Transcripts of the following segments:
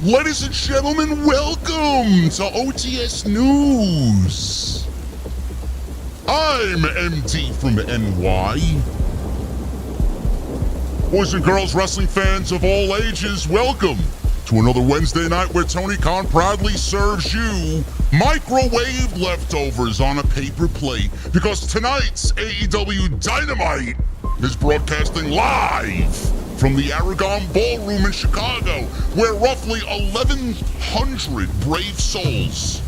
Ladies and gentlemen, welcome to OTS News. I'm MD from NY. Boys and girls, wrestling fans of all ages, welcome to another Wednesday night where Tony Khan proudly serves you microwave leftovers on a paper plate, because tonight's AEW Dynamite is broadcasting live from the Aragon Ballroom in Chicago, where roughly 1,100 brave souls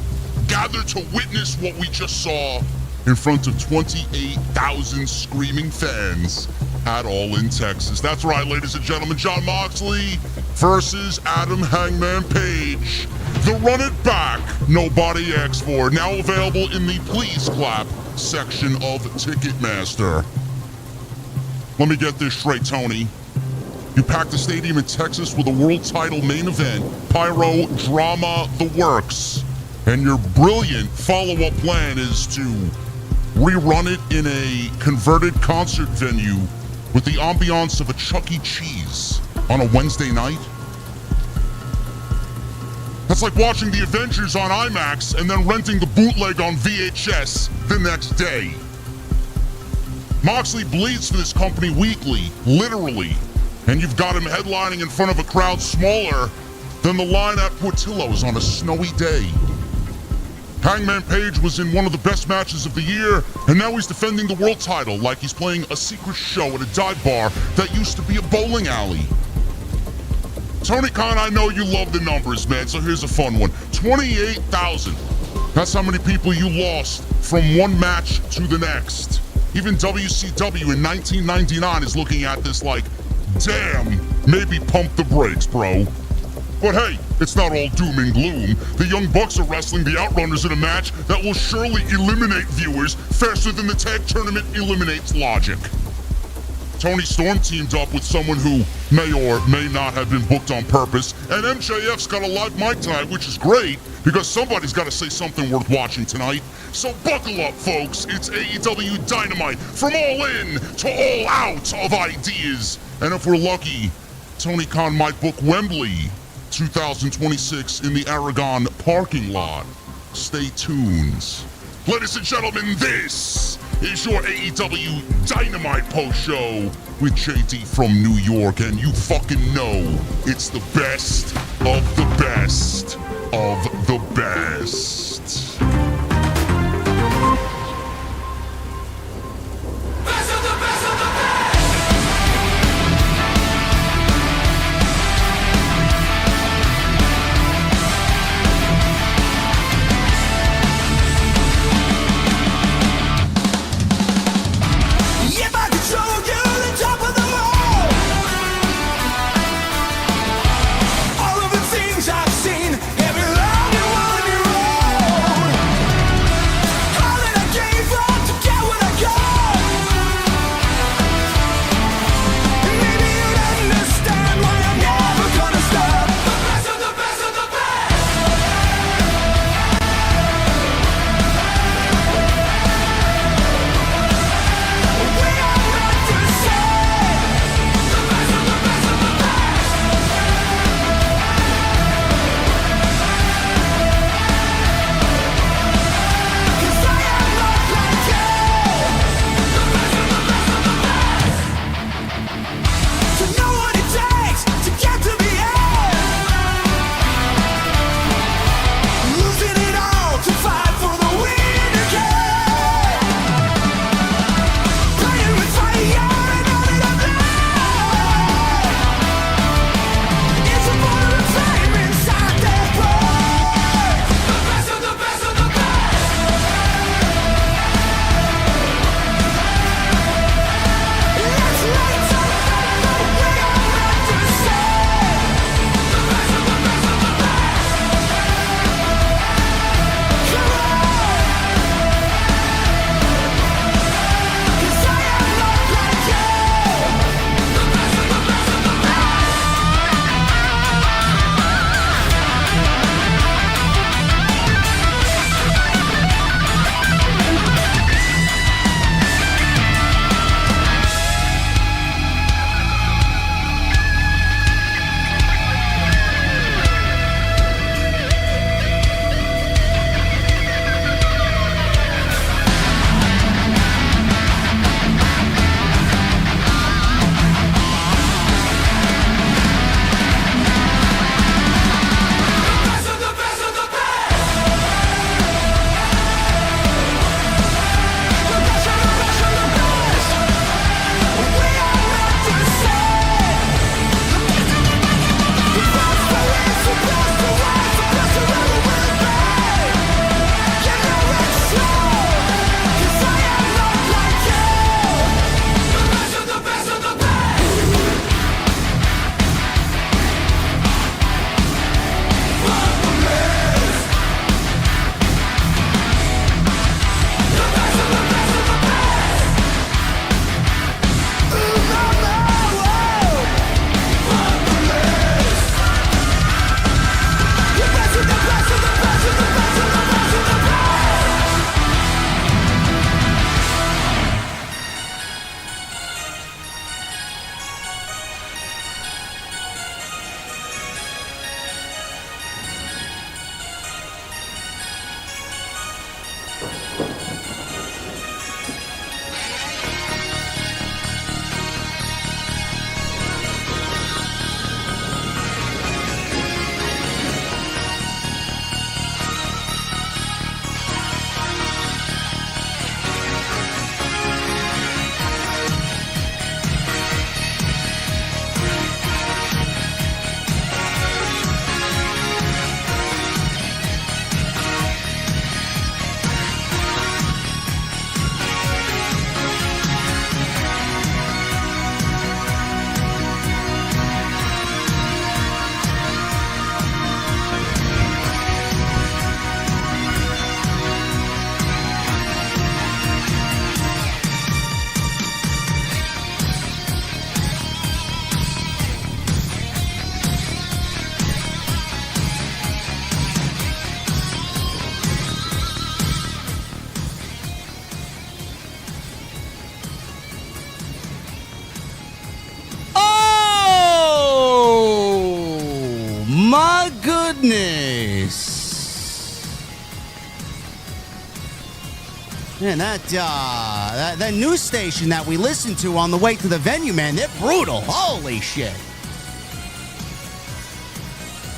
gathered to witness what we just saw in front of 28,000 screaming fans at All in Texas. That's right, ladies and gentlemen, Jon Moxley versus Adam Hangman Page. The Run It Back Nobody Asked For, now available in the Please Clap section of Ticketmaster. Let me get this straight, Tony. You packed the stadium in Texas with a world title main event, pyro, drama, the works. And your brilliant follow-up plan is to rerun it in a converted concert venue with the ambiance of a Chuck E. Cheese on a Wednesday night? That's like watching the Avengers on IMAX and then renting the bootleg on VHS the next day. Moxley bleeds for this company weekly, literally. And you've got him headlining in front of a crowd smaller than the line at Portillo's on a snowy day. Hangman Page was in one of the best matches of the year, and now he's defending the world title like he's playing a secret show at a dive bar that used to be a bowling alley. Tony Khan, I know you love the numbers, man, so here's a fun one. 28,000. That's how many people you lost from one match to the next. Even WCW in 1999 is looking at this like, damn, maybe pump the brakes, bro. But hey, it's not all doom and gloom. The Young Bucks are wrestling the Outrunners in a match that will surely eliminate viewers faster than the tag tournament eliminates logic. Toni Storm teamed up with someone who may or may not have been booked on purpose, and MJF's got a live mic tonight, which is great, because somebody's got to say something worth watching tonight. So buckle up, folks. It's AEW Dynamite, from all in to all out of ideas. And if we're lucky, Tony Khan might book Wembley 2026 in the Aragon parking lot. Stay tuned. Ladies and gentlemen, this is your AEW Dynamite Post Show with JD from New York, and you fucking know it's the best of the best of the best. All of the things I've seen, every line you want, you wrong. goodness. Man, that news station that we listened to on the way to the venue, man, they're brutal. Holy shit.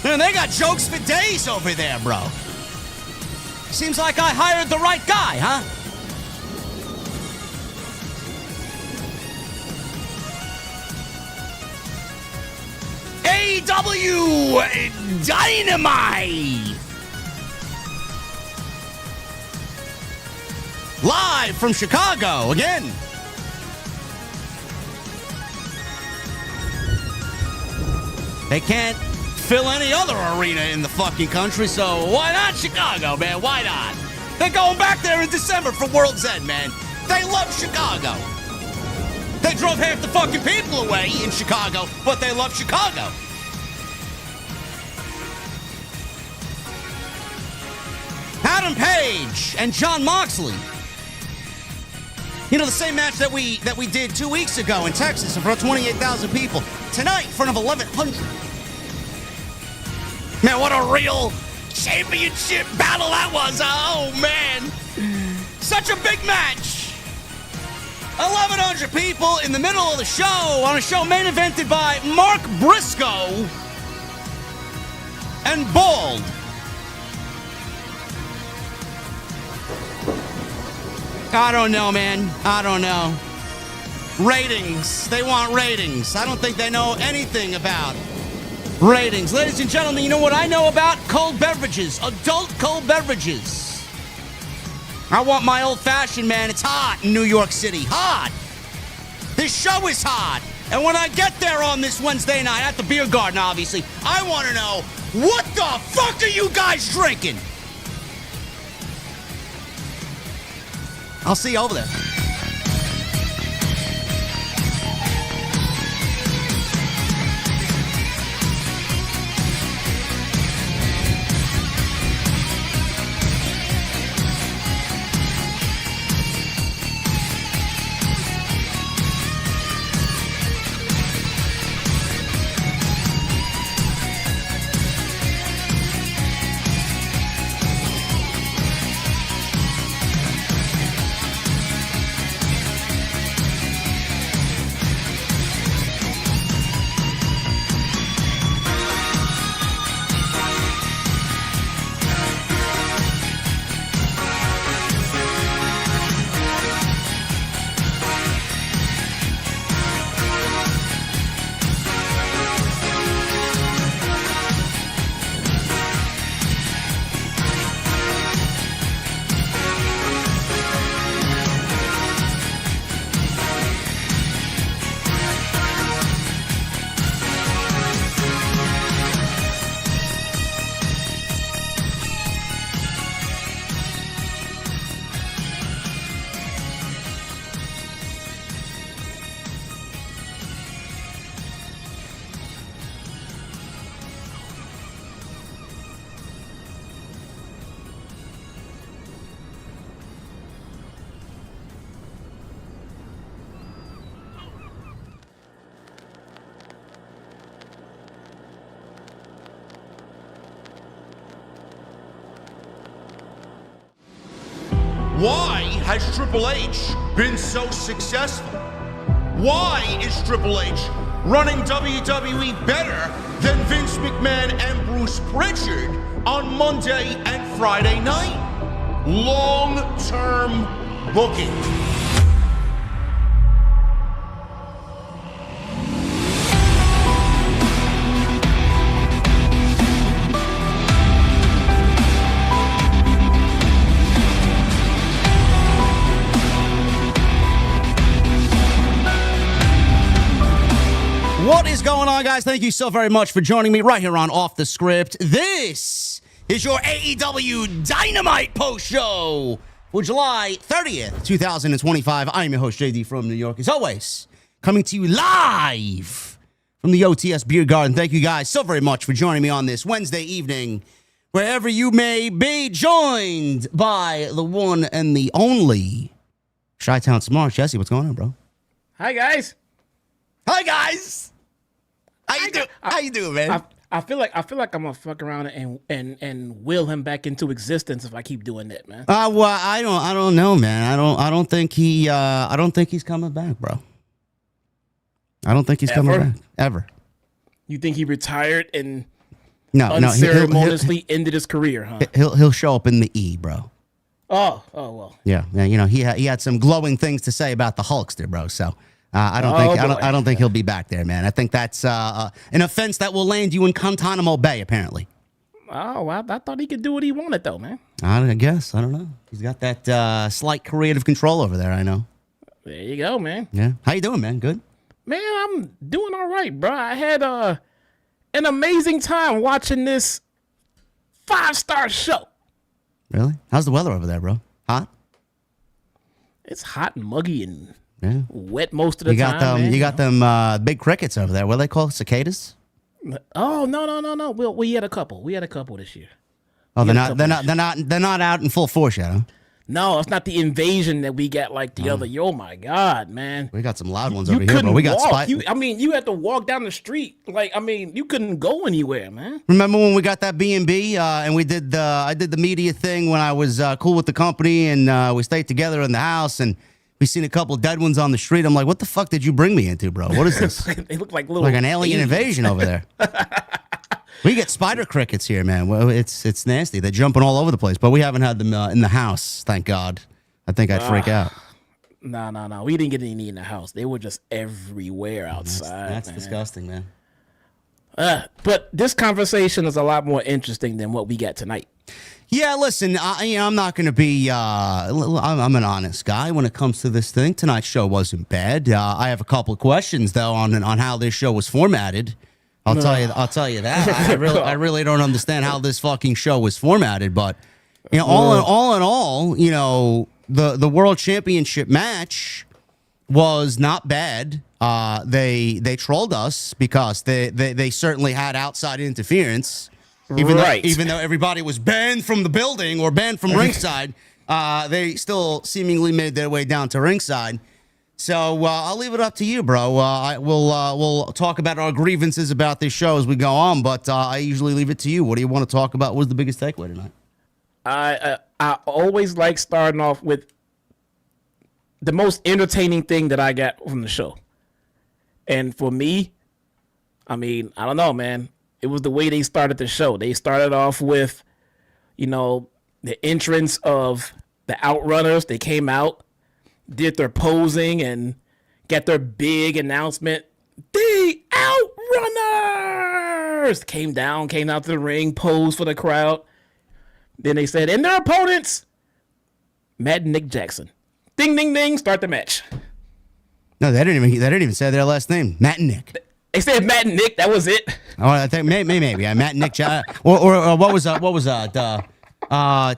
Man, they got jokes for days over there, bro. Seems like I hired the right guy, huh? AEW Dynamite! Live from Chicago again. They can't fill any other arena in the fucking country, so why not Chicago, man? Why not? They're going back there in December for World's End, man. They love Chicago. They drove half the fucking people away in Chicago, but they love Chicago. Adam Page and Jon Moxley. You know, the same match that we did 2 weeks ago in Texas in front of 28,000 people. Tonight, in front of 1,100. Man, what a real championship battle that was. Oh, man. Such a big match. 1,100 people in the middle of the show on a show main evented by Mark Briscoe and Bald. I don't know, man. I don't know. Ratings. They want ratings. I don't think they know anything about ratings. Ladies and gentlemen, you know what I know about? Cold beverages. Adult cold beverages. I want my old-fashioned, man. It's hot in New York City. Hot. This show is hot. And when I get there on this Wednesday night, at the beer garden, obviously, I want to know, what the fuck are you guys drinking? I'll see you over there. Why has Triple H been so successful? Why is Triple H running WWE better than Vince McMahon and Bruce Pritchard on Monday and Friday night? Long-term booking. What is going on, guys? Thank you so very much for joining me right here on Off the Script. This is your AEW Dynamite Post Show for July 30th, 2025. I'm your host, JD from New York. As always, coming to you live from the OTS Beer Garden. Thank you guys so very much for joining me on this Wednesday evening, wherever you may be, joined by the one and the only Chi-Town Smart. Jesse, what's going on, bro? Hi, guys. Hi, guys. How you doing, man? I feel like I'm gonna fuck around and will him back into existence if I keep doing that, man. Well, I don't know, man. I don't think he's coming back, bro. I don't think he's coming back ever. You think he retired and unceremoniously ended his career, huh? He'll show up in the E, bro. Oh well. Yeah. You know, he had some glowing things to say about the Hulkster, bro. So I don't think he'll be back there, man. I think that's an offense that will land you in Guantanamo Bay, apparently. Oh, well, I thought he could do what he wanted, though, man. I guess. I don't know. He's got that slight creative control over there, I know. There you go, man. Yeah. How you doing, man? Good? Man, I'm doing all right, bro. I had an amazing time watching this 5-star show. Really? How's the weather over there, bro? Hot? It's hot and muggy and yeah. Wet most of the time. You got them big crickets over there. What do they call cicadas? Oh no. We had a couple. We had a couple this year. Oh, they're not out in full force yet, huh? No, it's not the invasion that we got like the other. Oh my God, man! We got some loud ones over here, but we got you had to walk down the street. You couldn't go anywhere, man. Remember when we got that B&B and we did I did the media thing when I was cool with the company and we stayed together in the house and we seen a couple dead ones on the street. I'm like, what the fuck did you bring me into, bro? What is this? They look like an alien invasion over there. We get spider crickets here, man. Well, it's nasty. They're jumping all over the place, but we haven't had them in the house, thank God. I think I'd freak out. No. We didn't get any in the house. They were just everywhere outside. That's disgusting, man. But this conversation is a lot more interesting than what we got tonight. Yeah, listen, I'm not going to be, I'm an honest guy when it comes to this thing. Tonight's show wasn't bad. I have a couple of questions, though, on how this show was formatted. I'll tell you that. I really don't understand how this fucking show was formatted, but you know, all in all, you know, the World Championship match was not bad. They trolled us because they certainly had outside interference. Even though everybody was banned from the building or banned from ringside, they still seemingly made their way down to ringside. So I'll leave it up to you, bro. We'll talk about our grievances about this show as we go on, but I usually leave it to you. What do you want to talk about? What was the biggest takeaway tonight? I always like starting off with the most entertaining thing that I got from the show. And for me, I mean, I don't know, man. It was the way they started the show. They started off with, you know, the entrance of the Outrunners. They came out, did their posing, and got their big announcement. The Outrunners came out to the ring, posed for the crowd. Then they said, and their opponents, Matt and Nick Jackson. Ding, ding, ding, start the match. No, they didn't even say their last name. Matt and Nick. They said Matt and Nick. That was it. Oh, I think maybe Matt and Nick. Or what was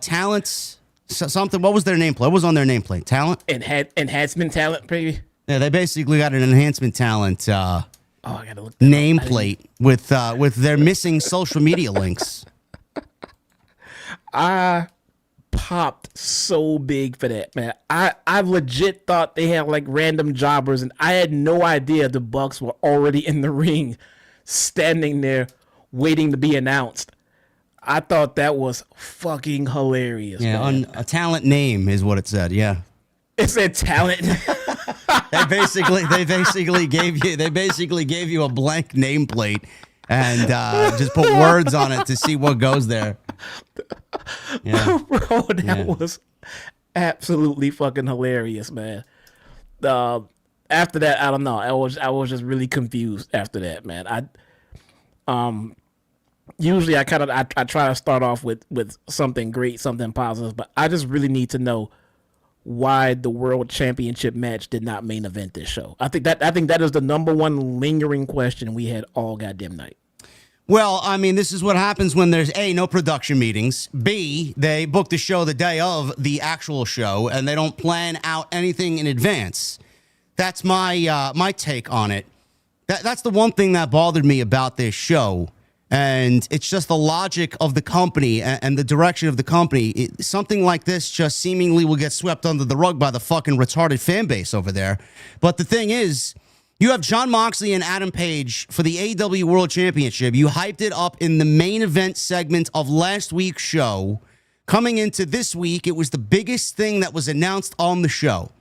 Talents something? What was their nameplate? What was on their nameplate? Talent. Enhancement talent, baby. Yeah, they basically got an enhancement talent. I gotta look nameplate with their missing social media links. I popped so big for that, man. I legit thought they had like random jobbers, and I had no idea the Bucks were already in the ring, standing there waiting to be announced. I thought that was fucking hilarious. Yeah, man. On a talent name is what it said. Yeah, it said talent. They basically gave you a blank nameplate and just put words on it to see what goes there. Yeah. Bro, that was absolutely fucking hilarious, man. After that, I don't know. I was just really confused after that, man. Usually I try to start off with something great, something positive, but I just really need to know why the World Championship match did not main event this show. I think that is the number one lingering question we had all goddamn night. Well, I mean, this is what happens when there's A, no production meetings, B, they book the show the day of the actual show, and they don't plan out anything in advance. That's my take on it. That's the one thing that bothered me about this show, and it's just the logic of the company and the direction of the company. Something like this just seemingly will get swept under the rug by the fucking retarded fan base over there. But the thing is, You have Jon Moxley and Adam Page for the AEW World Championship. You hyped it up in the main event segment of last week's show. Coming into this week, it was the biggest thing that was announced on the show.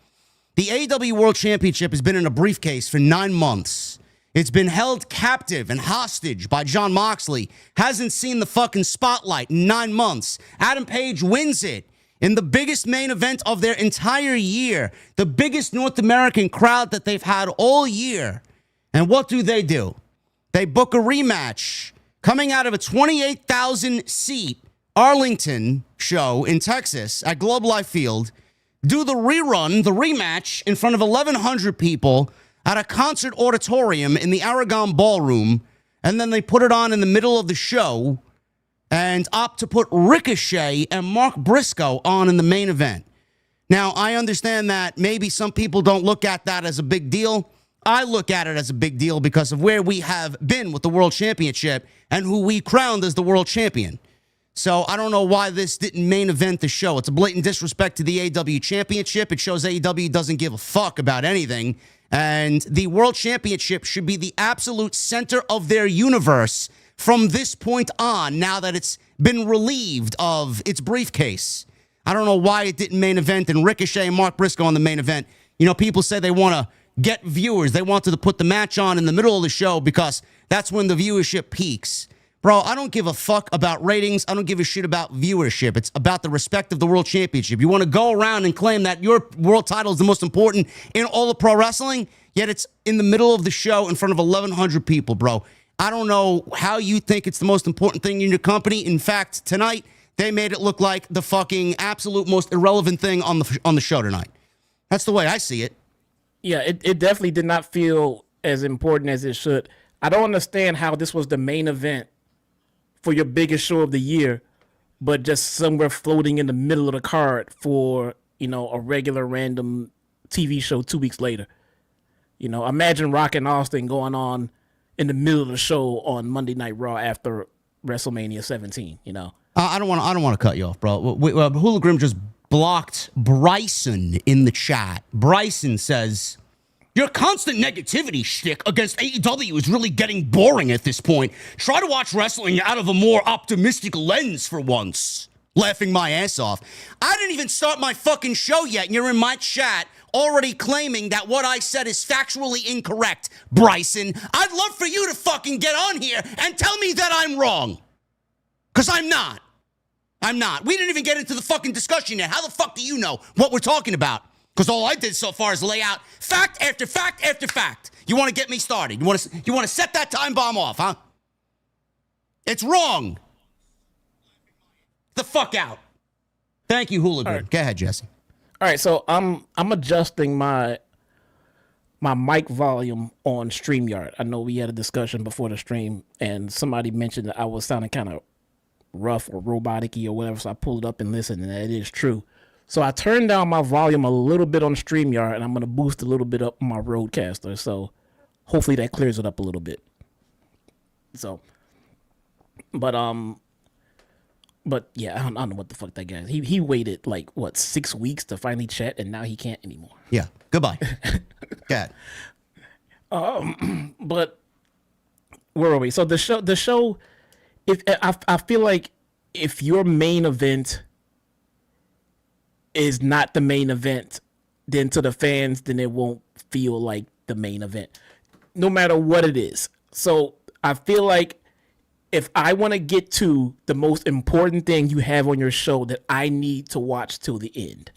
The AEW World Championship has been in a briefcase for 9 months. It's been held captive and hostage by Jon Moxley. Hasn't seen the fucking spotlight in 9 months. Adam Page wins it in the biggest main event of their entire year, the biggest North American crowd that they've had all year. And what do? They book a rematch coming out of a 28,000-seat Arlington show in Texas at Globe Life Field, do the rematch in front of 1,100 people at a concert auditorium in the Aragon Ballroom, and then they put it on in the middle of the show and opt to put Ricochet and Mark Briscoe on in the main event. Now, I understand that maybe some people don't look at that as a big deal. I look at it as a big deal because of where we have been with the World Championship and who we crowned as the World Champion. So I don't know why this didn't main event the show. It's a blatant disrespect to the AEW Championship. It shows AEW doesn't give a fuck about anything. And the World Championship should be the absolute center of their universe from this point on, now that it's been relieved of its briefcase. I don't know why it didn't main event and Ricochet and Mark Briscoe on the main event. You know, people say they want to get viewers. They wanted to put the match on in the middle of the show because that's when the viewership peaks. Bro, I don't give a fuck about ratings. I don't give a shit about viewership. It's about the respect of the World Championship. You want to go around and claim that your world title is the most important in all of pro wrestling, yet it's in the middle of the show in front of 1,100 people, bro. I don't know how you think it's the most important thing in your company. In fact, tonight, they made it look like the fucking absolute most irrelevant thing on the show tonight. That's the way I see it. Yeah, it definitely did not feel as important as it should. I don't understand how this was the main event for your biggest show of the year, but just somewhere floating in the middle of the card for, you know, a regular random TV show 2 weeks later. You know, imagine Rock and Austin going on in the middle of the show on Monday Night Raw after WrestleMania 17, you know. I don't want to cut you off, bro. Hula Grim just blocked Bryson in the chat. Bryson says, your constant negativity shtick against AEW is really getting boring at this point. Try to watch wrestling out of a more optimistic lens for once. Laughing my ass off. I didn't even start my fucking show yet, and you're in my chat already claiming that what I said is factually incorrect, Bryson. I'd love for you to fucking get on here and tell me that I'm wrong. Because I'm not. I'm not. We didn't even get into the fucking discussion yet. How the fuck do you know what we're talking about? Because all I did so far is lay out fact after fact after fact. You want to get me started? You want to set that time bomb off, huh? It's wrong. The fuck out. Thank you, Hooligan. Right. Go ahead, Jesse. All right, so I'm adjusting my mic volume on StreamYard. I know we had a discussion before the stream, and somebody mentioned that I was sounding kind of rough or robotic-y or whatever, so I pulled it up and listened, and that is true. So I turned down my volume a little bit on StreamYard, and I'm going to boost a little bit up my Rodecaster, so hopefully that clears it up a little bit. So, but yeah, I don't know what the fuck that guy is. He waited like, 6 weeks to finally chat, and now he can't anymore. Yeah, goodbye. God. But where are we? So the show, if I feel like if your main event is not the main event, then to the fans, then it won't feel like the main event, no matter what it is. So I feel like if I want to get to the most important thing you have on your show that I need to watch till the end,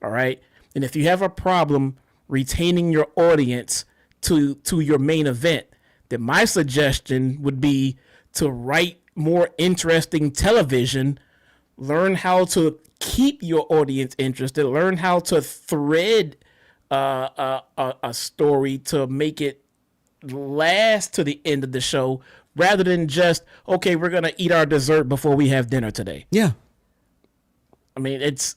all right? And if you have a problem retaining your audience to your main event, then my suggestion would be to write more interesting television, learn how to keep your audience interested, learn how to thread a story to make it last to the end of the show, rather than just, okay, we're going to eat our dessert before we have dinner today. Yeah. I mean, it's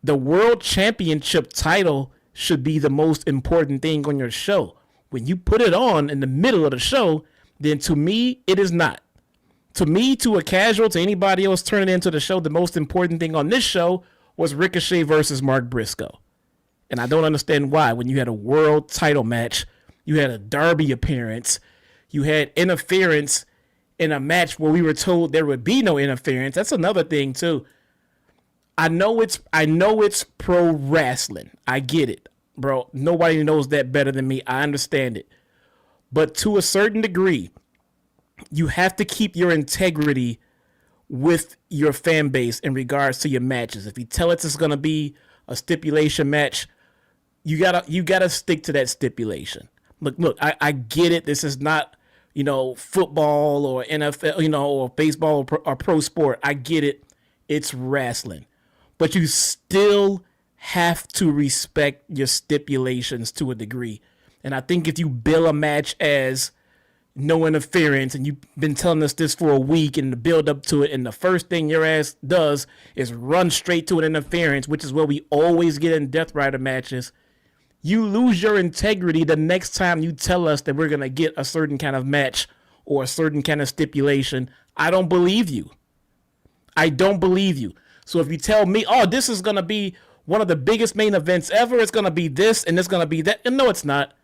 the World Championship title should be the most important thing on your show. When you put it on in the middle of the show, then to me, it is not. To me, to a casual, to anybody else turning into the show, the most important thing on this show was Ricochet versus Mark Briscoe. And I don't understand why. When you had a world title match, you had a Derby appearance, you had interference in a match where we were told there would be no interference. That's another thing too. I know it's pro wrestling. I get it, bro. Nobody knows that better than me. I understand it. But to a certain degree, you have to keep your integrity with your fan base in regards to your matches. If you tell us it's going to be a stipulation match, you gotta stick to that stipulation. Look, I get it. This is not, football or NFL, or baseball or pro sport. I get it. It's wrestling. But you still have to respect your stipulations to a degree. And I think if you bill a match as no interference, and you've been telling us this for a week and the build up to it, and the first thing your ass does is run straight to an interference, which is what we always get in Death Rider matches, you lose your integrity the next time you tell us that we're going to get a certain kind of match or a certain kind of stipulation. I don't believe you. I don't believe you. So if you tell me, oh, this is going to be one of the biggest main events ever, it's going to be this and it's going to be that, and no, it's not.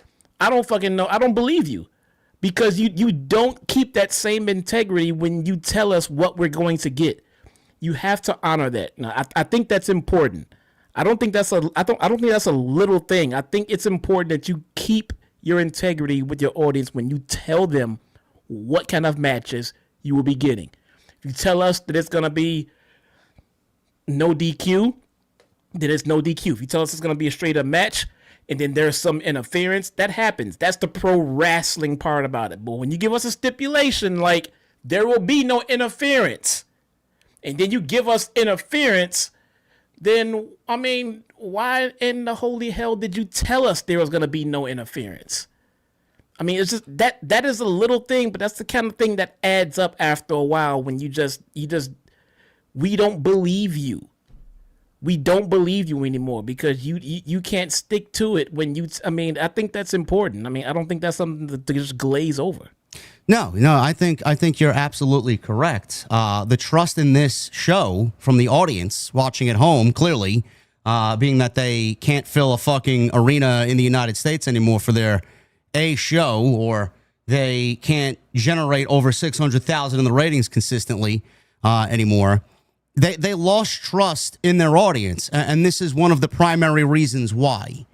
I don't fucking know. I don't believe you. Because you don't keep that same integrity when you tell us what we're going to get. You have to honor that. Now, I think that's important. I don't think that's a little thing. I think it's important that you keep your integrity with your audience when you tell them what kind of matches you will be getting. If you tell us that it's gonna be no DQ, then it's no DQ. If you tell us it's gonna be a straight up match, and then there's some interference, that happens. That's the pro wrestling part about it. But when you give us a stipulation like there will be no interference, and then you give us interference, then, why in the holy hell did you tell us there was going to be no interference? It's just that is a little thing, but that's the kind of thing that adds up after a while when we don't believe you. We don't believe you anymore because you can't stick to it when I think that's important. I don't think that's something to just glaze over. No, I think you're absolutely correct. The trust in this show from the audience watching at home, clearly, being that they can't fill a fucking arena in the United States anymore for their A show, or they can't generate over 600,000 in the ratings consistently anymore. They lost trust in their audience, and this is one of the primary reasons why.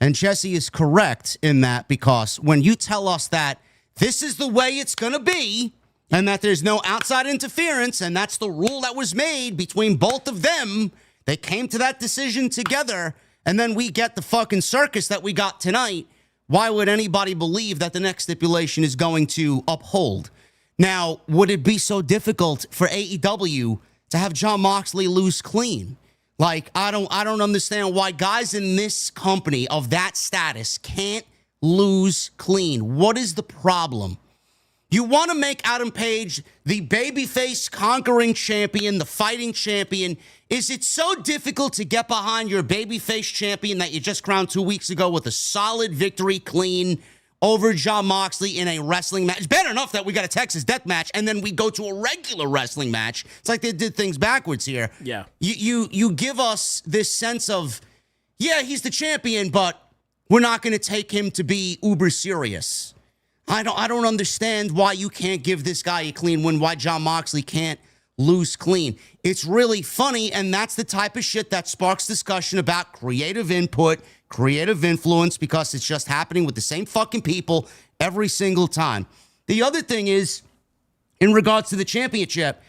And Jesse is correct in that, because when you tell us that this is the way it's going to be, and that there's no outside interference, and that's the rule that was made between both of them, they came to that decision together, and then we get the fucking circus that we got tonight, why would anybody believe that the next stipulation is going to uphold? Now, would it be so difficult for AEW to have Jon Moxley lose clean? Like, I don't understand why guys in this company of that status can't lose clean. What is the problem? You want to make Adam Page the babyface conquering champion, the fighting champion. Is it so difficult to get behind your babyface champion that you just crowned 2 weeks ago with a solid victory clean over Jon Moxley in a wrestling match? It's bad enough that we got a Texas death match and then we go to a regular wrestling match. It's like they did things backwards here. Yeah. You give us this sense of, yeah, he's the champion, but we're not going to take him to be uber serious. I don't understand why you can't give this guy a clean win, why Jon Moxley can't lose clean. It's really funny, and that's the type of shit that sparks discussion about creative input, creative influence, because it's just happening with the same fucking people every single time. The other thing is, in regards to the championship,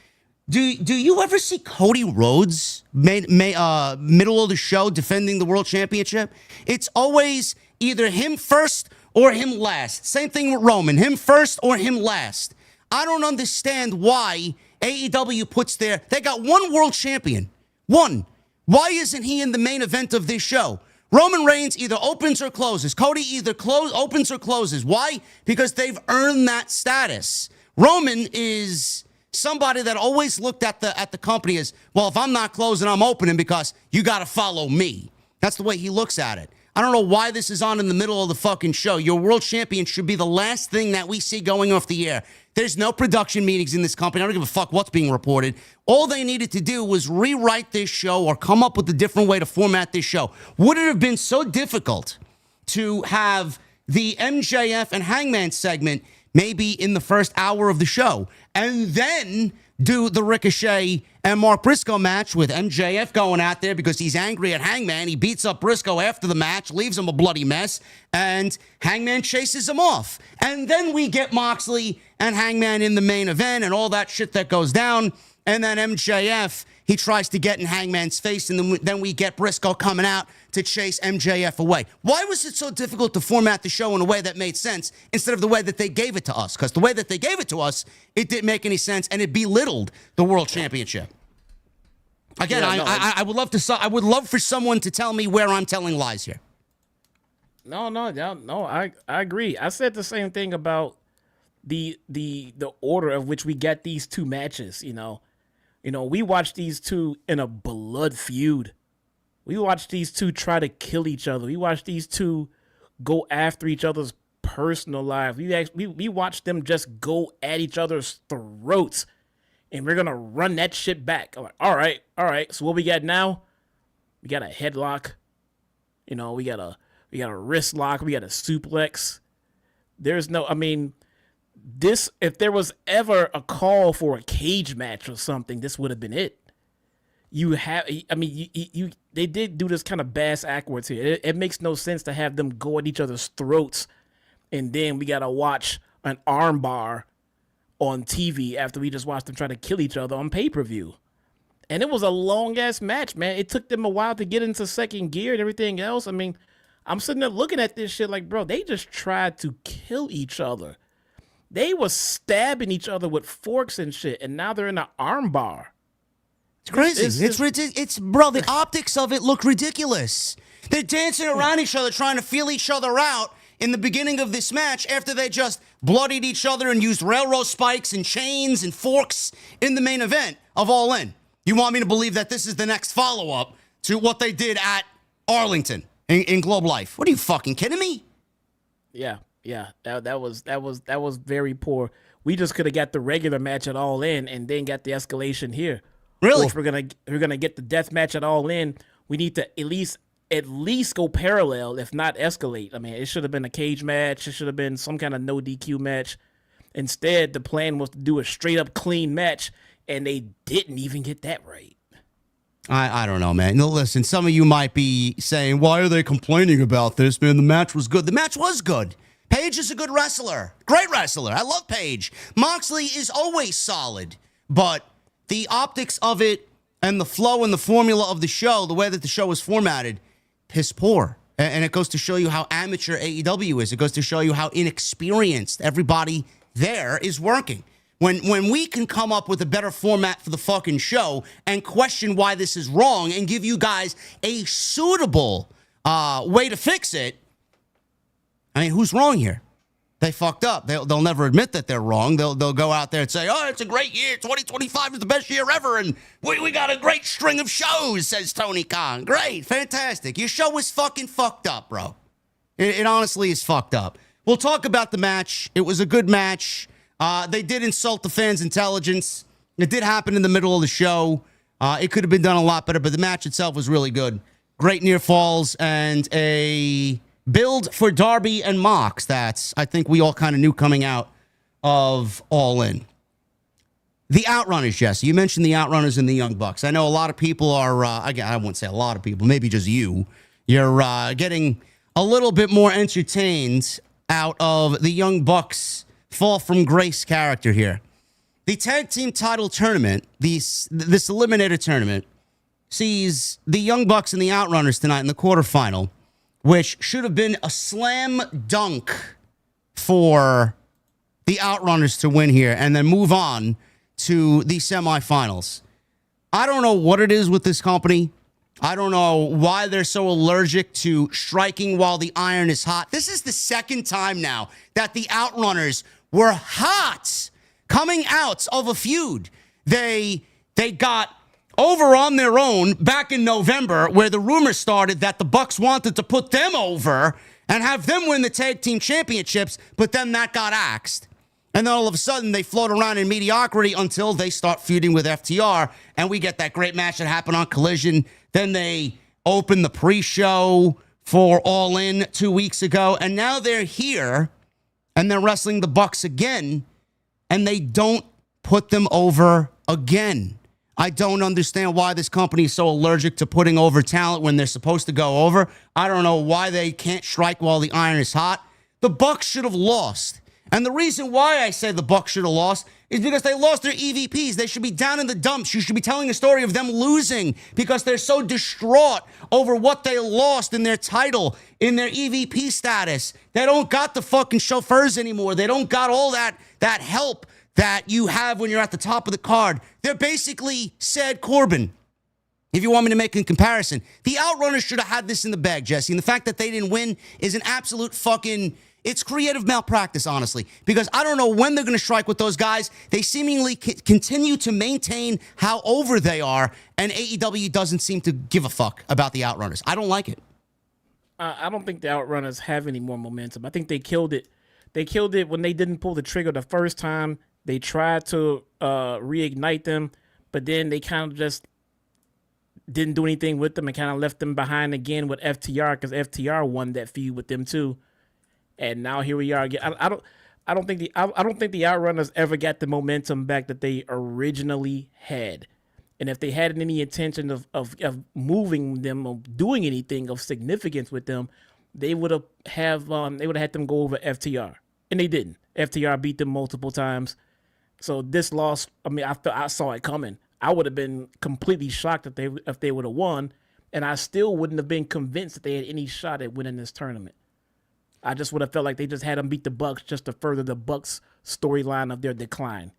do you ever see Cody Rhodes middle of the show defending the world championship? It's always either him first or him last. Same thing with Roman, him first or him last. I don't understand why AEW puts they got one world champion. One. Why isn't he in the main event of this show? Roman Reigns either opens or closes. Cody either opens or closes. Why? Because they've earned that status. Roman is somebody that always looked at the company as, well, if I'm not closing, I'm opening because you got to follow me. That's the way he looks at it. I don't know why this is on in the middle of the fucking show. Your world champion should be the last thing that we see going off the air. There's no production meetings in this company. I don't give a fuck what's being reported. All they needed to do was rewrite this show or come up with a different way to format this show. Would it have been so difficult to have the MJF and Hangman segment maybe in the first hour of the show and then do the Ricochet and Mark Briscoe match with MJF going out there because he's angry at Hangman. He beats up Briscoe after the match, leaves him a bloody mess, and Hangman chases him off. And then we get Moxley and Hangman in the main event and all that shit that goes down. And then MJF, he tries to get in Hangman's face, and then we get Briscoe coming out to chase MJF away. Why was it so difficult to format the show in a way that made sense instead of the way that they gave it to us? Because the way that they gave it to us, it didn't make any sense, and it belittled the World Championship. Again, yeah, I would love to. I would love for someone to tell me where I'm telling lies here. No. I agree. I said the same thing about the order of which we get these two matches. You know, we watched these two in a blood feud. We watched these two try to kill each other. We watched these two go after each other's personal lives. We watched them just go at each other's throats. And we're going to run that shit back. I'm like, all right. So what we got now? We got a headlock. We got a wrist lock. We got a suplex. There's no, if there was ever a call for a cage match or something, this would have been it. They did do this kind of bass backwards here. It makes no sense to have them go at each other's throats. And then we got to watch an arm bar on TV after we just watched them try to kill each other on pay-per-view. And it was a long-ass match, man. It took them a while to get into second gear and everything else. I'm sitting there looking at this shit like, bro, they just tried to kill each other. They were stabbing each other with forks and shit, and now they're in an arm bar. It's crazy. It's ridiculous. Bro, the optics of it look ridiculous. They're dancing around each other, trying to feel each other out in the beginning of this match after they just bloodied each other and used railroad spikes and chains and forks in the main event of All In. You want me to believe that this is the next follow-up to what they did at Arlington in Globe Life? What are you fucking kidding me? Yeah. That was very poor. We just could have got the regular match at All In and then got the escalation here. Really? Or if we're gonna get the death match at All In, we need to at least go parallel, if not escalate. It should have been a cage match. It should have been some kind of no DQ match. Instead, the plan was to do a straight up clean match, and they didn't even get that right. I don't know, man. No, listen, some of you might be saying, why are they complaining about this, man? The match was good. The match was good. Paige is a good wrestler. Great wrestler. I love Paige. Moxley is always solid. But the optics of it and the flow and the formula of the show, the way that the show was formatted, piss poor. And it goes to show you how amateur AEW is. It goes to show you how inexperienced everybody there is working. When we can come up with a better format for the fucking show and question why this is wrong and give you guys a suitable way to fix it, who's wrong here? They fucked up. They'll never admit that they're wrong. They'll go out there and say, oh, it's a great year. 2025 is the best year ever. And we got a great string of shows, says Tony Khan. Great. Fantastic. Your show is fucking fucked up, bro. It honestly is fucked up. We'll talk about the match. It was a good match. They did insult the fans' intelligence. It did happen in the middle of the show. It could have been done a lot better, but the match itself was really good. Great near falls and a build for Darby and Mox that I think we all kind of knew coming out of All In. The Outrunners, Jesse. You mentioned the Outrunners and the Young Bucks. I know a lot of people are, again, I won't say a lot of people, maybe just you. You're getting a little bit more entertained out of the Young Bucks' fall from grace character here. The tag team title tournament, this eliminator tournament, sees the Young Bucks and the Outrunners tonight in the quarterfinal, which should have been a slam dunk for the Outrunners to win here and then move on to the semifinals. I don't know what it is with this company. I don't know why they're so allergic to striking while the iron is hot. This is the second time now that the Outrunners were hot coming out of a feud. They got over on their own back in November, where the rumor started that the Bucks wanted to put them over and have them win the tag team championships, but then that got axed. And then all of a sudden, they float around in mediocrity until they start feuding with FTR, and we get that great match that happened on Collision. Then they open the pre-show for All In 2 weeks ago, and now they're here, and they're wrestling the Bucks again, and they don't put them over again. I don't understand why this company is so allergic to putting over talent when they're supposed to go over. I don't know why they can't strike while the iron is hot. The Bucks should have lost. And the reason why I say the Bucks should have lost is because they lost their EVPs. They should be down in the dumps. You should be telling a story of them losing because they're so distraught over what they lost in their title, in their EVP status. They don't got the fucking chauffeurs anymore. They don't got all that help that you have when you're at the top of the card. They're basically said Corbin. If you want me to make a comparison, the Outrunners should have had this in the bag, Jesse. And the fact that they didn't win is an absolute fucking... It's creative malpractice, honestly, because I don't know when they're going to strike with those guys. They seemingly continue to maintain how over they are, and AEW doesn't seem to give a fuck about the Outrunners. I don't like it. I don't think the Outrunners have any more momentum. I think they killed it. They killed it when they didn't pull the trigger the first time. They tried to reignite them, but then they kind of just didn't do anything with them and kind of left them behind again with FTR because FTR won that feud with them too. And now here we are again. I don't think the Outrunners ever got the momentum back that they originally had. And if they had any intention of moving them or doing anything of significance with them, they would have had them go over FTR, and they didn't. FTR beat them multiple times. So this loss, I mean, I saw it coming. I would have been completely shocked if they would have won, and I still wouldn't have been convinced that they had any shot at winning this tournament. I just would have felt like they just had them beat the Bucks just to further the Bucks storyline of their decline.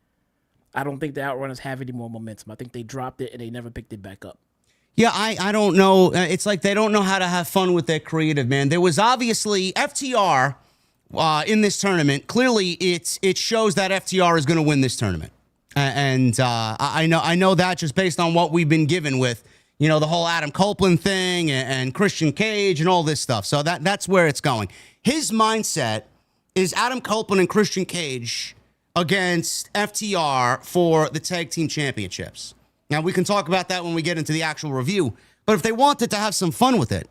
I don't think the Outrunners have any more momentum. I think they dropped it and they never picked it back up. Yeah, I don't know. It's like they don't know how to have fun with their creative, man. There was obviously FTR in this tournament. Clearly, it shows that FTR is going to win this tournament. And I know that just based on what we've been given with, you know, the whole Adam Copeland thing and Christian Cage and all this stuff. So that's where it's going. His mindset is Adam Copeland and Christian Cage against FTR for the tag team championships. Now, we can talk about that when we get into the actual review. But if they wanted to have some fun with it,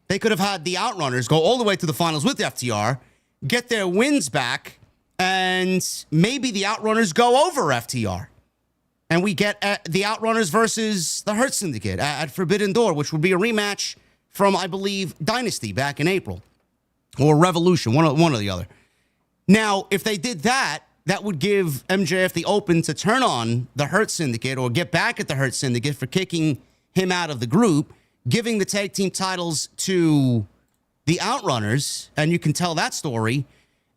they could have had the Outrunners go all the way to the finals with FTR, get their wins back, and maybe the Outrunners go over FTR. And we get the Outrunners versus the Hurt Syndicate at Forbidden Door, which would be a rematch from, I believe, Dynasty back in April. Or Revolution, one or the other. Now, if they did that, that would give MJF the open to turn on the Hurt Syndicate or get back at the Hurt Syndicate for kicking him out of the group, giving the tag team titles to the Outrunners, and you can tell that story.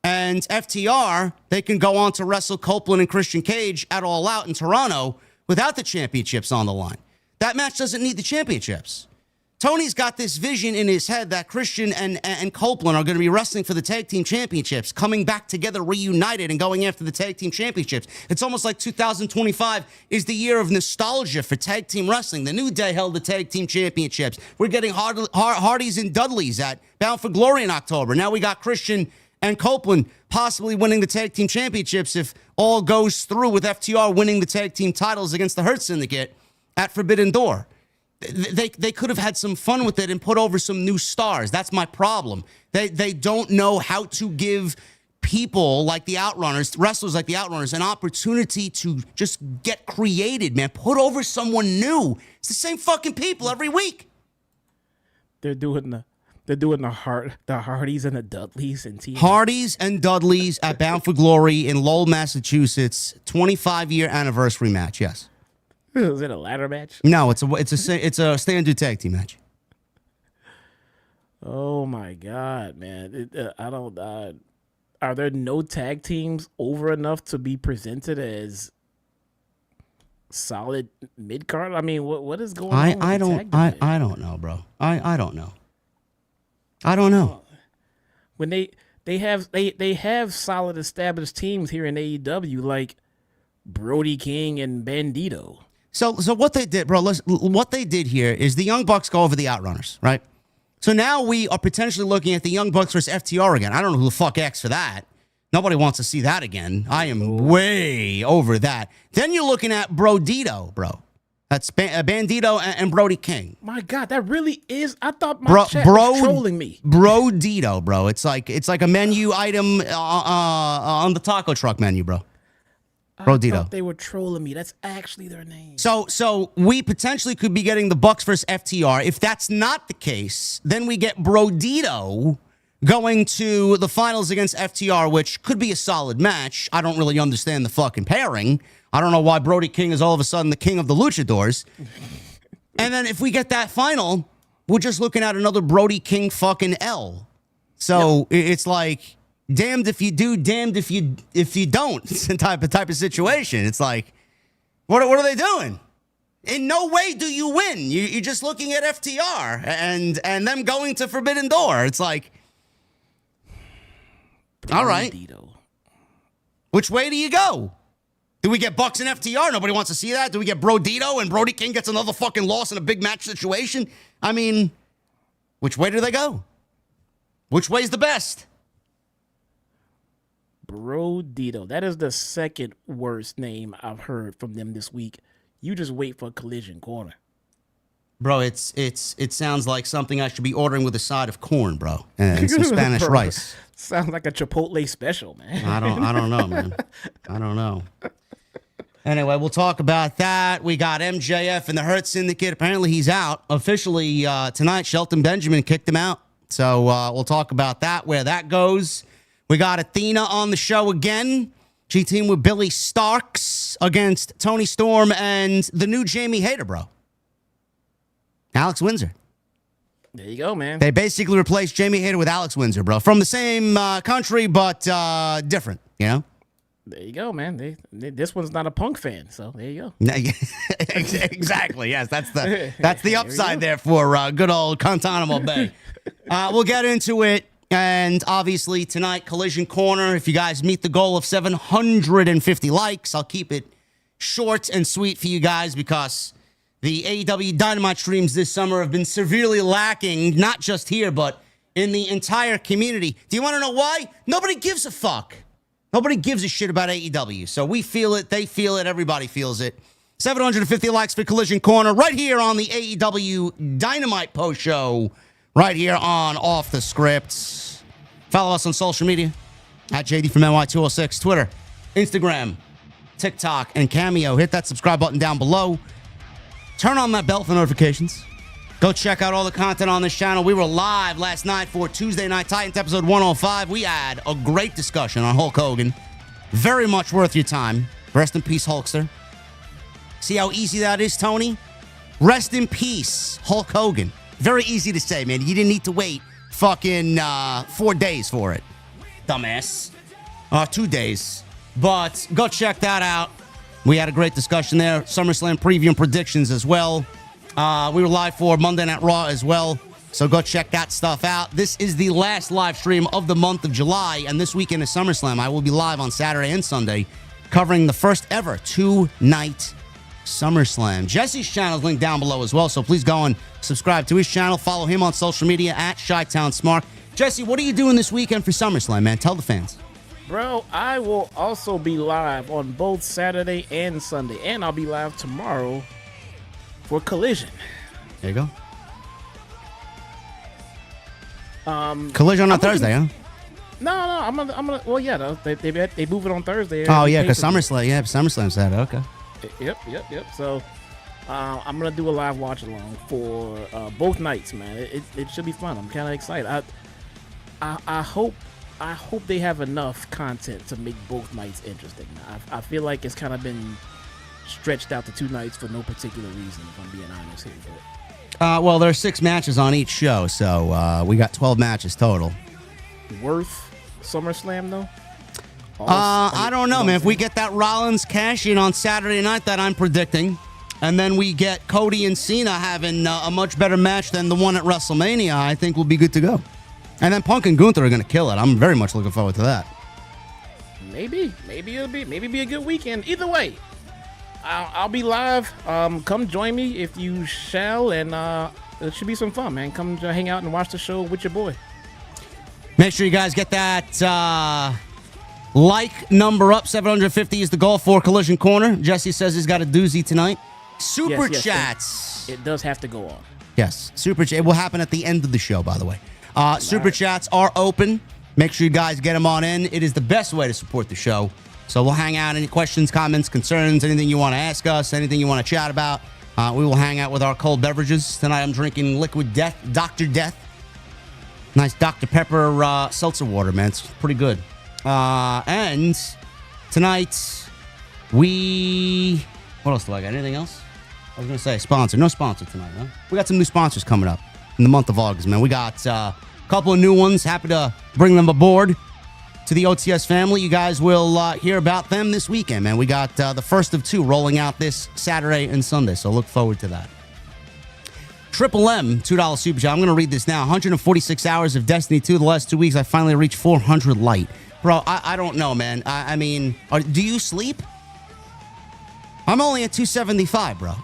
And FTR, they can go on to wrestle Copeland and Christian Cage at All Out in Toronto without the championships on the line. That match doesn't need the championships. Tony's got this vision in his head that Christian and Copeland are going to be wrestling for the tag team championships, coming back together, reunited, and going after the tag team championships. It's almost like 2025 is the year of nostalgia for tag team wrestling. The New Day held the tag team championships. We're getting Hardys and Dudleys at Bound for Glory in October. Now we got Christian and Copeland possibly winning the tag team championships if all goes through with FTR winning the tag team titles against the Hurt Syndicate at Forbidden Door. They could have had some fun with it and put over some new stars. That's my problem. They don't know how to give people like the Outrunners, wrestlers like the Outrunners, an opportunity to just get created, man. Put over someone new. It's the same fucking people every week. They're doing the Hardys and the Dudleys and TNA. Hardys and Dudleys at Bound for Glory in Lowell, Massachusetts, 25-year anniversary match. Yes. Is it a ladder match? No, it's a standard tag team match. Oh my God, man! Are there no tag teams over enough to be presented as solid mid card? I mean, what is going on? I don't know, bro. I don't know. I don't know. When they have solid established teams here in AEW like Brody King and Bandito. So what they did, bro, what they did here is the Young Bucks go over the Outrunners, right? So now we are potentially looking at the Young Bucks versus FTR again. I don't know who the fuck X for that. Nobody wants to see that again. I am way over that. Then you're looking at Brodito, bro. That's Bandito and Brody King. My God, that really is. I thought my chat was trolling me. Brodito, bro. It's like a menu item on the taco truck menu, bro. Brodito. I thought they were trolling me. That's actually their name. So we potentially could be getting the Bucks versus FTR. If that's not the case, then we get Brodito going to the finals against FTR, which could be a solid match. I don't really understand the fucking pairing. I don't know why Brody King is all of a sudden the king of the luchadors. And then if we get that final, we're just looking at another Brody King fucking L. So it's like, damned if you do, damned if you don't type of situation. It's like, what are they doing? In no way do you win. You're just looking at FTR and them going to Forbidden Door. It's like, all right. Which way do you go? Do we get Bucks and FTR? Nobody wants to see that. Do we get Brodito and Brody King gets another fucking loss in a big match situation? I mean, which way do they go? Which way's the best? Brodito. That is the second worst name I've heard from them this week. You just wait for Collision Corner. Bro, it sounds like something I should be ordering with a side of corn, bro, and some Spanish rice. Sounds like a Chipotle special, man. I don't know, man. I don't know. Anyway, we'll talk about that. We got MJF and the Hurt Syndicate. Apparently, he's out officially tonight. Shelton Benjamin kicked him out, so we'll talk about that, where that goes. We got Athena on the show again. She teamed with Billie Starkz against Toni Storm and the new Jamie Hayter, bro. Alex Windsor. There you go, man. They basically replaced Jamie Hayter with Alex Windsor, bro. From the same country, but different, you know? There you go, man. This one's not a Punk fan, so there you go. Exactly, yes. That's the upside there for good old Guantanamo Bay. We'll get into it. And obviously tonight, Collision Corner. If you guys meet the goal of 750 likes, I'll keep it short and sweet for you guys because the AEW Dynamite streams this summer have been severely lacking, not just here, but in the entire community. Do you want to know why? Nobody gives a fuck. Nobody gives a shit about AEW. So we feel it, they feel it, everybody feels it. 750 likes for Collision Corner right here on the AEW Dynamite Post Show, right here on Off the Script. Follow us on social media at JDfromNY206, Twitter, Instagram, TikTok, and Cameo. Hit that subscribe button down below. Turn on that bell for notifications. Go check out all the content on this channel. We were live last night for Tuesday Night Titans episode 105. We had a great discussion on Hulk Hogan. Very much worth your time. Rest in peace, Hulkster. See how easy that is, Tony? Rest in peace, Hulk Hogan. Very easy to say, man. You didn't need to wait fucking 4 days for it. Dumbass. 2 days. But go check that out. We had a great discussion there. SummerSlam preview and predictions as well. We were live for Monday Night Raw as well. So go check that stuff out. This is the last live stream of the month of July. And this weekend is SummerSlam. I will be live on Saturday and Sunday covering the first ever 2-night SummerSlam. Jesse's channel is linked down below as well. So please go and subscribe to his channel. Follow him on social media at ChyTownSmart. Jesse, what are you doing this weekend for SummerSlam, man? Tell the fans. Bro, I will also be live on both Saturday and Sunday. And I'll be live tomorrow for Collision. There you go. Collision on Thursday, huh? No, I'm gonna. Well, yeah, they move it on Thursday. Oh yeah, because SummerSlam Saturday. Okay. Yep. So, I'm gonna do a live watch along for both nights, man. It should be fun. I'm kind of excited. I hope they have enough content to make both nights interesting. I feel like it's kind of been stretched out to 2 nights for no particular reason, if I'm being honest here. Well, there are 6 matches on each show, so we got 12 matches total. Worth SummerSlam, though? I don't know, man. If we get that Rollins cash-in on Saturday night that I'm predicting, and then we get Cody and Cena having a much better match than the one at WrestleMania, I think we'll be good to go. And then Punk and Gunther are going to kill it. I'm very much looking forward to that. Maybe it'll be a good weekend. Either way, I'll be live. Come join me if you shall, and it should be some fun, man. Come hang out and watch the show with your boy. Make sure you guys get that like number up. 750 is the goal for Collision Corner. Jesse says he's got a doozy tonight. Super chats. It does have to go on. Yes, super chat. It will happen at the end of the show, by the way. Super chats are open. Make sure you guys get them on in. It is the best way to support the show. So we'll hang out. Any questions, comments, concerns, anything you want to ask us, anything you want to chat about, we will hang out with our cold beverages. Tonight I'm drinking Liquid Death, Dr. Death. Nice Dr. Pepper seltzer water, man. It's pretty good. And tonight what else do I got? Anything else? I was going to say sponsor. No sponsor tonight, huh? We got some new sponsors coming up in the month of August, man. We got a couple of new ones. Happy to bring them aboard to the OTS family. You guys will hear about them this weekend, man. We got the first of two rolling out this Saturday and Sunday, so look forward to that. Triple M, $2 super chat. I'm going to read this now. 146 hours of Destiny 2. The last 2 weeks, I finally reached 400 light. Bro, I don't know, man. I mean, do you sleep? I'm only at 275, bro.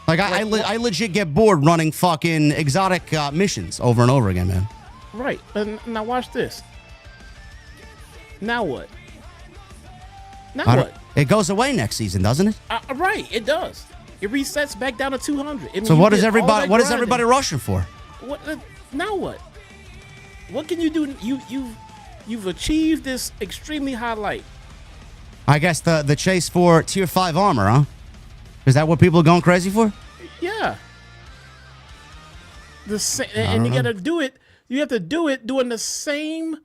Like, I legit get bored running fucking exotic missions over and over again, man. Right. Now watch this. Now what? What? It goes away next season, doesn't it? Right, it does. It resets back down to 200. So what is everybody? What is everybody rushing for? What? Now what? What can you do? You've achieved this extremely high light. I guess the chase for tier 5 armor, huh? Is that what people are going crazy for? Yeah. And you gotta do it. You have to do it doing the same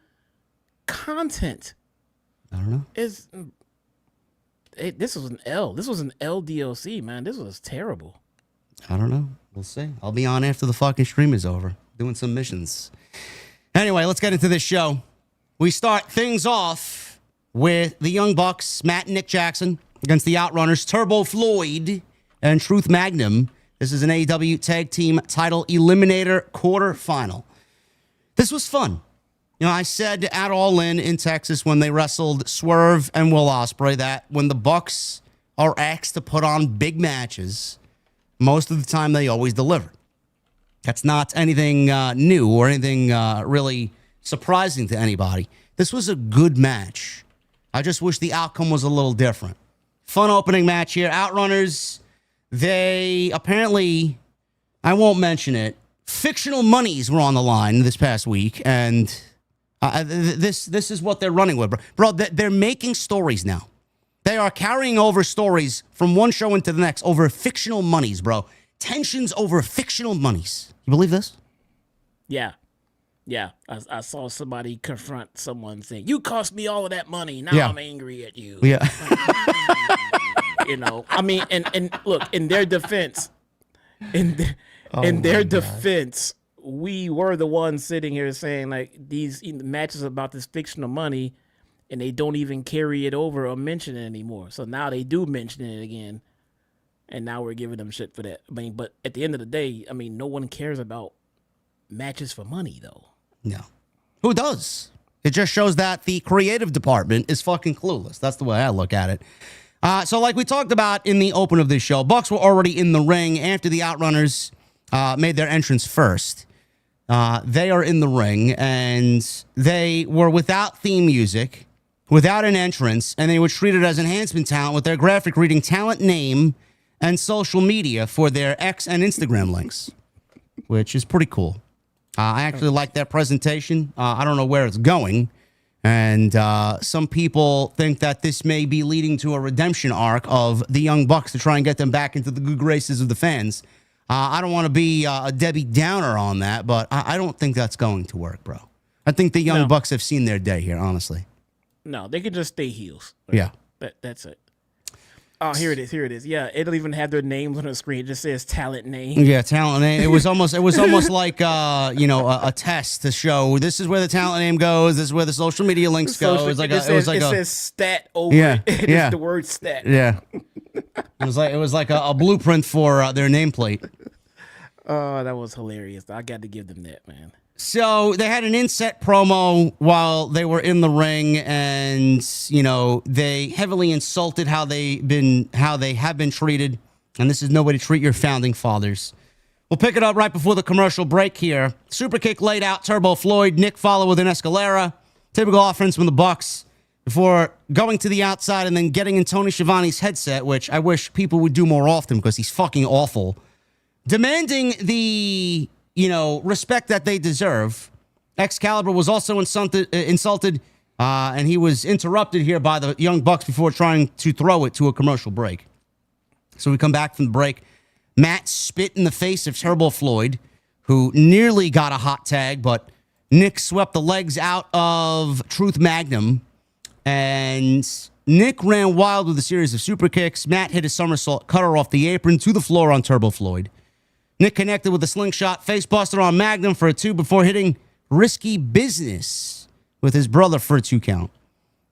content. I don't know. This was an L. This was an LDLC, man. This was terrible. I don't know. We'll see. I'll be on after the fucking stream is over, doing some missions. Anyway, let's get into this show. We start things off with the Young Bucks, Matt and Nick Jackson, against the Outrunners, Turbo Floyd and Truth Magnum. This is an AEW Tag Team Title Eliminator quarterfinal. This was fun. You know, I said at All In Texas when they wrestled Swerve and Will Ospreay that when the Bucks are asked to put on big matches, most of the time they always deliver. That's not anything new or anything really surprising to anybody. This was a good match. I just wish the outcome was a little different. Fun opening match here. Outrunners, they apparently, I won't mention it, fictional monies were on the line this past week, and this is what they're running with, bro. They're making stories now. They are carrying over stories from one show into the next over fictional monies, bro. Tensions over fictional monies. You believe this? Yeah. I saw somebody confront someone saying, "You cost me all of that money. Now I'm angry at you." Yeah. You know, I mean, and look, in their defense, defense, we were the ones sitting here saying like these matches about this fictional money, and they don't even carry it over or mention it anymore. So now they do mention it again, and now we're giving them shit for that. I mean, but at the end of the day, I mean, no one cares about matches for money, though. No. Who does? It just shows that the creative department is fucking clueless. That's the way I look at it. So like we talked about in the open of this show, Bucks were already in the ring after the Outrunners made their entrance first. They are in the ring, and they were without theme music, without an entrance, and they were treated as enhancement talent with their graphic reading talent name and social media for their X and Instagram links, which is pretty cool. I actually like that presentation. I don't know where it's going. And some people think that this may be leading to a redemption arc of the Young Bucks to try and get them back into the good graces of the fans. I don't want to be a Debbie Downer on that, but I don't think that's going to work, bro. I think the Young Bucks have seen their day here, honestly. No, they can just stay heels. Yeah. That's it. Oh, here it is. Yeah, it'll even have their names on the screen. It just says talent name. Yeah, talent name. It was almost like a test to show this is where the talent name goes. This is where the social media links go. It says stat over it. It's the word stat. Yeah. It was like a blueprint for their nameplate. Oh, that was hilarious. I got to give them that, man. So they had an inset promo while they were in the ring, and they heavily insulted how they have been treated. And this is no way to treat your founding fathers. We'll pick it up right before the commercial break here. Super kick laid out, Turbo Floyd. Nick followed with an Escalera. Typical offense from the Bucks before going to the outside and then getting in Tony Schiavone's headset, which I wish people would do more often because he's fucking awful. Demanding the respect that they deserve. Excalibur was also insulted, and he was interrupted here by the Young Bucks before trying to throw it to a commercial break. So we come back from the break. Matt spit in the face of Turbo Floyd, who nearly got a hot tag, but Nick swept the legs out of Truth Magnum, and Nick ran wild with a series of super kicks. Matt hit a somersault cutter off the apron to the floor on Turbo Floyd. Nick connected with a slingshot facebuster on Magnum for a 2 before hitting Risky Business with his brother for a 2 count.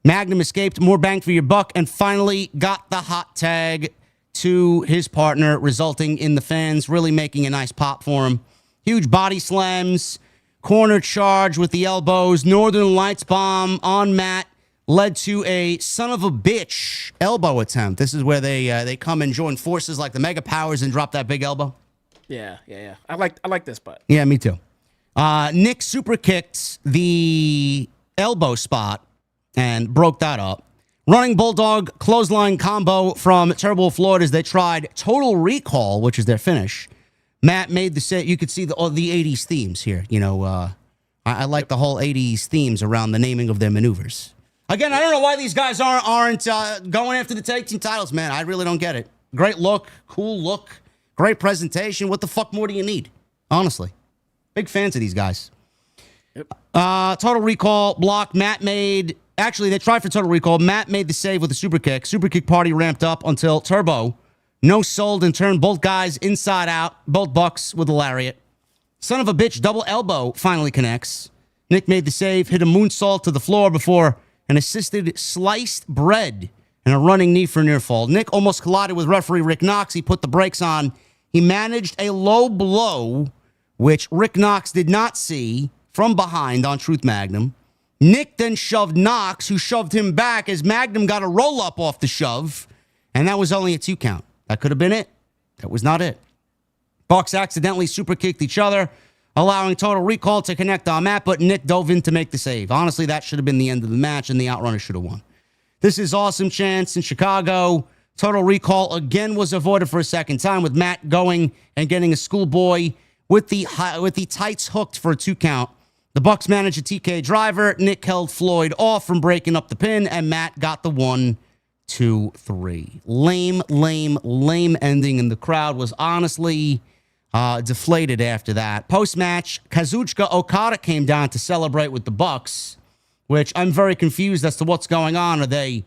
Magnum escaped, more bang for your buck, and finally got the hot tag to his partner, resulting in the fans really making a nice pop for him. Huge body slams, corner charge with the elbows, Northern Lights bomb on Matt led to a son of a bitch elbow attempt. This is where they come and join forces like the Mega Powers and drop that big elbow. Yeah. I like this part. Yeah, me too. Nick super kicked the elbow spot and broke that up. Running Bulldog clothesline combo from Turbo Floyd as they tried Total Recall, which is their finish. Matt made the set. You could see the 80s themes here. I like the whole 80s themes around the naming of their maneuvers. Again, I don't know why these guys aren't going after the tag team titles, man. I really don't get it. Great look, cool look. Great presentation. What the fuck more do you need? Honestly. Big fans of these guys. Yep. Total Recall block. Matt made... Actually, they tried for Total Recall. Matt made the save with a super kick. Super kick party ramped up until Turbo no-sold and turned both guys inside out. Both Bucks with a lariat. Son of a bitch double elbow finally connects. Nick made the save. Hit a moonsault to the floor before an assisted sliced bread and a running knee for near fall. Nick almost collided with referee Rick Knox. He put the brakes on. He managed a low blow, which Rick Knox did not see, from behind on Truth Magnum. Nick then shoved Knox, who shoved him back as Magnum got a roll-up off the shove, and that was only a 2 count. That could have been it. That was not it. Bucks accidentally super kicked each other, allowing Total Recall to connect on Matt, but Nick dove in to make the save. Honestly, that should have been the end of the match, and the Outrunners should have won. This is Awesome Chance in Chicago. Total Recall again was avoided for a second time, with Matt going and getting a schoolboy with the tights hooked for a 2 count. The Bucks managed a TK driver. Nick held Floyd off from breaking up the pin, and Matt got the 1, 2, 3. Lame ending, and the crowd was honestly deflated after that. Post-match, Kazuchika Okada came down to celebrate with the Bucks, which I'm very confused as to what's going on. Are they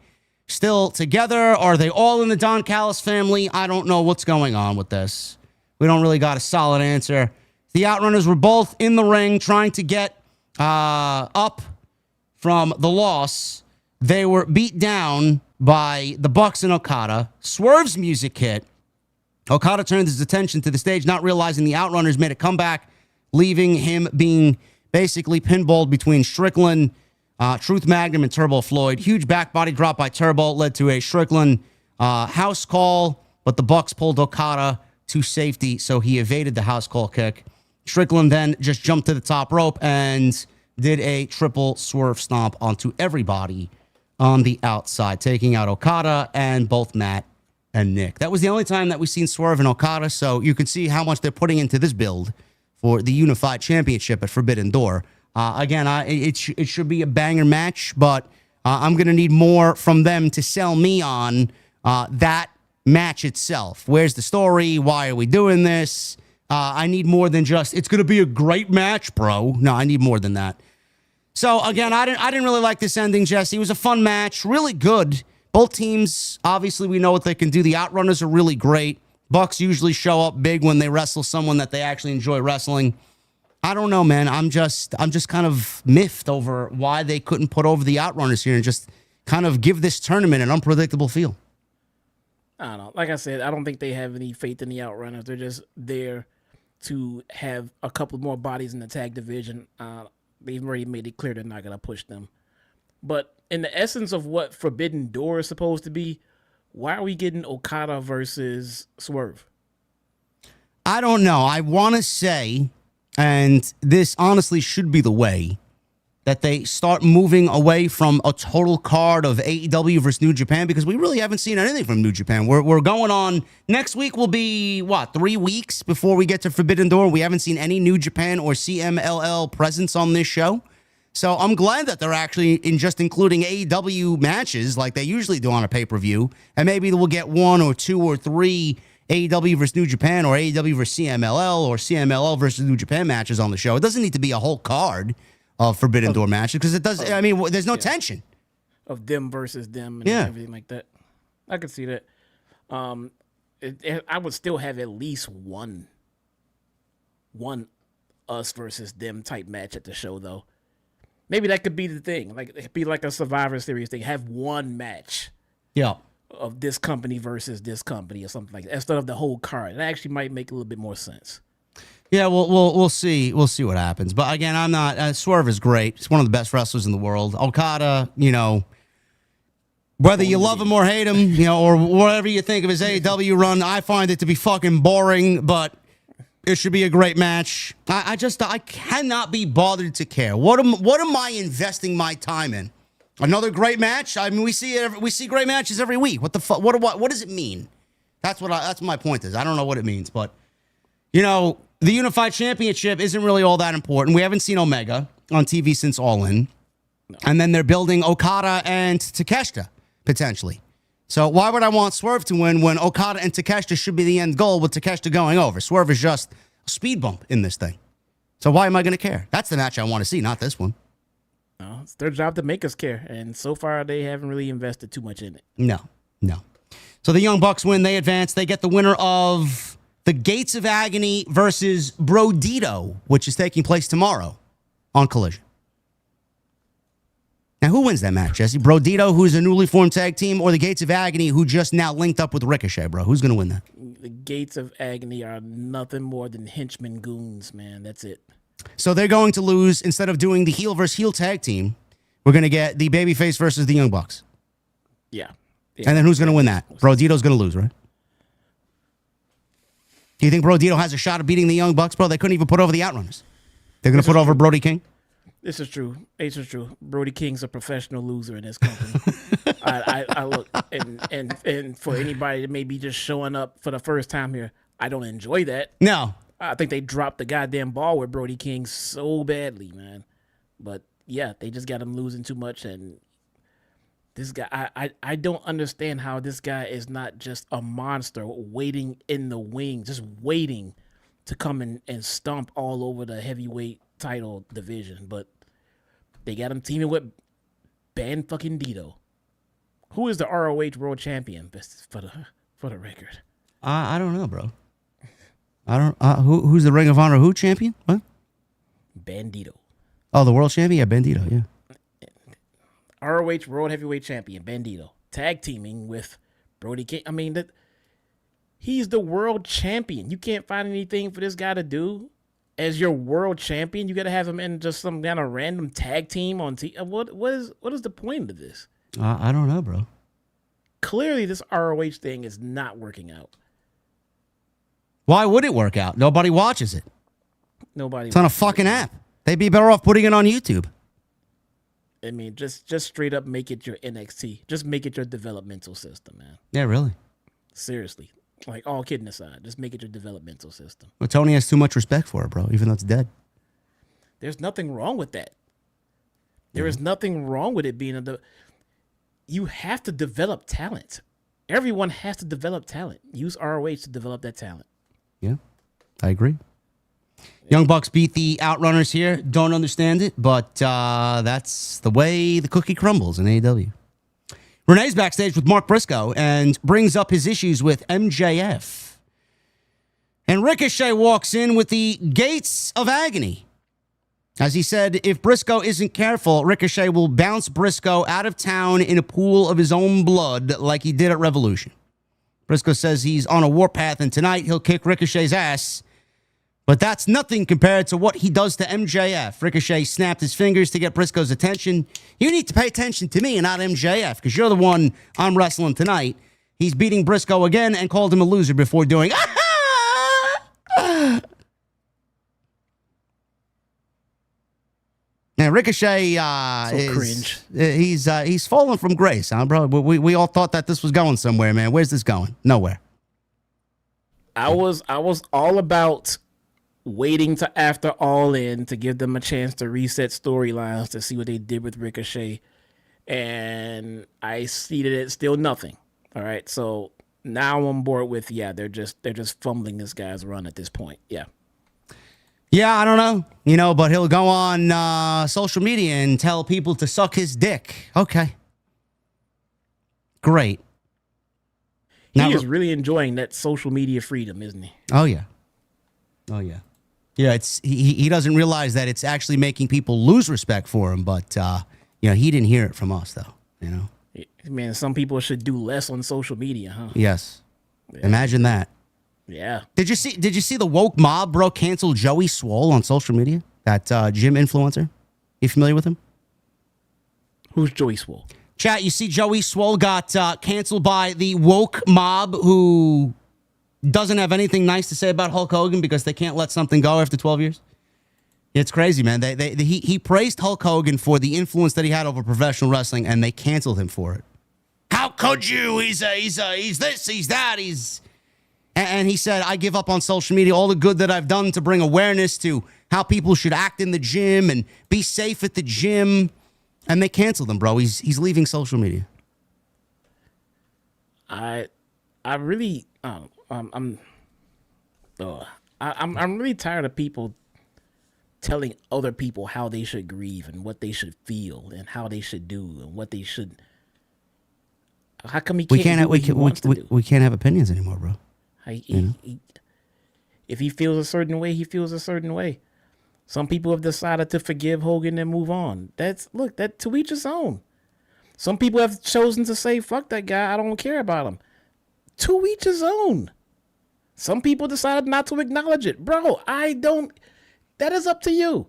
still together? Are they all in the Don Callis family? I don't know what's going on with this. We don't really got a solid answer. The Outrunners were both in the ring trying to get up from the loss. They were beat down by the Bucks and Okada. Swerve's music hit. Okada turned his attention to the stage, not realizing the Outrunners made a comeback, leaving him being basically pinballed between Strickland, Truth Magnum, and Turbo Floyd. Huge back body drop by Turbo led to a Strickland house call, but the Bucks pulled Okada to safety, so he evaded the house call kick. Strickland then just jumped to the top rope and did a triple swerve stomp onto everybody on the outside, taking out Okada and both Matt and Nick. That was the only time that we've seen Swerve and Okada, so you can see how much they're putting into this build for the Unified Championship at Forbidden Door. Again, it should be a banger match, but I'm going to need more from them to sell me on that match itself. Where's the story? Why are we doing this? I need more than just, it's going to be a great match, bro. No, I need more than that. So, again, I didn't really like this ending, Jesse. It was a fun match, really good. Both teams, obviously, we know what they can do. The Outrunners are really great. Bucks usually show up big when they wrestle someone that they actually enjoy wrestling. I don't know, man. I'm just kind of miffed over why they couldn't put over the Outrunners here and just kind of give this tournament an unpredictable feel. I don't know. Like I said, I don't think they have any faith in the Outrunners. They're just there to have a couple more bodies in the tag division. They've already made it clear they're not going to push them. But in the essence of what Forbidden Door is supposed to be, why are we getting Okada versus Swerve? I don't know. I want to say, and this honestly should be the way, that they start moving away from a total card of AEW versus New Japan, because we really haven't seen anything from New Japan. We're going on, next week will be, 3 weeks before we get to Forbidden Door. We haven't seen any New Japan or CMLL presence on this show. So I'm glad that they're actually just including AEW matches like they usually do on a pay-per-view. And maybe we'll get 1 or 2 or 3 AEW versus New Japan or AEW versus CMLL or CMLL versus New Japan matches on the show. It doesn't need to be a whole card of Forbidden Door matches, because it does. I mean, there's no tension of them versus them and everything like that. I could see that. I would still have at least one us versus them type match at the show, though. Maybe that could be the thing. Like, it'd be like a Survivor Series thing. Have one match. Yeah. Of this company versus this company or something like that, instead of the whole card. It actually might make a little bit more sense. Yeah, we'll see. We'll see what happens. But again, I'm not. Swerve is great. He's one of the best wrestlers in the world. Okada, whether you love him or hate him, or whatever you think of his AEW run, I find it to be fucking boring. But it should be a great match. I cannot be bothered to care. What am I investing my time in? Another great match? I mean, we see great matches every week. What the fuck? What does it mean? That's my point is. I don't know what it means, but the Unified Championship isn't really all that important. We haven't seen Omega on TV since All In. No. And then they're building Okada and Takeshita, potentially. So why would I want Swerve to win when Okada and Takeshita should be the end goal with Takeshita going over? Swerve is just a speed bump in this thing. So why am I going to care? That's the match I want to see, not this one. No, it's their job to make us care. And so far, they haven't really invested too much in it. No. So the Young Bucks win. They advance. They get the winner of the Gates of Agony versus Brodito, which is taking place tomorrow on Collision. Now, who wins that match, Jesse? Brodito, who's a newly formed tag team, or the Gates of Agony, who just now linked up with Ricochet, bro? Who's going to win that? The Gates of Agony are nothing more than henchmen goons, man. That's it. So they're going to lose. Instead of doing the heel versus heel tag team, we're going to get the babyface versus the Young Bucks. Yeah. And then who's going to win that? Brodito's going to lose, right? Do you think Brodito has a shot of beating the Young Bucks, bro? They couldn't even put over the Outrunners. They're going to put over Brody King? This is true. This is true. Brody King's a professional loser in this company. I look, and for anybody that may be just showing up for the first time here, I don't enjoy that. No. I think they dropped the goddamn ball with Brody King so badly, man. But yeah, they just got him losing too much, and this guy, I don't understand how this guy is not just a monster waiting in the wing, just waiting to come in and stomp all over the heavyweight title division. But they got him teaming with Bandito, who is the ROH World Champion, for the record. I don't know, bro. I don't. Who's the Ring of Honor who champion? What? Bandito. Oh, the World Champion? Yeah, Bandito, yeah. ROH World Heavyweight Champion, Bandito, tag teaming with Brody King. I mean, he's the world champion. You can't find anything for this guy to do as your world champion. You got to have him in just some kind of random tag team on TV. What is the point of this? I don't know, bro. Clearly, this ROH thing is not working out. Why would it work out? Nobody watches it. Nobody. It's on a fucking app. They'd be better off putting it on YouTube. I mean, just straight up make it your NXT. Just make it your developmental system, man. Yeah, really. Seriously. Like, all kidding aside, just make it your developmental system. Well, Tony has too much respect for it, bro, even though it's dead. There's nothing wrong with that. There is nothing wrong with it being you have to develop talent. Everyone has to develop talent. Use ROH to develop that talent. Yeah, I agree. Young Bucks beat the Outrunners here. Don't understand it, but that's the way the cookie crumbles in AEW. Renee's backstage with Mark Briscoe and brings up his issues with MJF. And Ricochet walks in with the Gates of Agony. As he said, if Briscoe isn't careful, Ricochet will bounce Briscoe out of town in a pool of his own blood like he did at Revolution. Briscoe says he's on a warpath, and tonight he'll kick Ricochet's ass. But that's nothing compared to what he does to MJF. Ricochet snapped his fingers to get Briscoe's attention. You need to pay attention to me and not MJF, because you're the one I'm wrestling tonight. He's beating Briscoe again and called him a loser before doing... Now, Ricochet cringe. He's fallen from grace, huh, bro? We all thought that this was going somewhere, man. Where's this going? Nowhere. I was all about waiting to after All In to give them a chance to reset storylines to see what they did with Ricochet, and I see that it's still nothing. All right, so now I'm on board with they're just fumbling this guy's run at this point. Yeah, I don't know, but he'll go on social media and tell people to suck his dick. Okay, great. He is really enjoying that social media freedom, isn't he? Oh yeah. Yeah, it's he doesn't realize that it's actually making people lose respect for him, but he didn't hear it from us though, Man, some people should do less on social media, huh? Yes. Yeah. Imagine that. Yeah. Did you see the woke mob, bro, cancel Joey Swole on social media? That gym influencer? You familiar with him? Who's Joey Swole? Chat, you see Joey Swole got canceled by the woke mob who doesn't have anything nice to say about Hulk Hogan because they can't let something go after 12 years? It's crazy, man. He praised Hulk Hogan for the influence that he had over professional wrestling, and they canceled him for it. How could you? He's this, he's that, And he said, I give up on social media, all the good that I've done to bring awareness to how people should act in the gym and be safe at the gym. And they canceled him, bro. He's leaving social media. I'm really tired of people telling other people how they should grieve and what they should feel and how they should do and what they should. How come we can't have opinions anymore, bro? If he feels a certain way, he feels a certain way. Some people have decided to forgive Hogan and move on. That to each his own. Some people have chosen to say, fuck that guy, I don't care about him. To each his own. Some people decided not to acknowledge it. Bro, that is up to you.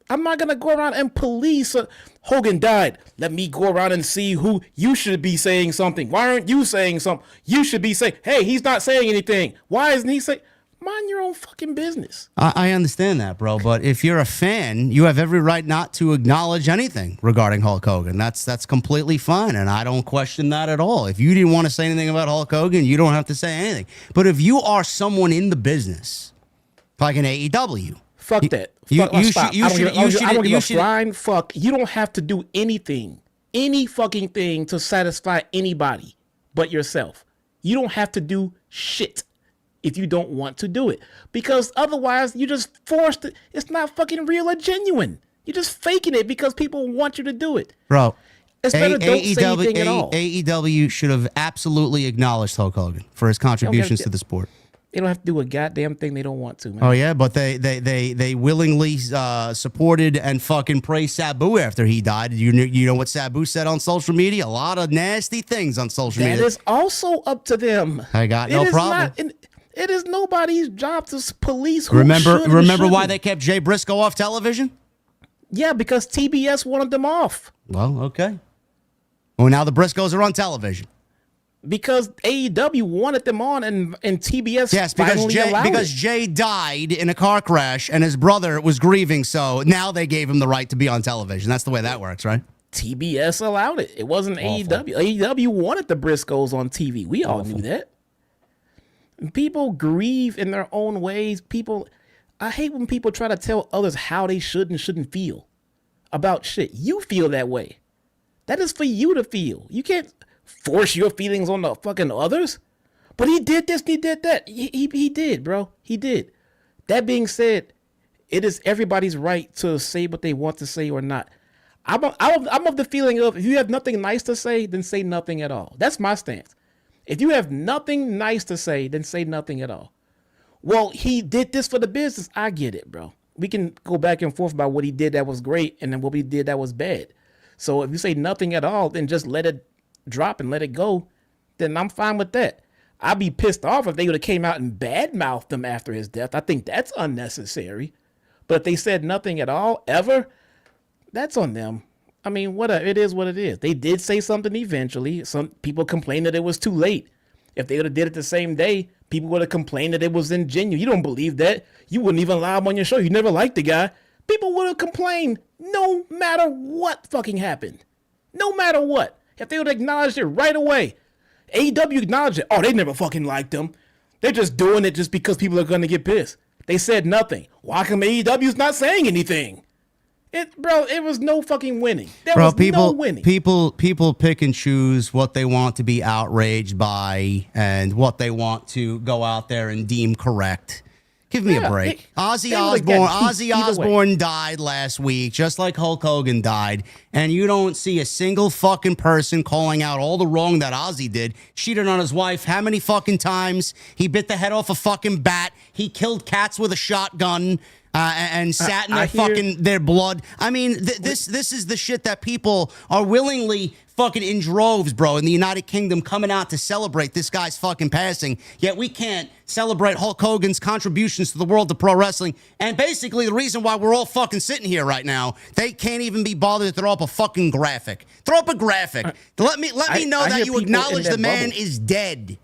I'm not going to go around and police Hogan died. Let me go around and see who you should be saying something. Why aren't you saying something? You should be saying, hey, he's not saying anything. Why isn't he saying? Mind your own fucking business. I understand that, bro. But if you're a fan, you have every right not to acknowledge anything regarding Hulk Hogan. That's completely fine, and I don't question that at all. If you didn't want to say anything about Hulk Hogan, you don't have to say anything. But if you are someone in the business, like an AEW, fuck that. I don't give a flying fuck. You don't have to do anything, any fucking thing to satisfy anybody but yourself. You don't have to do shit if you don't want to do it, because otherwise you just forced it. It's not fucking real or genuine. You're just faking it because people want you to do it, bro. It's better don't say anything at all. AEW should have absolutely acknowledged Hulk Hogan for his contributions to the sport. They don't have to do a goddamn thing they don't want to, man. Oh yeah, but they willingly supported and fucking praised Sabu after he died. You know what Sabu said on social media? A lot of nasty things on social media. That is also up to them. I got no problem. It is nobody's job to police who Remember why they kept Jay Briscoe off television? Yeah, because TBS wanted them off. Well, okay. Well, now the Briscoes are on television. Because AEW wanted them on and TBS because Jay died in a car crash and his brother was grieving, so now they gave him the right to be on television. That's the way that works, right? TBS allowed it. It wasn't AEW. AEW wanted the Briscoes on TV. We all knew that. People grieve in their own ways. I hate when people try to tell others how they should and shouldn't feel about shit. You feel that way. That is for you to feel. You can't force your feelings on the fucking others. But he did this, he did that. He did, bro. He did. That being said, it is everybody's right to say what they want to say or not. I'm of the feeling of, if you have nothing nice to say, then say nothing at all. That's my stance. If you have nothing nice to say, then say nothing at all. Well, he did this for the business. I get it, bro. We can go back and forth about what he did that was great and then what he did that was bad. So if you say nothing at all, then just let it drop and let it go, then I'm fine with that. I'd be pissed off if they would have came out and badmouthed him after his death. I think that's unnecessary. But if they said nothing at all, ever, that's on them. I mean, it is what it is. They did say something eventually. Some people complained that it was too late. If they would have did it the same day, people would have complained that it was ingenuine. You don't believe that. You wouldn't even allow him on your show. You never liked the guy. People would have complained no matter what fucking happened. No matter what. If they would have acknowledged it right away. AEW acknowledged it. Oh, they never fucking liked him. They're just doing it just because people are going to get pissed. They said nothing. Why come AEW's not saying anything? It was no fucking winning. There was no winning. People pick and choose what they want to be outraged by and what they want to go out there and deem correct. Give me a break. Ozzy Osbourne died last week, just like Hulk Hogan died, and you don't see a single fucking person calling out all the wrong that Ozzy did. Cheated on his wife how many fucking times? He bit the head off a fucking bat. He killed cats with a shotgun. And sat in their blood. I mean, this is the shit that people are willingly fucking in droves, bro, in the United Kingdom coming out to celebrate this guy's fucking passing. Yet we can't celebrate Hulk Hogan's contributions to the world of pro wrestling. And basically the reason why we're all fucking sitting here right now, they can't even be bothered to throw up a fucking graphic. Throw up a graphic. Let me know that you acknowledge the man is dead.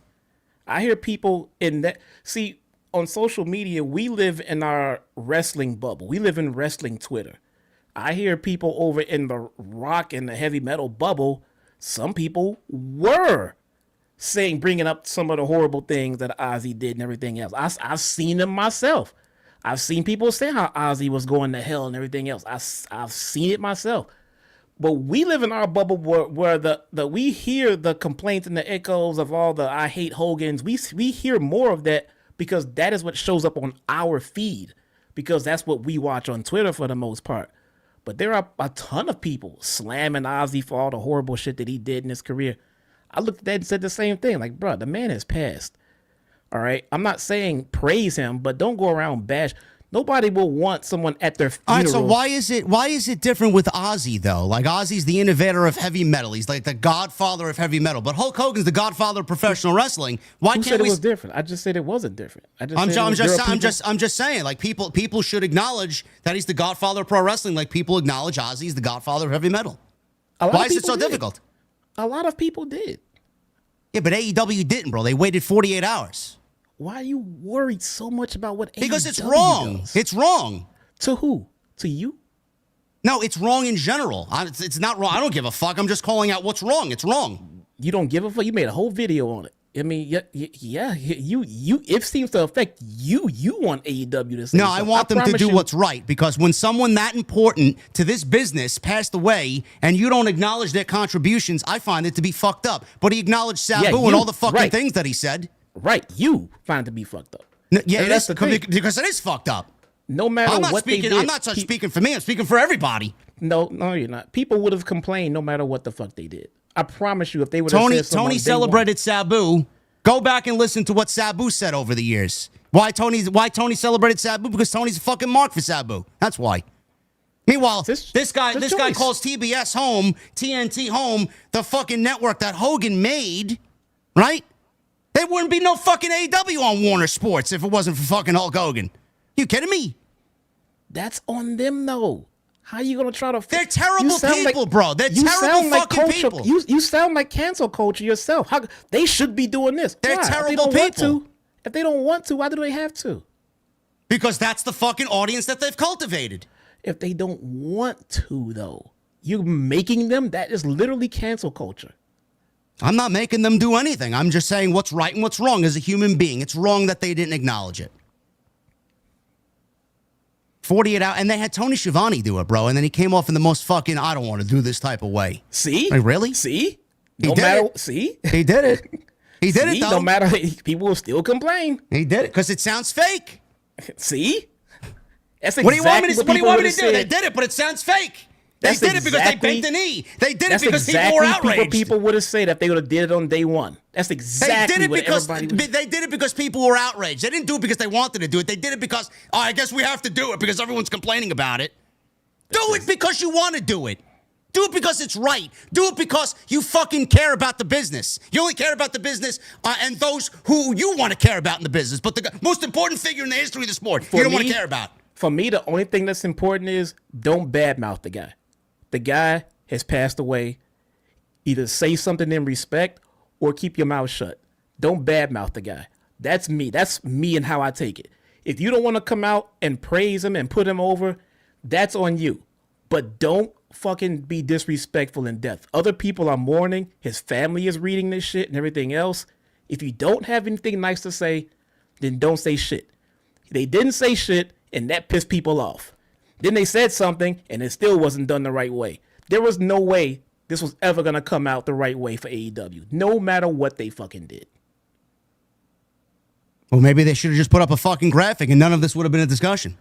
I hear people in that. See, on social media, we live in our wrestling bubble. We live in wrestling Twitter. I hear people over in the rock and the heavy metal bubble, some people were bringing up some of the horrible things that Ozzy did and everything else. I've seen them myself. I've seen people say how Ozzy was going to hell and everything else. I've seen it myself. But we live in our bubble where we hear the complaints and the echoes of all the I hate Hogans. We hear more of that, because that is what shows up on our feed, because that's what we watch on Twitter for the most part. But there are a ton of people slamming Ozzy for all the horrible shit that he did in his career. I looked at that and said the same thing. Like, bro, the man has passed. All right? I'm not saying praise him, but don't go around bash. Nobody will want someone at their funeral. All right, so why is it different with Ozzy, though? Like, Ozzy's the innovator of heavy metal. He's like the godfather of heavy metal. But Hulk Hogan's the godfather of professional wrestling. Why can't it was different? I just said it wasn't different. I'm just saying, like, people should acknowledge that he's the godfather of pro wrestling, like people acknowledge Ozzy's the godfather of heavy metal. Why is it so difficult? A lot of people did. Yeah, but AEW didn't, bro. They waited 48 hours. Why are you worried so much about what AEW Because it's wrong. does? It's wrong. To who? To you? No, it's wrong in general. It's not wrong. I don't give a fuck. I'm just calling out what's wrong. It's wrong. You don't give a fuck? You made a whole video on it. I mean, yeah, it seems to affect you. You want AEW to say No, I want them to do what's right, because when someone that important to this business passed away and you don't acknowledge their contributions, I find it to be fucked up. But he acknowledged Sabu and all the fucking things that he said. Right, you find it to be fucked up. No, yeah, it is, because it is fucked up. No matter what they did. I'm not speaking for me. I'm speaking for everybody. No, you're not. People would have complained no matter what the fuck they did. I promise you, if they would have said something. Tony celebrated Sabu. Go back and listen to what Sabu said over the years. Why Tony celebrated Sabu? Because Tony's a fucking mark for Sabu. That's why. Meanwhile, this guy calls TBS home, TNT home, the fucking network that Hogan made, right? There wouldn't be no fucking AEW on Warner Sports if it wasn't for fucking Hulk Hogan. You kidding me? That's on them, though. How you gonna try to? They're terrible people, bro. They're terrible fucking people. You sound like cancel culture yourself. They should be doing this. They're terrible people. If they don't want to, why do they have to? Because that's the fucking audience that they've cultivated. If they don't want to, though, you making them, that is literally cancel culture. I'm not making them do anything. I'm just saying what's right and what's wrong as a human being. It's wrong that they didn't acknowledge it. 48 hours, and they had Tony Schiavone do it, bro, and then he came off in the most fucking, I don't want to do this type of way. See? Like, really? See? He did it. See? He did it. He did it, though. No matter, people will still complain. He did it, because it sounds fake. See? That's exactly what do you want me to do? They did it, but it sounds fake. They did it because they bent the knee. They did it because people were outraged. People would have said if they would have did it on day one. That's exactly what everybody would. They did it because people were outraged. They didn't do it because they wanted to do it. They did it because, I guess we have to do it because everyone's complaining about it. Do it because you want to do it. Do it because it's right. Do it because you fucking care about the business. You only care about the business and those who you want to care about in the business. But the most important figure in the history of the sport, you don't want to care about. For me, the only thing that's important is don't badmouth the guy. The guy has passed away. Either say something in respect or keep your mouth shut. Don't badmouth the guy. That's me. That's me and how I take it. If you don't want to come out and praise him and put him over, that's on you. But don't fucking be disrespectful in death. Other people are mourning. His family is reading this shit and everything else. If you don't have anything nice to say, then don't say shit. They didn't say shit, and that pissed people off. Then they said something, and it still wasn't done the right way. There was no way this was ever going to come out the right way for AEW, no matter what they fucking did. Well, maybe they should have just put up a fucking graphic, and none of this would have been a discussion.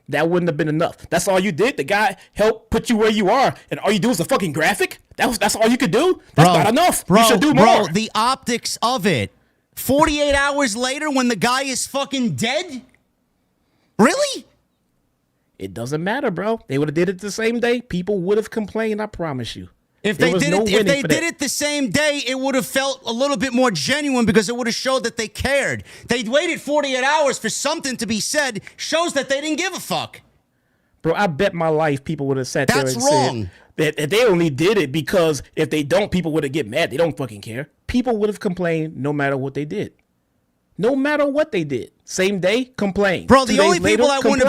That wouldn't have been enough. That's all you did? The guy helped put you where you are, and all you do is a fucking graphic? That's all you could do? That's not enough. You should do more. Bro, the optics of it. 48 hours later when the guy is fucking dead? Really? It doesn't matter, bro. They would have did it the same day. People would have complained, I promise you. If they did it the same day, it would have felt a little bit more genuine because it would have showed that they cared. They waited 48 hours for something to be said, shows that they didn't give a fuck. Bro, I bet my life people would have sat there and wrong. said that they only did it because if they don't, people would have get mad. They don't fucking care. People would have complained no matter what they did. No matter what they did. Same day, complain. Bro, the only people that wouldn't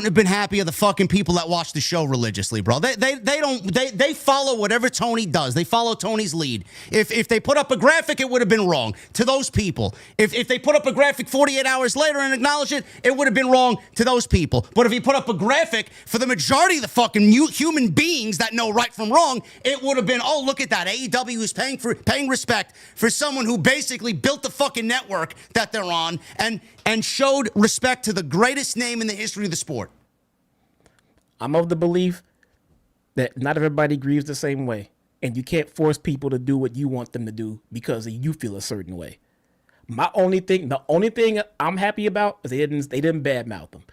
have been happy are the fucking people that watch the show religiously, bro. They follow whatever Tony does. They follow Tony's lead. If they put up a graphic, it would have been wrong to those people. If they put up a graphic 48 hours later and acknowledge it, it would have been wrong to those people. But if he put up a graphic for the majority of the fucking human beings that know right from wrong, it would have been, oh, look at that. AEW is paying respect for someone who basically built the fucking network that they're on and showed respect to the greatest name in the history of the sport. I'm of the belief that not everybody grieves the same way, and you can't force people to do what you want them to do because you feel a certain way. The only thing I'm happy about is they didn't badmouth him.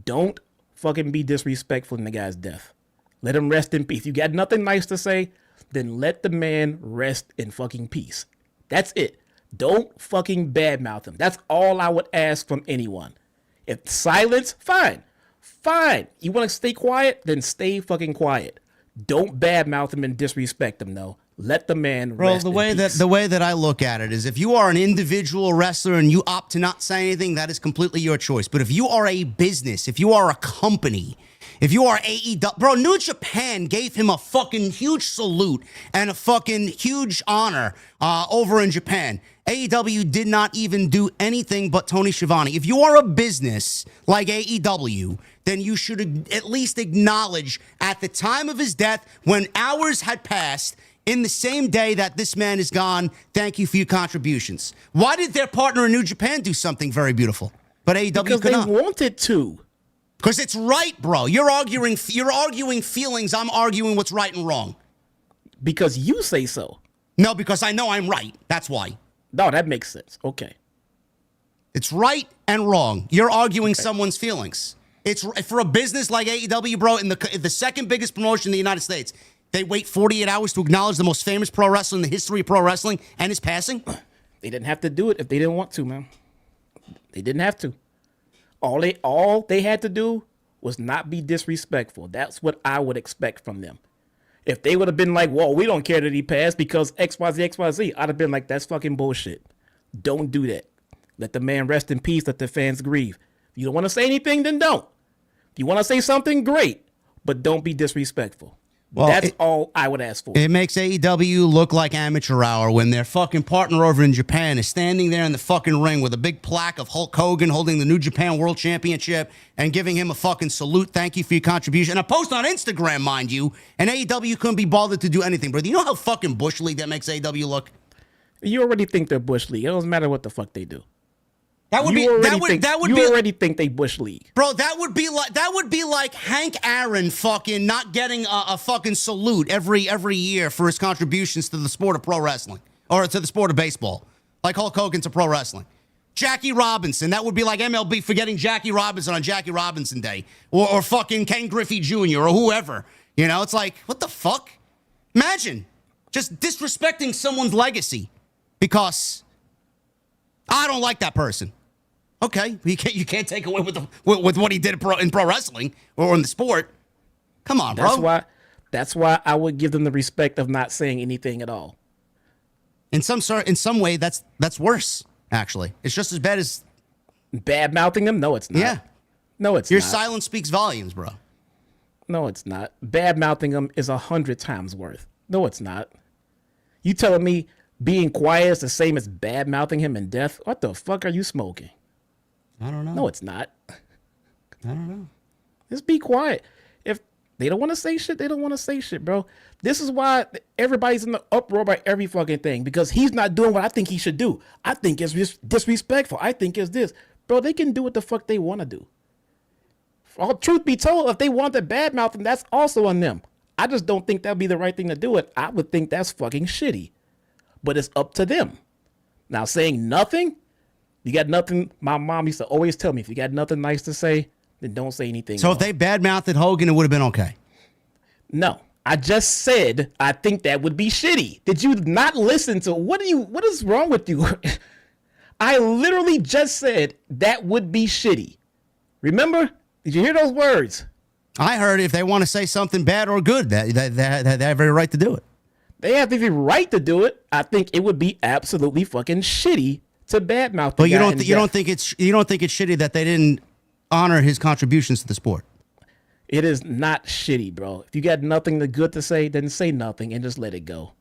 Don't fucking be disrespectful in the guy's death. Let him rest in peace. You got nothing nice to say, then let the man rest in fucking peace. That's it. Don't fucking badmouth him. That's all I would ask from anyone. If silence, fine. Fine. You want to stay quiet? Then stay fucking quiet. Don't badmouth him and disrespect him, though. Let the man rest in peace. The way that I look at it is if you are an individual wrestler and you opt to not say anything, that is completely your choice. But if you are a business, if you are a company, if you are AEW, bro, New Japan gave him a fucking huge salute and a fucking huge honor over in Japan. AEW did not even do anything but Tony Schiavone. If you are a business like AEW, then you should at least acknowledge at the time of his death, when hours had passed, in the same day that this man is gone, thank you for your contributions. Why did their partner in New Japan do something very beautiful, but AEW because could not? They wanted to. Because it's right, bro. You're arguing feelings. I'm arguing what's right and wrong. Because you say so. No, because I know I'm right. That's why. No, that makes sense. Okay. It's right and wrong. You're arguing someone's feelings. It's for a business like AEW, bro, in the second biggest promotion in the United States. They wait 48 hours to acknowledge the most famous pro wrestler in the history of pro wrestling and his passing. They didn't have to do it if they didn't want to, man. They didn't have to. All they had to do was not be disrespectful. That's what I would expect from them. If they would have been like, well, we don't care that he passed because XYZ, I'd have been like, that's fucking bullshit. Don't do that. Let the man rest in peace. Let the fans grieve. If you don't want to say anything, then don't. If you want to say something, great. But don't be disrespectful. Well, that's all I would ask for. It makes AEW look like amateur hour when their fucking partner over in Japan is standing there in the fucking ring with a big plaque of Hulk Hogan holding the New Japan World Championship and giving him a fucking salute. Thank you for your contribution. And a post on Instagram, mind you, and AEW couldn't be bothered to do anything. But you know how fucking Bush League that makes AEW look? You already think they're Bush League. It doesn't matter what the fuck they do. You already think they Bush League, bro. That would be like Hank Aaron fucking not getting a fucking salute every year for his contributions to the sport of pro wrestling or to the sport of baseball, like Hulk Hogan to pro wrestling. Jackie Robinson, that would be like MLB forgetting Jackie Robinson on Jackie Robinson Day, or fucking Ken Griffey Jr. or whoever. You know, it's like, what the fuck? Imagine just disrespecting someone's legacy because I don't like that person. Okay, you can't take away with what he did in pro wrestling or in the sport. Come on, bro. That's why I would give them the respect of not saying anything at all. In some way, that's worse. Actually, it's just as bad as bad mouthing them. No, it's not. Yeah, no, it's your not. silence speaks volumes, bro. No, it's not. Bad mouthing them is 100 times worth. No, it's not. You telling me being quiet is the same as bad mouthing him in death? What the fuck are you smoking? I don't know. No, it's not. I don't know. Just be quiet. If they don't want to say shit, they don't want to say shit, bro. This is why everybody's in the uproar by every fucking thing, because he's not doing what I think he should do. I think it's disrespectful. I think it's this. Bro, they can do what the fuck they want to do. All truth be told, if they want to badmouth him, that's also on them. I just don't think that'd be the right thing to do it. I would think that's fucking shitty. But it's up to them. Now, saying nothing, you got nothing. My mom used to always tell me, if you got nothing nice to say, then don't say anything. So if they badmouthed Hogan, it would have been okay. No, I just said I think that would be shitty. Did you not listen to what is wrong with you? I literally just said that would be shitty. Remember? Did you hear those words? I heard if they want to say something bad or good, that they have every right to do it. They have every right to do it. I think it would be absolutely fucking shitty to badmouth. But you don't think it's shitty that they didn't honor his contributions to the sport. It is not shitty, bro. If you got nothing good to say, then say nothing and just let it go.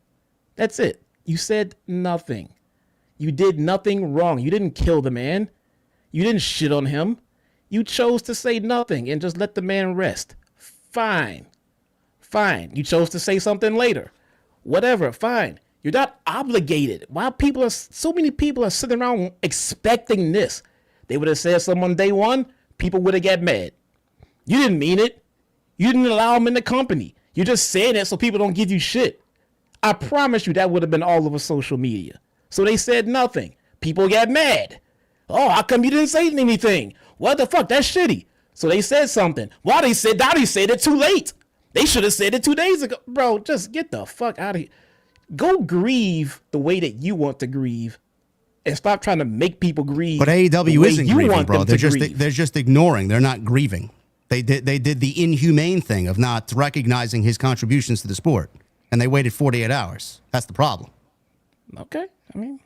That's it. You said nothing. You did nothing wrong. You didn't kill the man. You didn't shit on him. You chose to say nothing and just let the man rest. Fine. You chose to say something later. Whatever, fine. You're not obligated. Why so many people are sitting around expecting this? They would have said something on day one, people would have got mad. You didn't mean it. You didn't allow them in the company. You're just saying it so people don't give you shit. I promise you that would have been all over social media. So they said nothing. People got mad. Oh, how come you didn't say anything? What the fuck? That's shitty. So they said something. Why they said it too late? They should have said it 2 days ago. Bro, just get the fuck out of here. Go grieve the way that you want to grieve and stop trying to make people grieve. But AEW isn't grieving, bro. They're just ignoring. They're not grieving. They did the inhumane thing of not recognizing his contributions to the sport, and they waited 48 hours. That's the problem. Okay. I mean,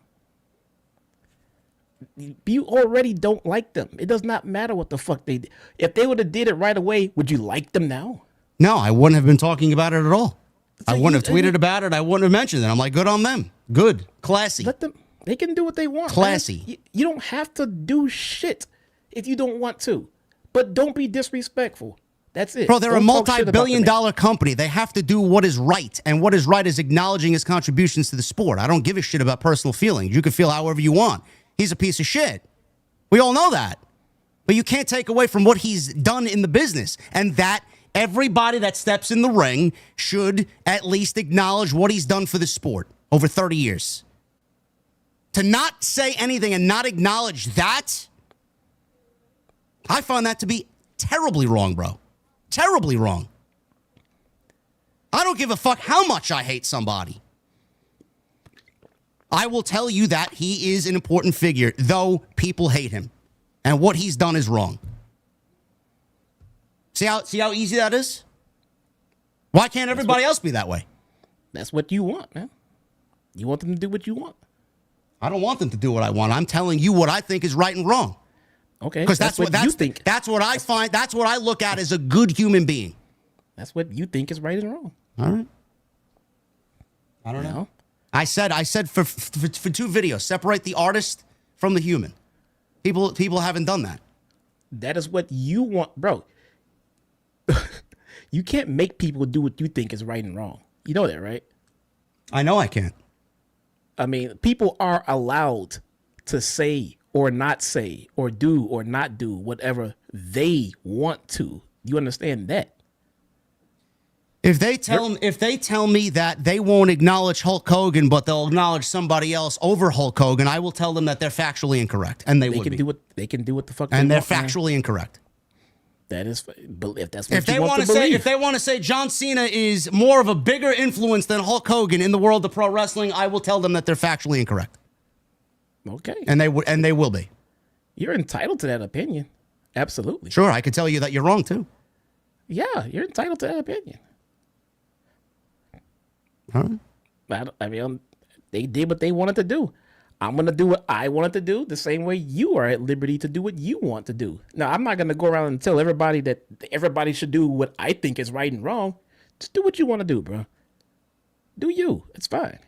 you already don't like them. It does not matter what the fuck they did. If they would have did it right away, would you like them now? No, I wouldn't have been talking about it at all. So I wouldn't have tweeted about it. I wouldn't have mentioned it. I'm like, good on them. Good. Classy. Let them. They can do what they want. Classy. You don't have to do shit if you don't want to. But don't be disrespectful. That's it. Bro, they're a multi-billion-dollar company. They have to do what is right. And what is right is acknowledging his contributions to the sport. I don't give a shit about personal feelings. You can feel however you want. He's a piece of shit. We all know that. But you can't take away from what he's done in the business. And that everybody that steps in the ring should at least acknowledge what he's done for the sport over 30 years. To not say anything and not acknowledge that, I find that to be terribly wrong, bro. Terribly wrong. I don't give a fuck how much I hate somebody. I will tell you that he is an important figure, though people hate him. And what he's done is wrong. See how easy that is? Why can't everybody else be that way? That's what you want, man. You want them to do what you want. I don't want them to do what I want. I'm telling you what I think is right and wrong. Okay, because that's what you think. That's what I find. That's what I look at as a good human being. That's what you think is right and wrong. All right. I don't know. I said for 2 videos, separate the artist from the human. People haven't done that. That is what you want, bro. You can't make people do what you think is right and wrong. You know that, right? I know I can't. I mean, people are allowed to say or not say or do or not do whatever they want to. You understand that? If they tell me that they won't acknowledge Hulk Hogan, but they'll acknowledge somebody else over Hulk Hogan, I will tell them that they're factually incorrect, and they can do what the fuck. And they they're want, factually incorrect. That is, if that's If what you want to say, believe. if they want to say John Cena is more of a bigger influence than Hulk Hogan in the world of pro wrestling, I will tell them that they're factually incorrect, Okay. and they will be. You're entitled to that opinion. Absolutely. Sure, I could tell you that you're wrong too. Yeah, you're entitled to that opinion. All right. I mean, they did what they wanted to do. I'm going to do what I wanted to do the same way you are at liberty to do what you want to do. Now, I'm not going to go around and tell everybody that everybody should do what I think is right and wrong. Just do what you want to do, bro. Do you. It's fine.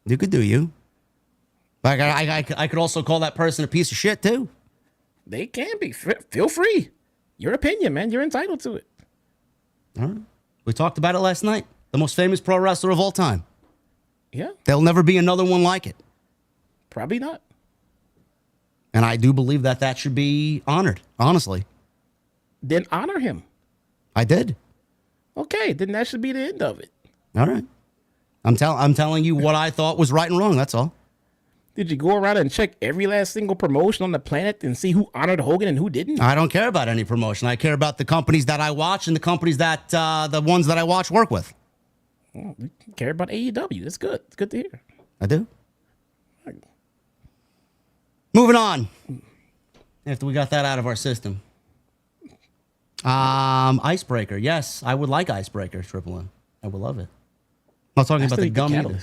You could do you. Like I could also call that person a piece of shit too. They can be. Feel free. Your opinion, man. You're entitled to it. All right. We talked about it last night. The most famous pro wrestler of all time. Yeah, There'll never be another one like it. probably not. And I do believe that should be honored, honestly. Then honor him. I did. Okay, then that should be the end of it. All right. I'm telling you what I thought was right and wrong, that's all. Did you go around and check every last single promotion on the planet and see who honored Hogan and who didn't? I don't care about any promotion. I care about the companies that I watch and the companies that the ones that I watch work with. Well, we care about AEW. That's good. It's good to hear. I do. Moving on. After we got that out of our system. Icebreaker. Yes, I would like Icebreaker, Triple M. I would love it. I'm not talking about the gum either.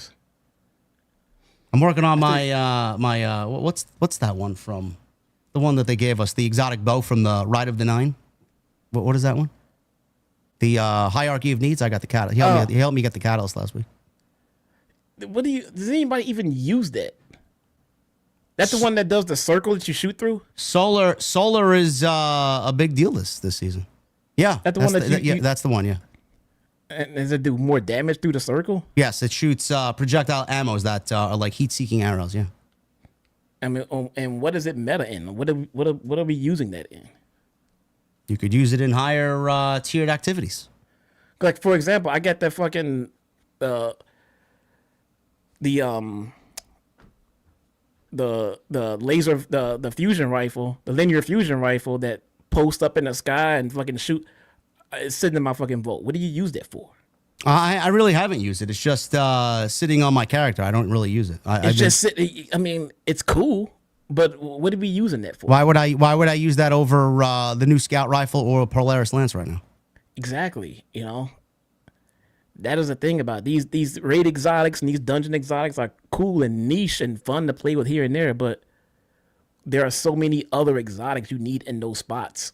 I'm working on my what's that one from? The one that they gave us, the exotic bow from the Ride of the Nine. What is that one? The Hierarchy of Needs. I got the catalyst. He helped me get the catalyst last week. Does anybody even use that? That's the one that does the circle that you shoot through? Solar is a big deal this season. Yeah, That's the one that that's the one. Yeah. And does it do more damage through the circle? Yes, it shoots projectile ammos that are like heat-seeking arrows. Yeah. I mean, and what is it meta in? What are we using that in? You could use it in higher tiered activities. Like, for example, I got that fucking the laser, the fusion rifle, the linear fusion rifle that posts up in the sky and fucking shoot. It's sitting in my fucking vault. What do you use that for? I really haven't used it. It's just sitting on my character. I don't really use it. I mean, it's cool, but what are we using that for? Why would I use that over the new Scout rifle or Polaris Lance right now? Exactly. You know, that is the thing about these raid exotics and these dungeon exotics are cool and niche and fun to play with here and there, but there are so many other exotics you need in those spots.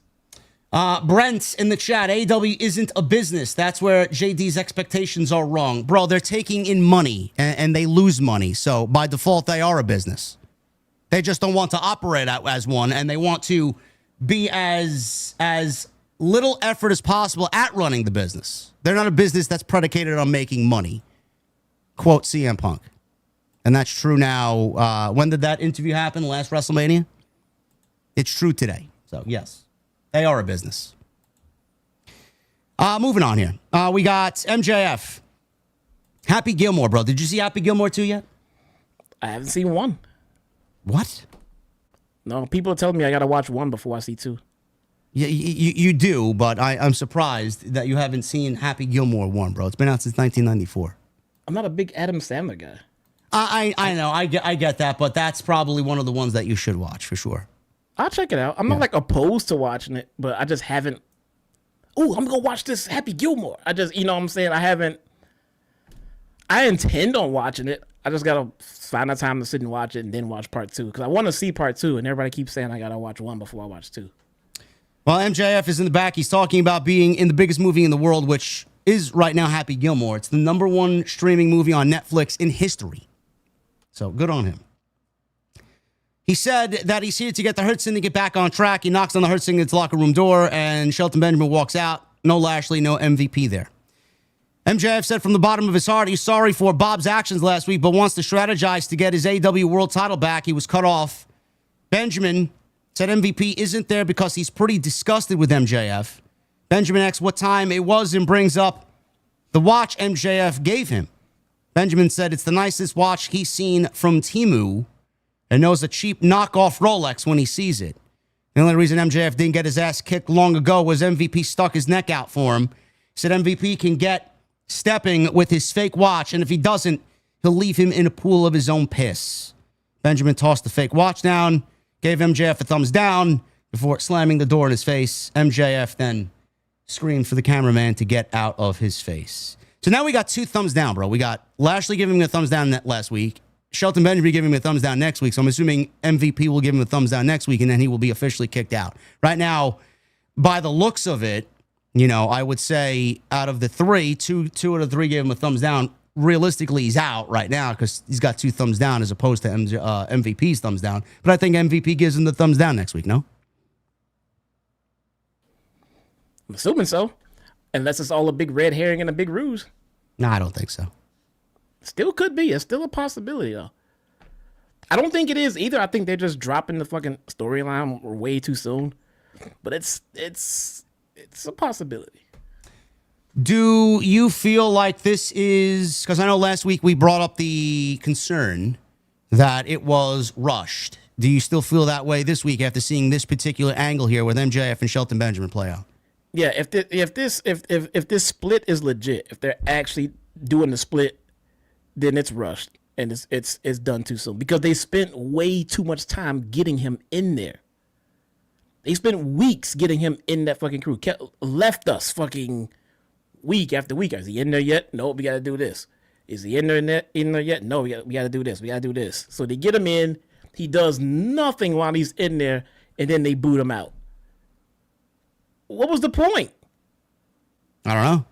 Brent in the chat, AEW isn't a business. That's where JD's expectations are wrong. Bro, they're taking in money and they lose money. So by default, they are a business. They just don't want to operate as one, and they want to be as little effort as possible at running the business. They're not a business that's predicated on making money. Quote CM Punk. And that's true now. When did that interview happen? Last WrestleMania? It's true today. So, yes. They are a business. Moving on here. We got MJF. Happy Gilmore, bro. Did you see Happy Gilmore 2 yet? I haven't seen one. What? No, people are telling me I got to watch one before I see two. Yeah, you do, but I'm surprised that you haven't seen Happy Gilmore 1, bro. It's been out since 1994. I'm not a big Adam Sandler guy. I know. I get that, but that's probably one of the ones that you should watch for sure. I'll check it out. I'm not like opposed to watching it, but I just haven't. Oh, I'm gonna watch this Happy Gilmore. I just, you know what I'm saying? I intend on watching it. I just gotta find a time to sit and watch it and then watch part 2 because I want to see part 2, and everybody keeps saying I gotta watch 1 before I watch 2. Well, MJF is in the back. He's talking about being in the biggest movie in the world, which is right now Happy Gilmore. It's the #1 streaming movie on Netflix in history. So good on him. He said that he's here to get the Hurt Syndicate back on track. He knocks on the Hurt Syndicate's locker room door, and Shelton Benjamin walks out. No Lashley, no MVP there. MJF said from the bottom of his heart he's sorry for Bob's actions last week, but wants to strategize to get his AEW World title back. He was cut off. Benjamin said MVP isn't there because he's pretty disgusted with MJF. Benjamin asks what time it was and brings up the watch MJF gave him. Benjamin said it's the nicest watch he's seen from Temu and knows a cheap knockoff Rolex when he sees it. The only reason MJF didn't get his ass kicked long ago was MVP stuck his neck out for him. He said MVP can get stepping with his fake watch, and if he doesn't, he'll leave him in a pool of his own piss. Benjamin tossed the fake watch down, gave MJF a thumbs down before slamming the door in his face. MJF then screamed for the cameraman to get out of his face. So now we got 2 thumbs down, bro. We got Lashley giving him a thumbs down last week. Shelton Benjamin giving him a thumbs down next week. So I'm assuming MVP will give him a thumbs down next week, and then he will be officially kicked out. Right now, by the looks of it, you know, I would say out of the 3, two out of 3 gave him a thumbs down. Realistically, he's out right now because he's got 2 thumbs down as opposed to MVP's thumbs down. But I think MVP gives him the thumbs down next week, no? I'm assuming so. Unless it's all a big red herring and a big ruse. No, I don't think so. Still could be. It's still a possibility, though. I don't think it is either. I think they're just dropping the fucking storyline way too soon. But it's a possibility. Do you feel like this is, because I know last week we brought up the concern that it was rushed. Do you still feel that way this week after seeing this particular angle here with MJF and Shelton Benjamin play out? Yeah, if this split is legit, if they're actually doing the split, then it's rushed and it's done too soon because they spent way too much time getting him in there. They spent weeks getting him in that fucking crew. Left us fucking week after week. Is he in there yet? No, we got to do this. Is he in there yet? No, we got to do this. We got to do this. So they get him in. He does nothing while he's in there, and then they boot him out. What was the point? I don't know.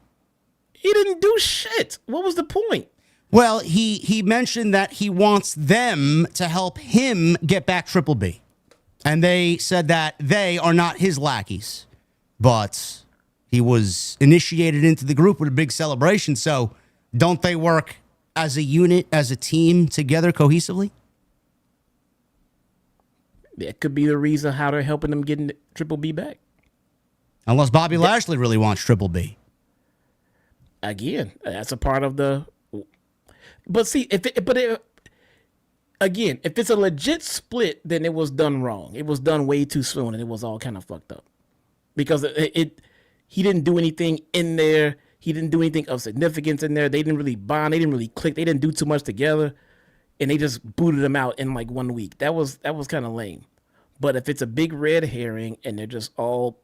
He didn't do shit. What was the point? Well, he mentioned that he wants them to help him get back Triple B. And they said that they are not his lackeys. But he was initiated into the group with a big celebration. So don't they work as a unit, as a team together cohesively? That could be the reason how they're helping them getting Triple B back. Unless Bobby Lashley really wants Triple B. Again, that's a part of the... But see, if it's a legit split, then it was done wrong. It was done way too soon, and it was all kind of fucked up. Because he didn't do anything in there. He didn't do anything of significance in there. They didn't really bond. They didn't really click. They didn't do too much together, and they just booted him out in like 1 week. That was kind of lame. But if it's a big red herring and they're just all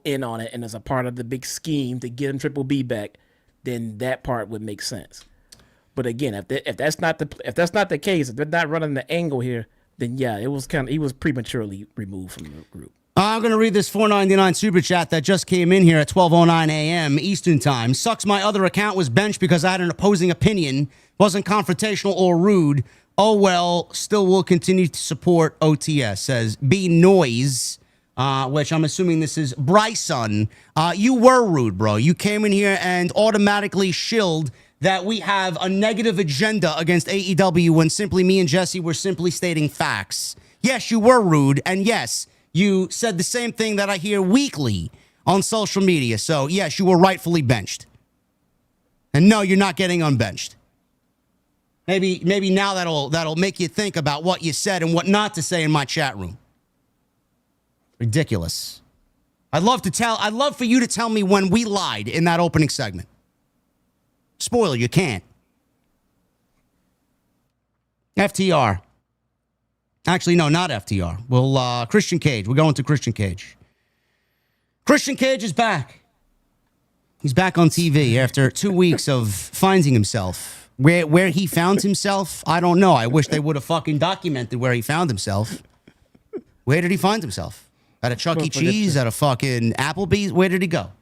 in on it, and it's a part of the big scheme to get him Triple B back, then that part would make sense. But again, if that's not the case, if they're not running the angle here, then yeah, he was prematurely removed from the group. I'm going to read this $4.99 super chat that just came in here at 12:09 a.m. Eastern time. Sucks my other account was benched because I had an opposing opinion, wasn't confrontational or rude. Oh well, still will continue to support OTS, says B Noise, which I'm assuming this is Bryson. You were rude, bro. You came in here and automatically shilled that we have a negative agenda against AEW when simply me and Jesse were simply stating facts. Yes, you were rude, and yes, you said the same thing that I hear weekly on social media. So yes, you were rightfully benched. And no, you're not getting unbenched. Maybe now that'll make you think about what you said and what not to say in my chat room. Ridiculous. I'd love for you to tell me when we lied in that opening segment. Spoiler, you can't. FTR. Actually, no, not FTR. Well, Christian Cage. We're going to Christian Cage. Christian Cage is back. He's back on TV after 2 weeks of finding himself. Where he found himself, I don't know. I wish they would have fucking documented where he found himself. Where did he find himself? At a Chuck E. Cheese? At a fucking Applebee's? Where did he go?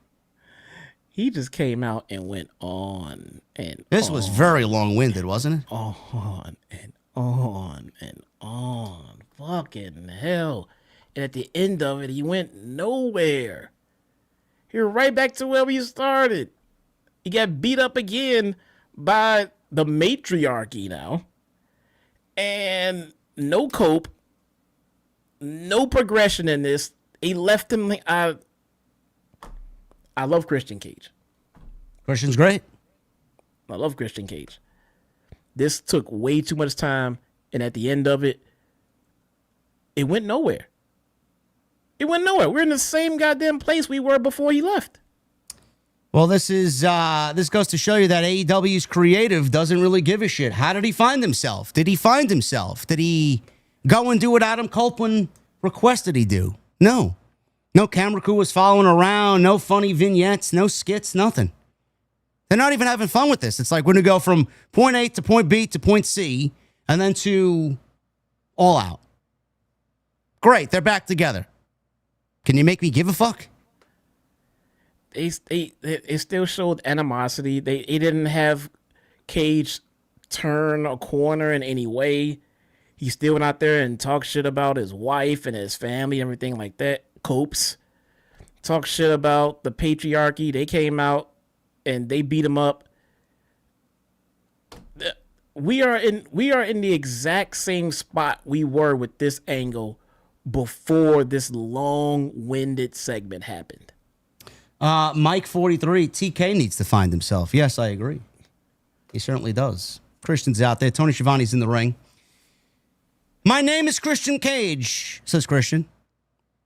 He just came out and went on and This was very long-winded, wasn't it? on and on and on. Fucking hell. And at the end of it, he went nowhere. He was right back to where we started. He got beat up again by the matriarchy now. And no cope. No progression in this. He left him like... I love Christian Cage. Christian's great. I love Christian Cage. This took way too much time, and at the end of it, it went nowhere. It went nowhere. We're in the same goddamn place we were before he left. Well, this goes to show you that AEW's creative doesn't really give a shit. How did he find himself? Did he find himself? Did he go and do what Adam Copeland requested he do? No. No camera crew was following around, no funny vignettes, no skits, nothing. They're not even having fun with this. It's like we're going to go from point A to point B to point C and then to All Out. Great, they're back together. Can you make me give a fuck? It still showed animosity. They didn't have Cage turn a corner in any way. He still went out there and talked shit about his wife and his family, everything like that. Copes. Talk shit about the patriarchy. They came out and they beat him up. We are in the exact same spot we were with this angle before this long-winded segment happened. Mike 43, TK needs to find himself. Yes, I agree. He certainly does. Christian's out there. Tony Schiavone's in the ring. My name is Christian Cage, says Christian.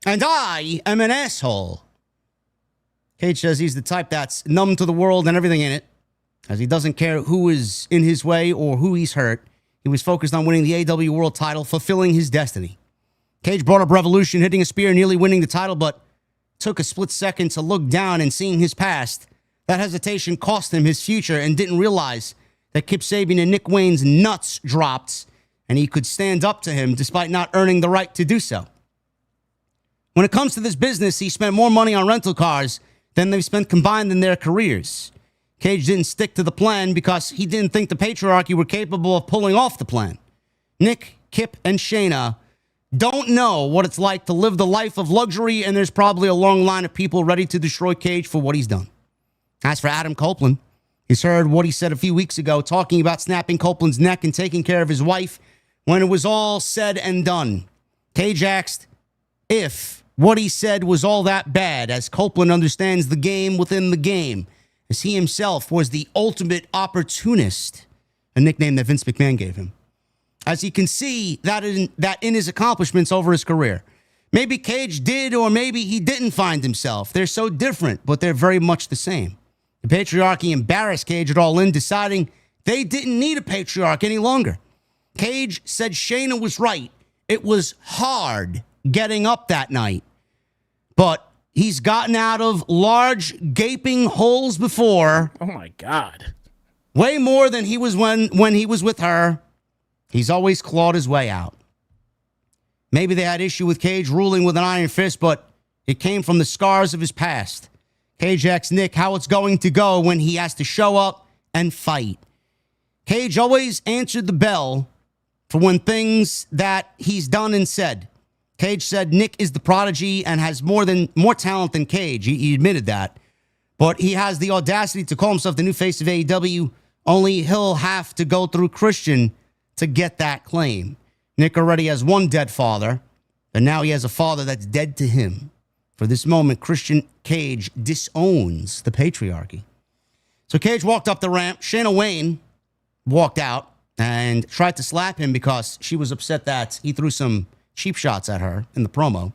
And I am an asshole. Cage says he's the type that's numb to the world and everything in it, as he doesn't care who is in his way or who he's hurt. He was focused on winning the AEW World title, fulfilling his destiny. Cage brought up Revolution, hitting a spear, nearly winning the title, but took a split second to look down and seeing his past. That hesitation cost him his future and didn't realize that Kip Sabian and Nick Wayne's nuts dropped and he could stand up to him despite not earning the right to do so. When it comes to this business, he spent more money on rental cars than they've spent combined in their careers. Cage didn't stick to the plan because he didn't think the patriarchy were capable of pulling off the plan. Nick, Kip, and Shayna don't know what it's like to live the life of luxury, and there's probably a long line of people ready to destroy Cage for what he's done. As for Adam Copeland, he's heard what he said a few weeks ago, talking about snapping Copeland's neck and taking care of his wife when it was all said and done. Cage asked if what he said was all that bad, as Copeland understands the game within the game, as he himself was the ultimate opportunist, a nickname that Vince McMahon gave him. As he can see that in his accomplishments over his career. Maybe Cage did or maybe he didn't find himself. They're so different, but they're very much the same. The patriarchy embarrassed Cage at All In, deciding they didn't need a patriarch any longer. Cage said Shayna was right. It was hard getting up that night. But he's gotten out of large gaping holes before. Oh my God. Way more than he was when he was with her. He's always clawed his way out. Maybe they had issue with Cage ruling with an iron fist, but it came from the scars of his past. Cage asks Nick how it's going to go when he has to show up and fight. Cage always answered the bell for when things that he's done and said. Cage said Nick is the prodigy and has more talent than Cage. He admitted that. But he has the audacity to call himself the new face of AEW. Only he'll have to go through Christian to get that claim. Nick already has one dead father, and now he has a father that's dead to him. For this moment, Christian Cage disowns the patriarchy. So Cage walked up the ramp. Shayna Wayne walked out and tried to slap him because she was upset that he threw some cheap shots at her in the promo.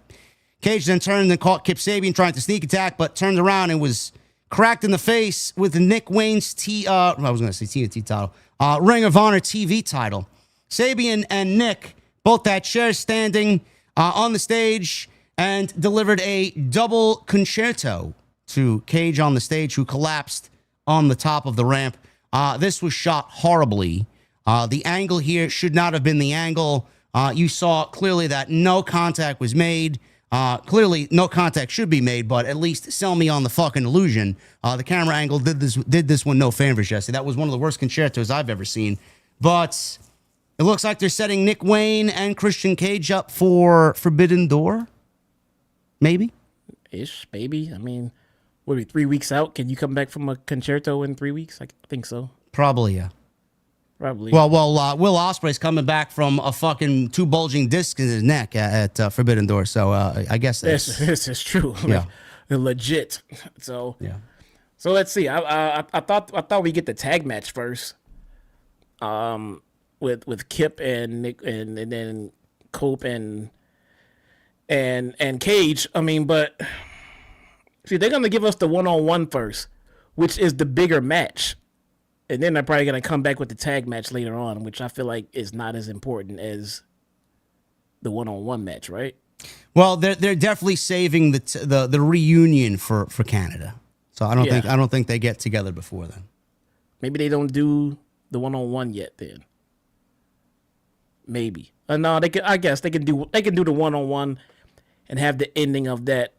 Cage then turned and caught Kip Sabian trying to sneak attack, but turned around and was cracked in the face with Nick Wayne's TNT title. Ring of Honor TV title. Sabian and Nick both had chairs standing on the stage and delivered a double concerto to Cage on the stage, who collapsed on the top of the ramp. This was shot horribly. The angle here should not have been the angle. You saw clearly that no contact was made. Clearly, no contact should be made, but at least sell me on the fucking illusion. The camera angle did this one no favors, Jesse. That was one of the worst concertos I've ever seen. But it looks like they're setting Nick Wayne and Christian Cage up for Forbidden Door. Maybe? Ish, maybe. I mean, what are we, 3 weeks out? Can you come back from a concerto in 3 weeks? I think so. Probably, yeah. Probably. Well, Will Ospreay's coming back from a fucking 2 bulging discs in his neck at Forbidden Door, so I guess this is true. Yeah. Legit. So yeah. So let's see. I thought we get the tag match first. With Kip and Nick and then Cope and and Cage. I mean, but see, they're gonna give us the one-on-one first, which is the bigger match, and then they're probably gonna come back with the tag match later on, which I feel like is not as important as the one-on-one match, right? Well, they're definitely saving the reunion for Canada. So I don't think they get together before then. Maybe they don't do the one-on-one yet then. Maybe. No, they can. I guess they can do the one-on-one and have the ending of that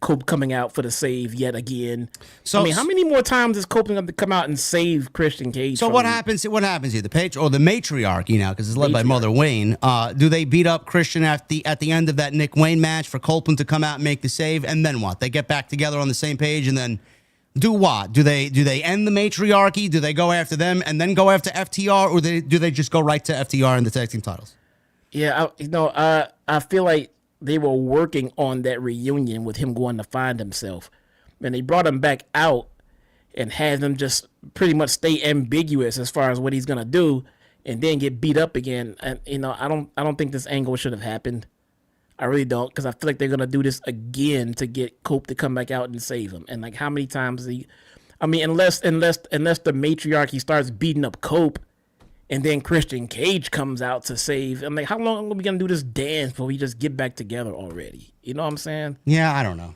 Cope coming out for the save yet again. So I mean, how many more times is Cope going to come out and save Christian Cage? So what happens here? The matriarchy now, because it's led by Mother Wayne. Do they beat up Christian at the end of that Nick Wayne match for Copeland to come out and make the save, and then what? They get back together on the same page, and then do what? Do they end the matriarchy? Do they go after them and then go after FTR, or do they just go right to FTR and the tag team titles? Yeah, I feel like they were working on that reunion with him going to find himself. And they brought him back out and had him just pretty much stay ambiguous as far as what he's going to do and then get beat up again. And, I don't think this angle should have happened. I really don't, because I feel like they're going to do this again to get Cope to come back out and save him. And, like, how many times unless the matriarchy starts beating up Cope, and then Christian Cage comes out to save. I'm like, how long are we gonna do this dance before we just get back together already? You know what I'm saying? Yeah, I don't know.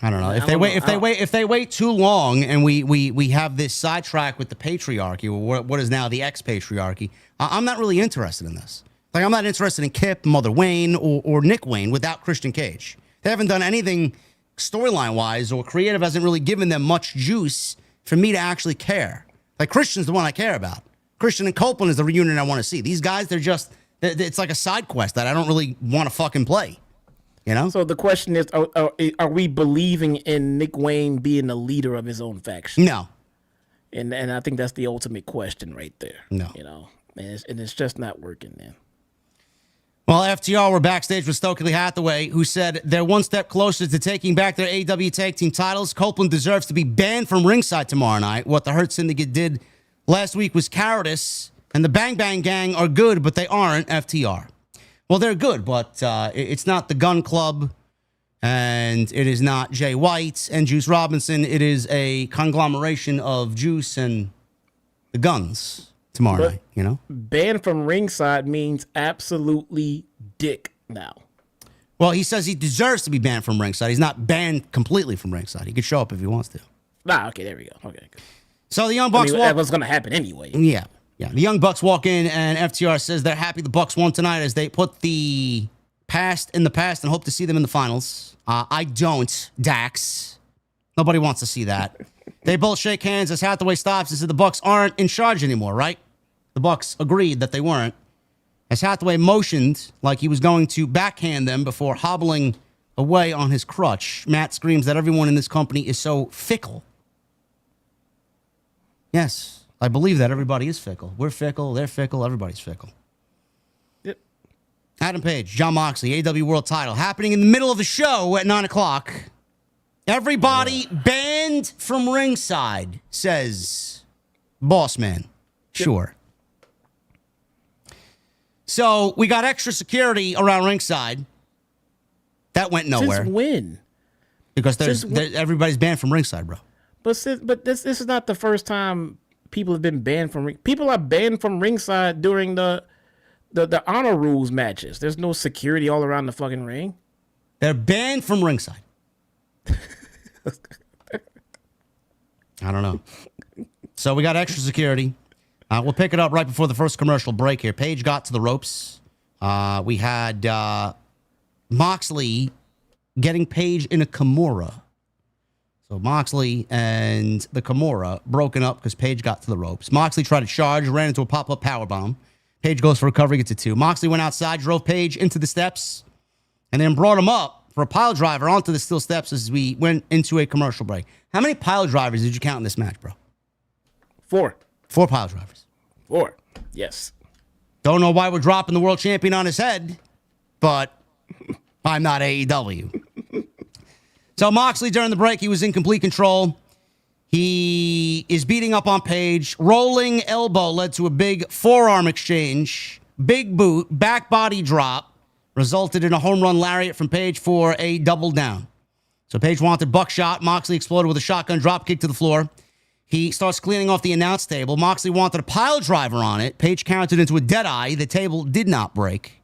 If they wait too long and we have this sidetrack with the patriarchy, or what is now the ex-patriarchy, I'm not really interested in this. Like, I'm not interested in Kip, Mother Wayne, or Nick Wayne without Christian Cage. They haven't done anything storyline wise, or creative hasn't really given them much juice for me to actually care. Like, Christian's the one I care about. Christian and Copeland is the reunion I want to see. These guys, it's like a side quest that I don't really want to fucking play. So the question is, are we believing in Nick Wayne being the leader of his own faction? No. And I think that's the ultimate question right there. No. And it's just not working, man. Well, FTR were backstage with Stokely Hathaway, who said they're one step closer to taking back their AEW tag team titles. Copeland deserves to be banned from ringside tomorrow night. What the Hurt Syndicate did last week was cowardice, and the Bang Bang Gang are good, but they aren't FTR. Well, they're good, but it's not the Gun Club, and it is not Jay White and Juice Robinson. It is a conglomeration of Juice and the Guns tomorrow night, Banned from ringside means absolutely dick now. Well, he says he deserves to be banned from ringside. He's not banned completely from ringside. He could show up if he wants to. Okay, there we go. Okay, good. So the Young Bucks that was going to happen anyway. Yeah. The Young Bucks walk in, and FTR says they're happy the Bucks won tonight as they put the past in the past and hope to see them in the finals. I don't, Dax. Nobody wants to see that. They both shake hands as Hathaway stops and said the Bucks aren't in charge anymore, right? The Bucks agreed that they weren't. As Hathaway motioned like he was going to backhand them before hobbling away on his crutch, Matt screams that everyone in this company is so fickle. Yes, I believe that everybody is fickle. We're fickle, they're fickle, everybody's fickle. Yep. Adam Page, Jon Moxley, AEW World Title, happening in the middle of the show at 9 o'clock. Everybody banned from ringside, says Boss Man. Sure. So we got extra security around ringside. That went nowhere. Since when? Because everybody's banned from ringside, bro. But this is not the first time people have been banned from people are banned from ringside during the honor rules matches. There's no security all around the fucking ring. They're banned from ringside. I don't know. So we got extra security. We'll pick it up right before the first commercial break here. Paige got to the ropes. We had Moxley getting Paige in a Kimura. So Moxley and the Kimura broken up because Paige got to the ropes. Moxley tried to charge, ran into a pop-up powerbomb. Paige goes for recovery, gets a 2. Moxley went outside, drove Paige into the steps, and then brought him up for a pile driver onto the steel steps as we went into a commercial break. How many pile drivers did you count in this match, bro? 4. 4 pile drivers. 4. Yes. Don't know why we're dropping the world champion on his head, but I'm not AEW. So Moxley, during the break, he was in complete control. He is beating up on Paige. Rolling elbow led to a big forearm exchange. Big boot, back body drop. resulted in a home run lariat from Page for a double down. So Page wanted buckshot. Moxley exploded with a shotgun drop kick to the floor. He starts cleaning off the announce table. Moxley wanted a pile driver on it. Page countered into a dead eye. The table did not break.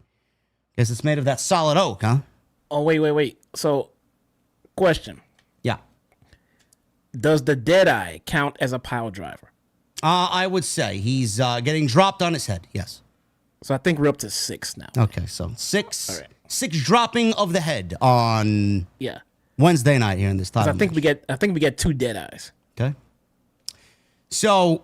Guess it's made of that solid oak, huh? Oh, wait. So, question. Yeah. Does the dead eye count as a pile driver? I would say he's getting dropped on his head. Yes. So I think we're up to 6 now. Okay, so 6. All right. 6 dropping of the head on Yeah. Wednesday night here in this time. I think we get 2 dead eyes. Okay. So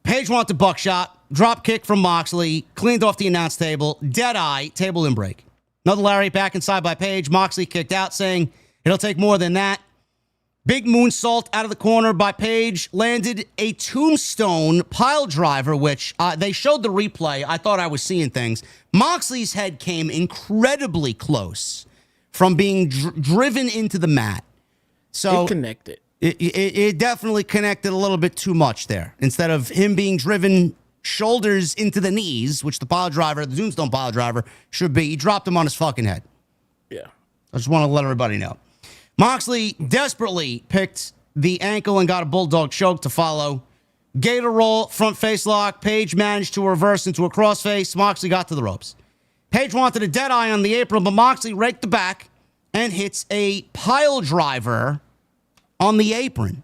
Page wanted buckshot, drop kick from Moxley, cleaned off the announce table, dead eye, table didn't break. Another lariat back inside by Page. Moxley kicked out, saying it'll take more than that. Big moonsault out of the corner by Page, landed a tombstone pile driver, which they showed the replay. I thought I was seeing things. Moxley's head came incredibly close from being driven into the mat. So It connected. It definitely connected a little bit too much there. Instead of him being driven shoulders into the knees, which the pile driver, the tombstone pile driver, should be, he dropped him on his fucking head. Yeah. I just want to let everybody know. Moxley desperately picked the ankle and got a bulldog choke to follow. Gator roll, front face lock. Page managed to reverse into a crossface. Moxley got to the ropes. Page wanted a dead eye on the apron, but Moxley raked the back and hits a pile driver on the apron.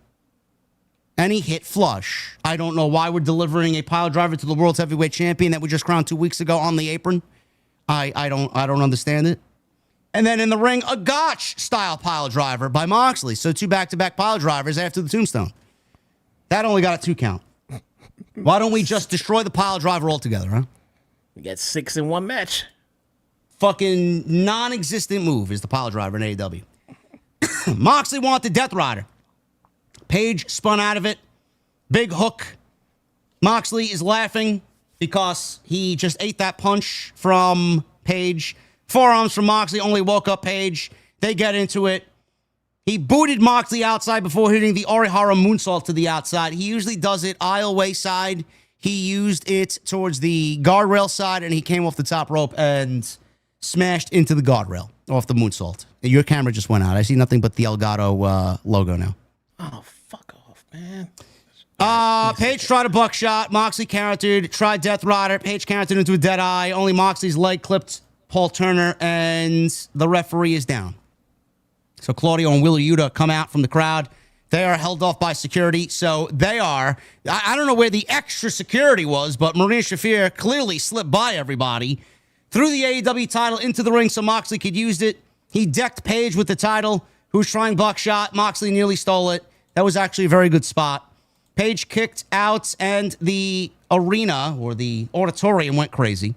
And he hit flush. I don't know why we're delivering a pile driver to the world's heavyweight champion that we just crowned 2 weeks ago on the apron. I don't understand it. And then in the ring, a Gotch style pile driver by Moxley. So 2 back-to-back pile drivers after the tombstone. That only got a 2 count. Why don't we just destroy the pile driver altogether, huh? We got 6 in one match. Fucking non-existent move is the pile driver in AEW. Moxley wanted Death Rider. Page spun out of it. Big hook. Moxley is laughing because he just ate that punch from Page. Forearms from Moxley only woke up Page. They get into it. He booted Moxley outside before hitting the Orihara moonsault to the outside. He usually does it aisleway side. He used it towards the guardrail side, and he came off the top rope and smashed into the guardrail off the moonsault. Your camera just went out. I see nothing but the Elgato logo now. Oh, fuck off, man. Page tried a buckshot. Moxley countered. Tried Death Rider. Page countered into a dead eye. Only Moxley's leg clipped Paul Turner, and the referee is down. So Claudio and Wheeler Yuta come out from the crowd. They are held off by security. So they are, I don't know where the extra security was, but Marina Shafir clearly slipped by everybody. Threw the AEW title into the ring so Moxley could use it. He decked Page with the title, who's trying buckshot. Moxley nearly stole it. That was actually a very good spot. Page kicked out, and the arena, or the auditorium, went crazy.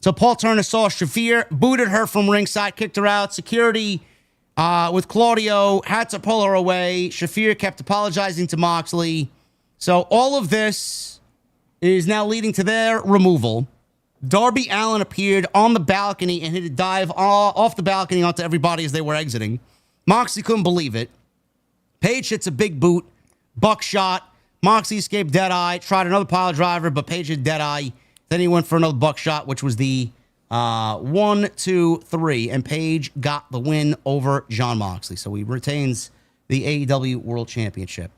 So Paul Turner saw Shafir, booted her from ringside, kicked her out. Security with Claudio had to pull her away. Shafir kept apologizing to Moxley. So all of this is now leading to their removal. Darby Allin appeared on the balcony and hit a dive off the balcony onto everybody as they were exiting. Moxley couldn't believe it. Page hits a big boot, buckshot. Moxley escaped deadeye, tried another pile driver, but Page hit deadeye. Then he went for another buckshot, which was the 1, 2, 3, and Page got the win over Jon Moxley. So he retains the AEW World Championship.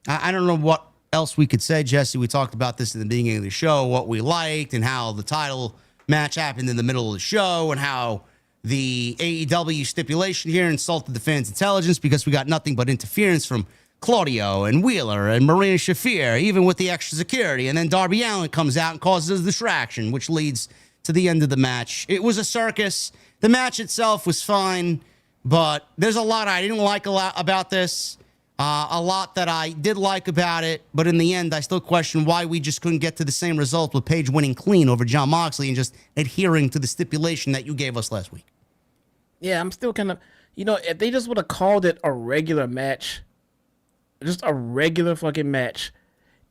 I don't know what else we could say, Jesse. We talked about this in the beginning of the show, what we liked and how the title match happened in the middle of the show and how the AEW stipulation here insulted the fans' intelligence because we got nothing but interference from Claudio and Wheeler and Marina Shafir, even with the extra security. And then Darby Allin comes out and causes a distraction, which leads to the end of the match. It was a circus. The match itself was fine, but there's a lot I didn't like about this. A lot that I did like about it, but in the end, I still question why we just couldn't get to the same result with Page winning clean over Jon Moxley and just adhering to the stipulation that you gave us last week. Yeah, I'm still kind of, if they just would have called it a regular match, just a regular fucking match,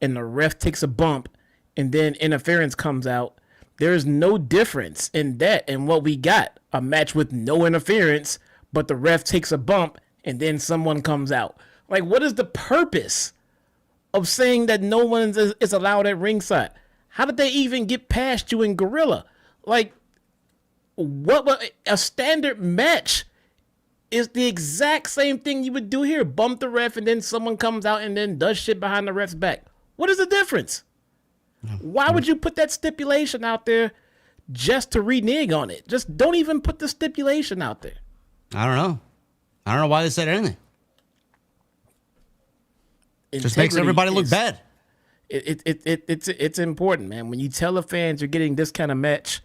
and the ref takes a bump, and then interference comes out, there's no difference in that and what we got. A match with no interference, but the ref takes a bump, and then someone comes out. Like, what is the purpose of saying that no one is allowed at ringside? How did they even get past you in Gorilla? Like, a standard match is the exact same thing you would do here. Bump the ref and then someone comes out and then does shit behind the ref's back. What is the difference? Why would you put that stipulation out there just to renege on it? Just don't even put the stipulation out there. I don't know why they said anything. Just makes everybody look bad. It's important, man. When you tell the fans you're getting this kind of match,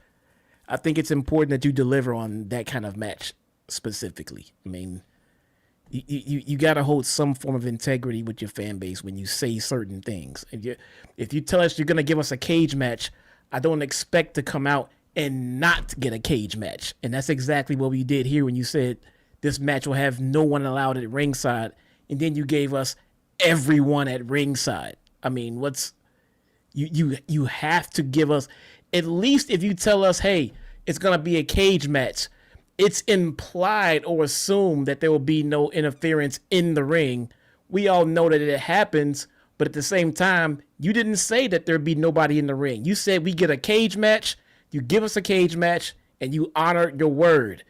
I think it's important that you deliver on that kind of match specifically. I mean, you got to hold some form of integrity with your fan base when you say certain things. If you tell us you're going to give us a cage match, I don't expect to come out and not get a cage match. And that's exactly what we did here when you said this match will have no one allowed at ringside, and then you gave us everyone at ringside. I mean, you have to give us, at least if you tell us, hey, it's going to be a cage match, it's implied or assumed that there will be no interference in the ring. We all know that it happens, but at the same time, you didn't say that there'd be nobody in the ring. You said we get a cage match, you give us a cage match, and you honor your word.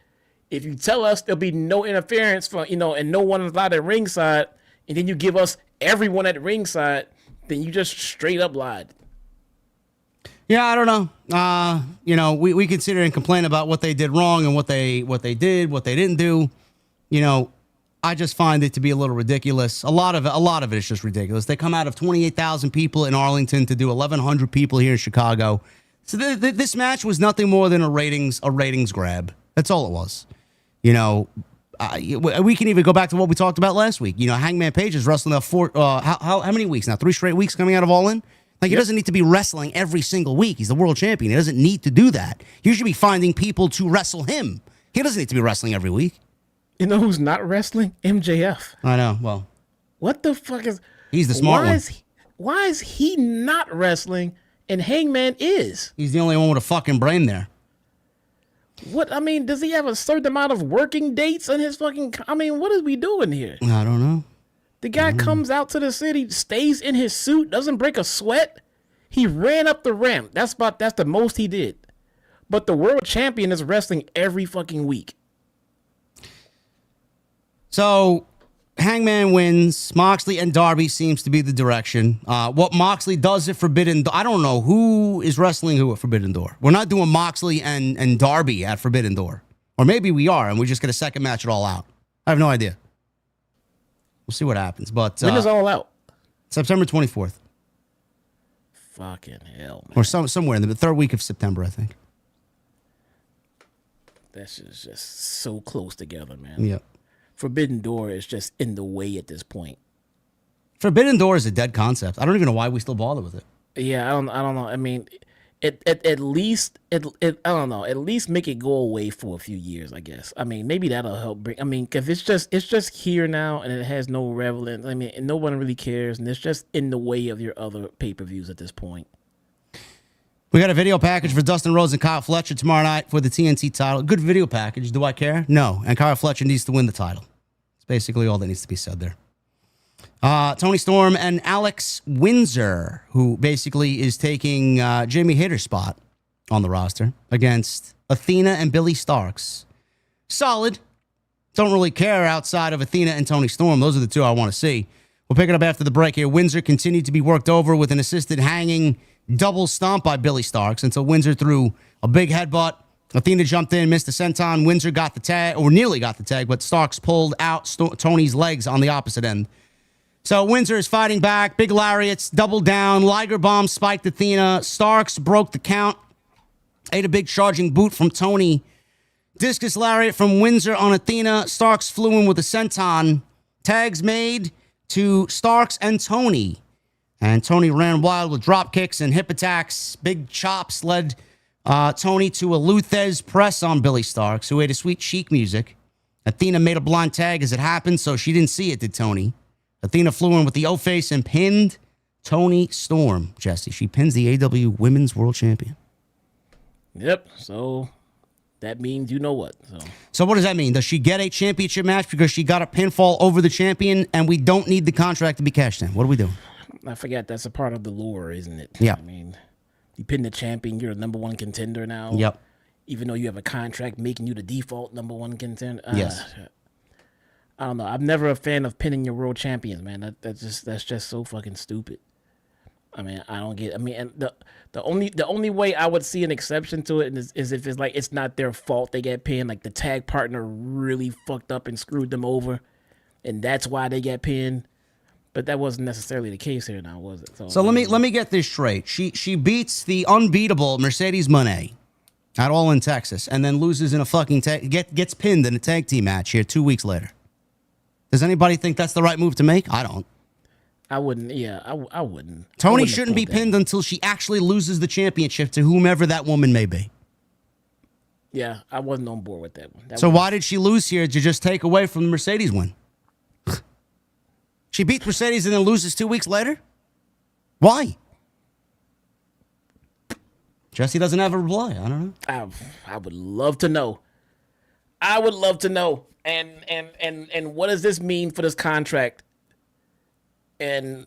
If you tell us there'll be no interference and no one is allowed at ringside, and then you give us everyone at ringside, then you just straight up lied. Yeah, I don't know. We can sit here and complain about what they did wrong and what they did, what they didn't do. I just find it to be a little ridiculous. A lot of it is just ridiculous. They come out of 28,000 people in Arlington to do 1,100 people here in Chicago. So this match was nothing more than a ratings grab. That's all it was. We can even go back to what we talked about last week. Hangman Page is wrestling how many weeks now? 3 straight weeks coming out of All In? He doesn't need to be wrestling every single week. He's the world champion. He doesn't need to do that. He should be finding people to wrestle him. He doesn't need to be wrestling every week. You know who's not wrestling? MJF. I know. Well, what the fuck is... He's the smart one. Why is he not wrestling and Hangman is? He's the only one with a fucking brain there. What? I mean, does he have a certain amount of working dates on his fucking... I mean, what are we doing here? I don't know. The guy comes out to the city, stays in his suit, doesn't break a sweat. He ran up the ramp. That's the most he did. But the world champion is wrestling every fucking week. So, Hangman wins. Moxley and Darby seems to be the direction. What Moxley does at Forbidden Door, I don't know who is wrestling who at Forbidden Door. We're not doing Moxley and Darby at Forbidden Door. Or maybe we are, and we just get a second match at All Out. I have no idea. We'll see what happens. But when is All Out? September 24th. Fucking hell, man. Or somewhere in the third week of September, I think. That shit is just so close together, man. Yep. Forbidden Door is just in the way at this point. Forbidden Door is a dead concept. I don't even know why we still bother with it. Yeah, I don't know. I mean, at least I don't know. At least make it go away for a few years, I guess. I mean, maybe that'll help bring. I mean, because it's just here now and it has no relevance. I mean, and no one really cares, and it's just in the way of your other pay-per-views at this point. We got a video package for Dustin Rhodes and Kyle Fletcher tomorrow night for the TNT title. Good video package. Do I care? No. And Kyle Fletcher needs to win the title. It's basically all that needs to be said there. Toni Storm and Alex Windsor, who basically is taking Jamie Hayter's spot on the roster against Athena and Billie Starkz. Solid. Don't really care outside of Athena and Toni Storm. Those are the two I want to see. We'll pick it up after the break here. Windsor continued to be worked over with an assisted hanging double stomp by Billie Starkz until Windsor threw a big headbutt. Athena jumped in, missed the senton. Windsor got the tag, or nearly got the tag, but Starkz pulled out Tony's legs on the opposite end. So Windsor is fighting back. Big lariats, double down. Liger bomb spiked Athena. Starkz broke the count. Ate a big charging boot from Tony. Discus lariat from Windsor on Athena. Starkz flew in with a senton. Tags made to Starkz and Tony. And Tony ran wild with drop kicks and hip attacks. Big chops led Tony to a Luthez press on Billie Starkz, who ate a sweet chic music. Athena made a blind tag as it happened, so she didn't see it, did Tony. Athena flew in with the O-face and pinned Toni Storm, Jesse. She pins the AEW Women's World Champion. Yep, so that means you know what. So what does that mean? Does she get a championship match because she got a pinfall over the champion and we don't need the contract to be cashed in? What are we doing? I forget that's a part of the lore, isn't it? Yeah. I mean, you pin the champion, you're a number one contender now. Yep. even though you have a contract making you the default number one contender. Yes. I don't know. I'm never a fan of pinning your world champions, man. That's just so fucking stupid. I mean, I don't get. I mean, and the only way I would see an exception to it is if it's like it's not their fault they get pinned. Like the tag partner really fucked up and screwed them over, and that's why they get pinned. But that wasn't necessarily the case here, now was it? So let me get this straight. She beats the unbeatable Mercedes Moné at All in Texas, and then loses in a fucking gets pinned in a tag team match here 2 weeks later. Does anybody think that's the right move to make? I don't. I wouldn't. Yeah, I wouldn't. Toni shouldn't be pinned until she actually loses the championship to whomever that woman may be. Yeah, I wasn't on board with that one. So why did she lose here to just take away from the Mercedes win? She beats Mercedes and then loses 2 weeks later? Why? Jesse doesn't have a reply. I don't know. I would love to know. I would love to know. And what does this mean for this contract? And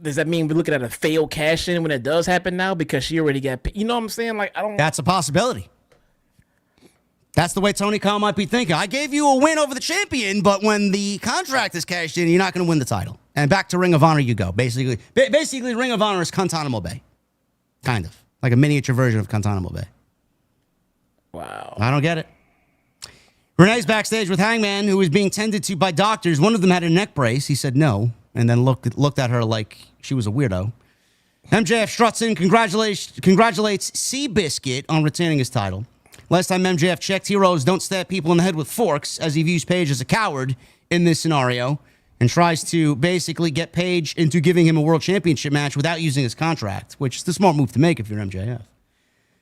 does that mean we're looking at a failed cash in when it does happen now because she already got paid? You know what I'm saying? Like I don't. That's a possibility. That's the way Tony Khan might be thinking. I gave you a win over the champion, but when the contract is cashed in, you're not going to win the title. And back to Ring of Honor you go. Basically, Ring of Honor is Guantanamo Bay. Kind of. Like a miniature version of Guantanamo Bay. Wow. I don't get it. Renee's backstage with Hangman, who was being tended to by doctors. One of them had a neck brace. He said no, and then looked at her like she was a weirdo. MJF struts in, congratulates Seabiscuit on retaining his title. Last time MJF checked, heroes don't stab people in the head with forks, as he views Paige as a coward in this scenario and tries to basically get Paige into giving him a world championship match without using his contract, which is the smart move to make if you're MJF.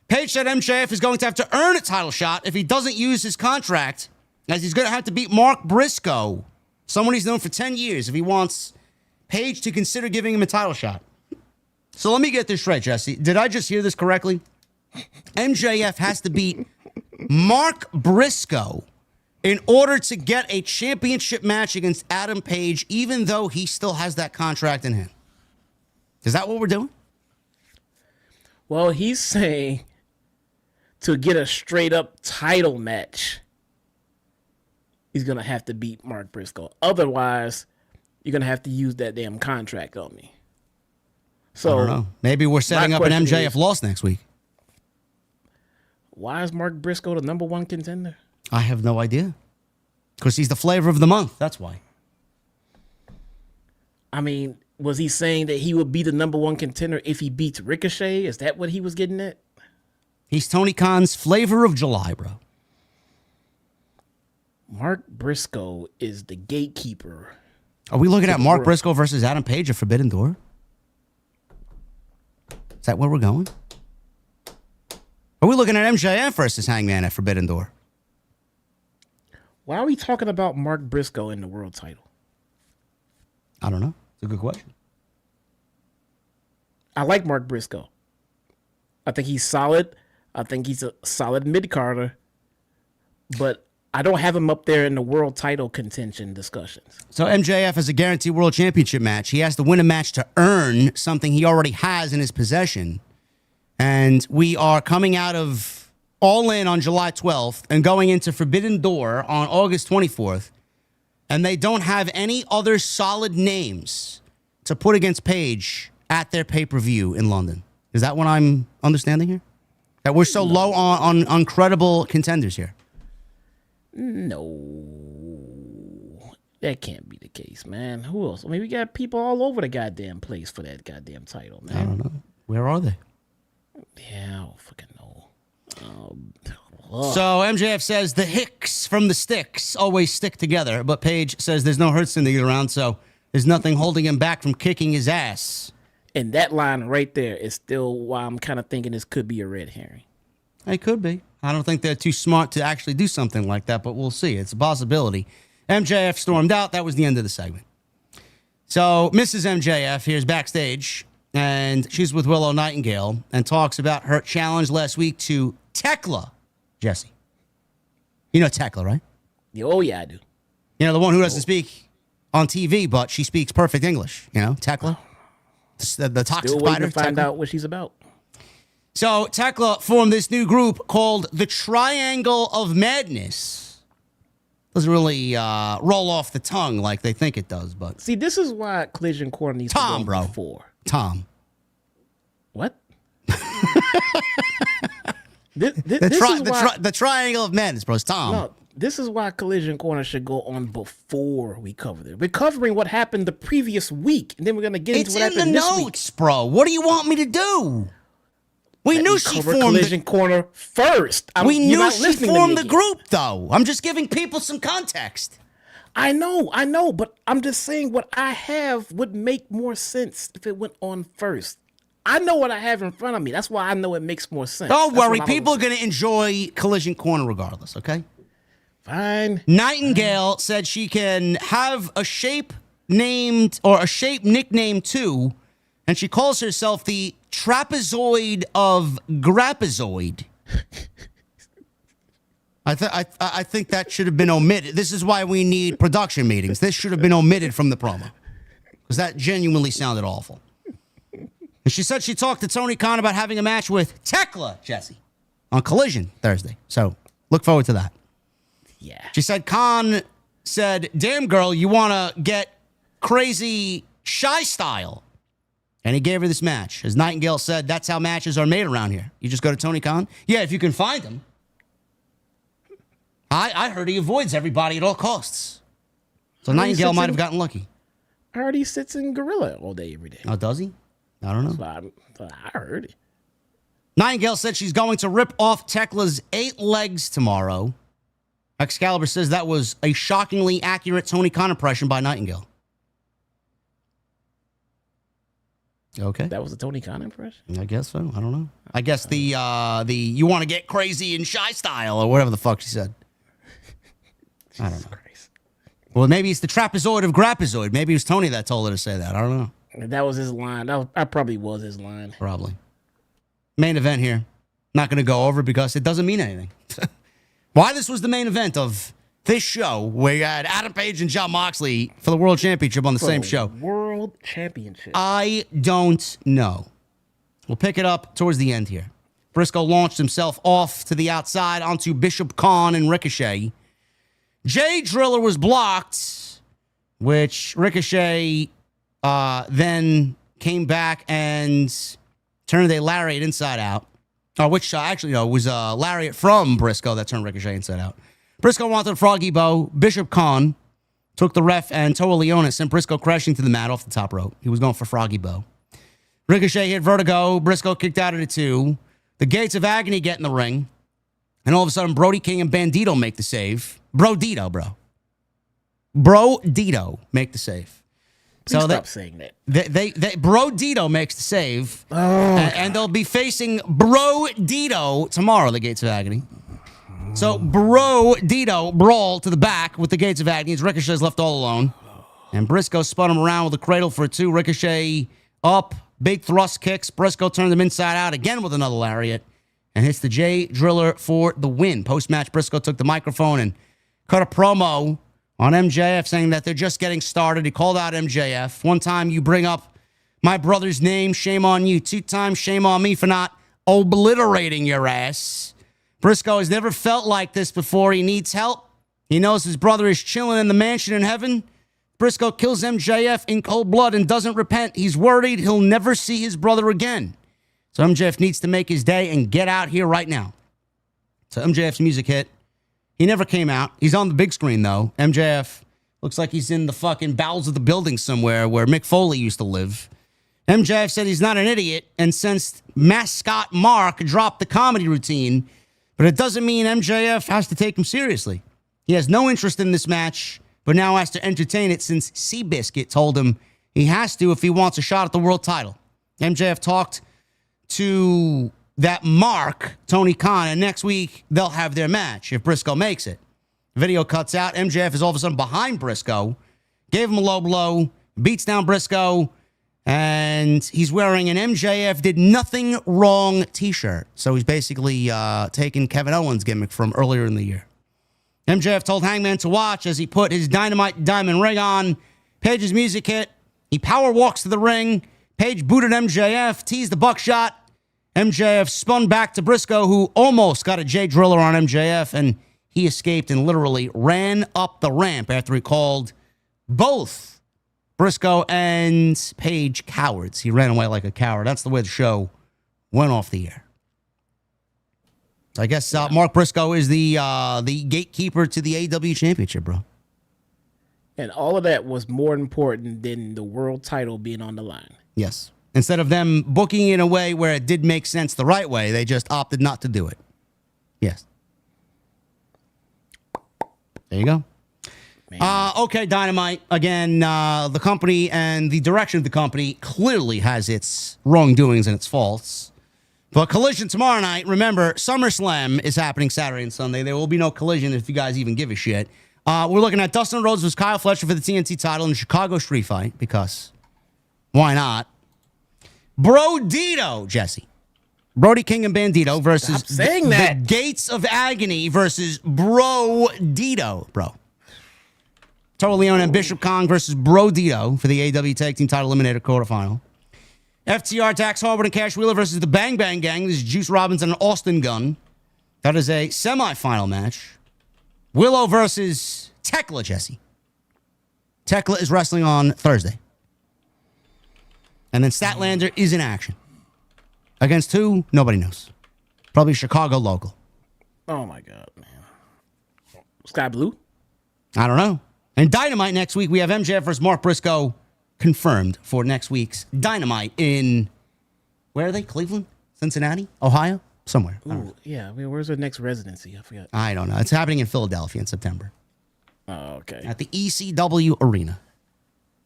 Paige said MJF is going to have to earn a title shot if he doesn't use his contract, as he's going to have to beat Mark Briscoe, someone he's known for 10 years, if he wants Paige to consider giving him a title shot. So let me get this straight, Jesse. Did I just hear this correctly? MJF has to beat Mark Briscoe in order to get a championship match against Adam Page, even though he still has that contract in him. Is that what we're doing? Well, he's saying to get a straight up title match, he's going to have to beat Mark Briscoe. Otherwise, you're going to have to use that damn contract on me. So, I don't know. Maybe we're setting up an MJF loss next week. Why is Mark Briscoe the number one contender? I have no idea. Because he's the flavor of the month. That's why. I mean, was he saying that he would be the number one contender if he beats Ricochet? Is that what he was getting at? He's Tony Khan's flavor of July, bro. Mark Briscoe is the gatekeeper. Are we looking at Mark Briscoe versus Adam Page at Forbidden Door? Is that where we're going? Are we looking at MJF versus Hangman at Forbidden Door? Why are we talking about Mark Briscoe in the world title? I don't know. It's a good question. I like Mark Briscoe. I think he's solid. I think he's a solid mid-carder. But I don't have him up there in the world title contention discussions. So MJF has a guaranteed world championship match. He has to win a match to earn something he already has in his possession. And we are coming out of All In on July 12th and going into Forbidden Door on August 24th. And they don't have any other solid names to put against Paige at their pay-per-view in London. Is that what I'm understanding here? That we're so low on credible contenders here? No. That can't be the case, man. Who else? I mean, we got people all over the goddamn place for that goddamn title, man. I don't know. Where are they? Yeah, I don't fucking know. So MJF says the Hicks from the Sticks always stick together, but Paige says there's no Hurt Syndicate around, so there's nothing holding him back from kicking his ass. And that line right there is still why I'm kind of thinking this could be a red herring. It could be. I don't think they're too smart to actually do something like that, but we'll see. It's a possibility. MJF stormed out. That was the end of the segment. So Mrs. MJF here's backstage, and she's with Willow Nightingale and talks about her challenge last week to Tekla. Jesse. You know Tekla, right? Oh, yeah, I do. You know, the one who doesn't speak on TV, but she speaks perfect English. You know, Tekla. The toxic Still waiting fighter. to find Tekla. out what she's about. So Tekla formed this new group called the Triangle of Madness. Doesn't really roll off the tongue like they think it does, but See, this is why Collision Corner needs to go bro. before. Tom. What? The Triangle of Madness, bro. It's Tom. No, this is why Collision Corner should go on before we cover it. We're covering what happened the previous week, and then we're gonna get into what happened this week. It's in the notes, bro. What do you want me to do? We knew she formed Collision Corner first. We knew she formed the group, though. I'm just giving people some context. I know, but I'm just saying what I have would make more sense if it went on first. I know what I have in front of me. That's why I know it makes more sense. Don't worry. People are going to enjoy Collision Corner regardless, okay? Fine. Nightingale said she can have a shape named or a shape nickname too, and she calls herself the trapezoid of Grapazoid. I think that should have been omitted. This is why we need production meetings. This should have been omitted from the promo because that genuinely sounded awful. And she said she talked to Tony Khan about having a match with Tekla, Jesse, on Collision Thursday. So look forward to that. Yeah. She said Khan said, "Damn girl, you want to get crazy shy style." And he gave her this match. As Nightingale said, that's how matches are made around here. You just go to Tony Khan? Yeah, if you can find him. I heard he avoids everybody at all costs. So Nightingale might have gotten lucky. I heard he sits in Gorilla all day, every day. Oh, does he? I don't know. I heard it. Nightingale said she's going to rip off Tekla's 8 legs tomorrow. Excalibur says that was a shockingly accurate Tony Khan impression by Nightingale. Okay. That was a Tony Khan impression? I guess so. I don't know. I guess the you want to get crazy in shy style or whatever the fuck she said. I don't know. Christ. Well, maybe it's the trapezoid of Grapazoid. Maybe it was Tony that told her to say that. I don't know. That was his line. That probably was his line. Probably. Main event here. Not going to go over because it doesn't mean anything. Why this was the main event of this show where you had Adam Page and Jon Moxley for the World Championship on the same show? World Championship. I don't know. We'll pick it up towards the end here. Briscoe launched himself off to the outside onto Bishop Khan and Ricochet. Jay Driller was blocked, which Ricochet then came back and turned a lariat inside out. Which actually, no, it was a lariat from Briscoe that turned Ricochet inside out. Briscoe wanted a froggy bow. Bishop Khan took the ref and Toa Leone and sent Briscoe crashing to the mat off the top rope. He was going for froggy bow. Ricochet hit Vertigo. Briscoe kicked out at a 2. The Gates of Agony get in the ring. And all of a sudden, Brody King and Bandito make the save. Brodito make the save. Please stop saying that. Brodito makes the save. Oh, and they'll be facing Brodito tomorrow, the Gates of Agony. So Brodito brawl to the back with the Gates of Agony as Ricochet's left all alone. And Briscoe spun him around with a cradle for a 2. Ricochet up, big thrust kicks. Briscoe turned him inside out again with another lariat and hits the Jay Driller for the win. Post-match, Briscoe took the microphone and cut a promo on MJF saying that they're just getting started. He called out MJF. 1 time you bring up my brother's name, shame on you. 2 times, shame on me for not obliterating your ass. Briscoe has never felt like this before. He needs help. He knows his brother is chilling in the mansion in heaven. Briscoe kills MJF in cold blood and doesn't repent. He's worried he'll never see his brother again. So MJF needs to make his day and get out here right now. So MJF's music hit. He never came out. He's on the big screen, though. MJF looks like he's in the fucking bowels of the building somewhere where Mick Foley used to live. MJF said he's not an idiot, and since mascot Mark dropped the comedy routine, but it doesn't mean MJF has to take him seriously. He has no interest in this match, but now has to entertain it since Seabiscuit told him he has to if he wants a shot at the world title. MJF talked to that Mark, Tony Khan, and next week they'll have their match if Briscoe makes it. Video cuts out. MJF is all of a sudden behind Briscoe, gave him a low blow, beats down Briscoe, and he's wearing an MJF did nothing wrong t-shirt. So he's basically taking Kevin Owens' gimmick from earlier in the year. MJF told Hangman to watch as he put his Dynamite Diamond ring on. Page's music hit. He power walks to the ring. Page booted MJF, teased the buckshot, MJF spun back to Brisco, who almost got a J Driller on MJF, and he escaped and literally ran up the ramp after he called both Brisco and Page cowards. He ran away like a coward. That's the way the show went off the air. So I guess Mark Briscoe is the gatekeeper to the AEW Championship, bro. And all of that was more important than the world title being on the line. Yes. Instead of them booking in a way where it did make sense the right way, they just opted not to do it. Yes. There you go. Okay, Dynamite. Again, the company and the direction of the company clearly has its wrongdoings and its faults. But Collision tomorrow night. Remember, SummerSlam is happening Saturday and Sunday. There will be no Collision if you guys even give a shit. We're looking at Dustin Rhodes versus Kyle Fletcher for the TNT title in the Chicago Street Fight, because why not? Brodito, Jesse. Brody King and Bandito versus the Gates of Agony versus Brodito, bro. Total Leon and Bishop Kong versus Brodito for the AEW Tag Team Title Eliminator quarterfinal. FTR, Dax Harwood, and Cash Wheeler versus the Bang Bang Gang. This is Juice Robinson and Austin Gunn. That is a semifinal match. Willow versus Tekla, Jesse. Tekla is wrestling on Thursday. And then Statlander is in action. Against who? Nobody knows. Probably Chicago local. Oh, my God, man. Sky Blue? I don't know. And Dynamite next week, we have MJF versus Mark Briscoe confirmed for next week's Dynamite in, where are they? Cleveland? Cincinnati? Ohio? Somewhere. Ooh, yeah. I mean, where's their next residency? I forgot. I don't know. It's happening in Philadelphia in September. Oh, okay. At the ECW Arena.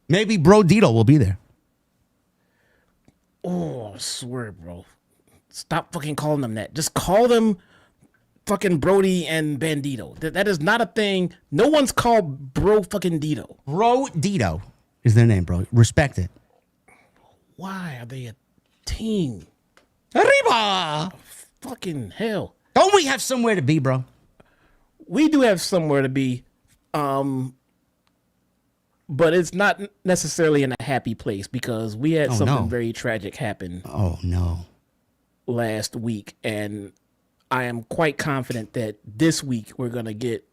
Maybe Brodito will be there. Oh, I swear, bro. Stop fucking calling them that. Just call them fucking Brody and Bandito. That is not a thing. No one's called Bro fucking Dito. Brodito is their name, bro. Respect it. Why are they a team? Arriba! Fucking hell. Don't we have somewhere to be, bro? We do have somewhere to be. But it's not necessarily in a happy place, because we had something very tragic happen. Oh, no. Last week, and I am quite confident that this week we're going to get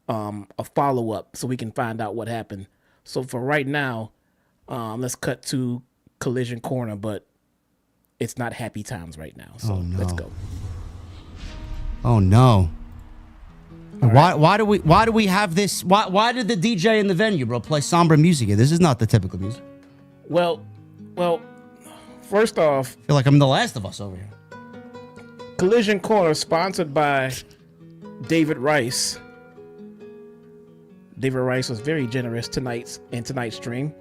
a follow-up so we can find out what happened. So for right now, let's cut to Collision Corner, but it's not happy times right now. So let's go. Oh, no. Why do we have this? Why did the DJ in the venue, bro, play somber music here? This is not the typical music. Well, first off, I feel like I'm The Last of Us over here. Collision Corner, sponsored by David Rice. David Rice was very generous tonight's stream.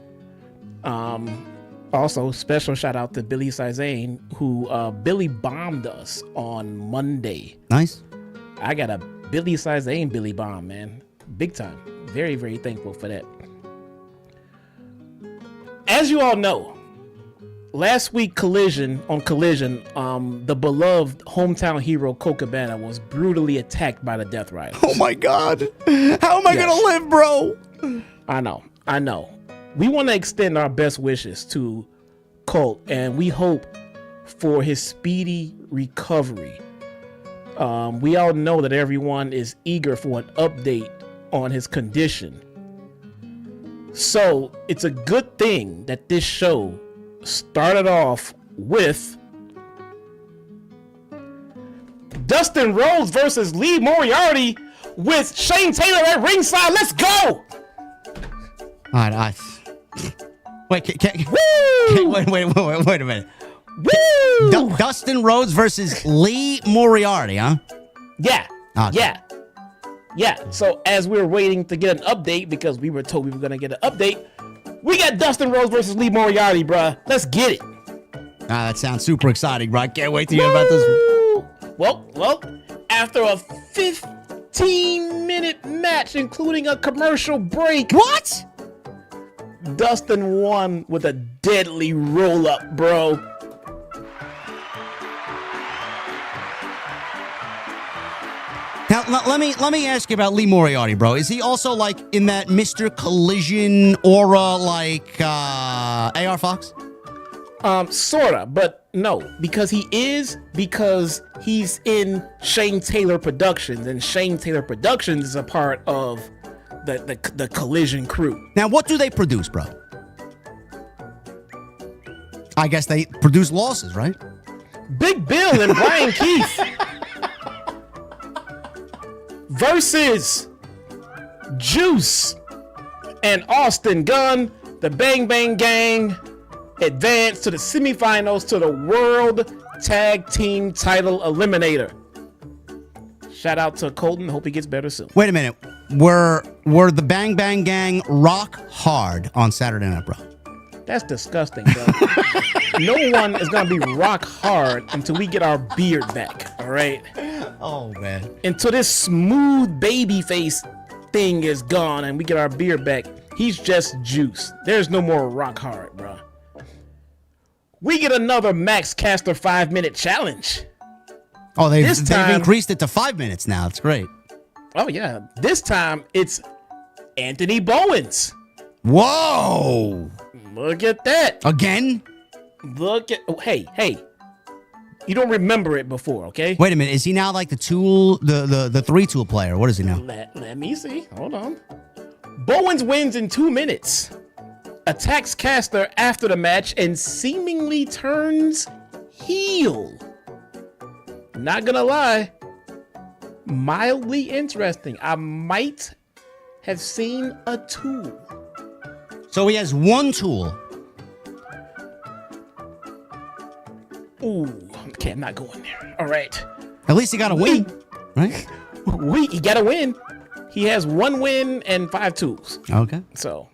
Also, special shout out to Billie Sizane, who Billie bombed us on Monday. Nice. I got a Billie Sizane Billie bomb, man. Big time. Very, very thankful for that. As you all know, last week Collision, the beloved hometown hero Colt Cabana was brutally attacked by the Death Riders. Oh my God. How am I going to live, bro? I know. We want to extend our best wishes to Colt, and we hope for his speedy recovery. We all know that everyone is eager for an update on his condition. So it's a good thing that this show started off with Dustin Rhodes versus Lee Moriarty with Shane Taylor at ringside. Let's go! All right, wait a minute. Woo! Dustin Rhodes versus Lee Moriarty, huh? Yeah. Okay. Yeah. So as we were waiting to get an update, because we were told we were going to get an update, we got Dustin Rhodes versus Lee Moriarty, bruh. Let's get it. That sounds super exciting, bro. I can't wait to hear about this. Well, after a 15-minute match, including a commercial break. What? Dustin won with a deadly roll-up, bro. Now, let me ask you about Lee Moriarty, bro. Is he also, like, in that Mr. Collision aura, like, AR Fox? Sorta, but no, because he's in Shane Taylor Productions, and Shane Taylor Productions is a part of the Collision crew. Now, what do they produce, bro? I guess they produce losses, right? Big Bill and Brian Keith versus Juice and Austin Gunn. The Bang Bang Gang advance to the semifinals to the World Tag Team Title Eliminator. Shout out to Colton. Hope he gets better soon. Wait a minute. Were the Bang Bang Gang rock hard on Saturday Night, bro? That's disgusting, bro. No one is going to be rock hard until we get our beard back, all right? Oh, man. Until this smooth baby face thing is gone and we get our beard back, he's just Juice. There's no more rock hard, bro. We get another Max Caster 5-minute challenge. Oh, they've increased it to 5 minutes now. It's great. Oh, yeah. This time, it's Anthony Bowens. Whoa. Look at that. Again? Look at... Oh, hey. You don't remember it before, okay? Wait a minute. Is he now like the tool, the 3-tool player? What is he now? Let me see. Hold on. Bowens wins in 2 minutes. Attacks Caster after the match and seemingly turns heel. Not gonna lie. Mildly interesting. I might have seen a tool. So he has one tool. Ooh, okay, I'm not going there. All right. At least he got a win, right? He got a win. He has 1 win and 5 tools. Okay. So,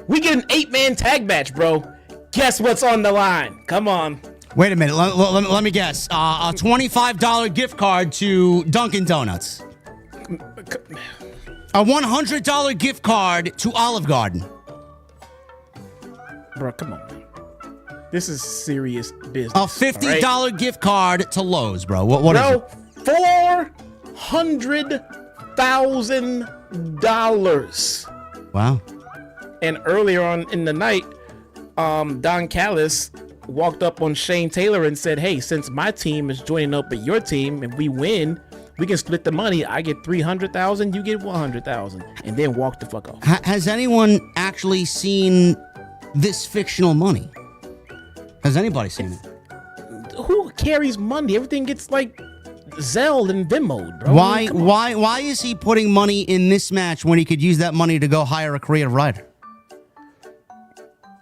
we get an 8-man tag match, bro. Guess what's on the line? Come on. Wait a minute. Let me guess. A $25 gift card to Dunkin' Donuts. A $100 gift card to Olive Garden. Bro, come on, man. This is serious business. A $50 gift card to Lowe's, bro. What is it? $400,000. Wow. And earlier on in the night, Don Callis walked up on Shane Taylor and said, hey, since my team is joining up with your team and we win, we can split the money. I get $300,000, you get $100,000, and then walk the fuck off. Has anyone actually seen this fictional money? Has anybody seen it? Who carries money? Everything gets like Zelle and Venmo, bro. Why is he putting money in this match when he could use that money to go hire a creative writer?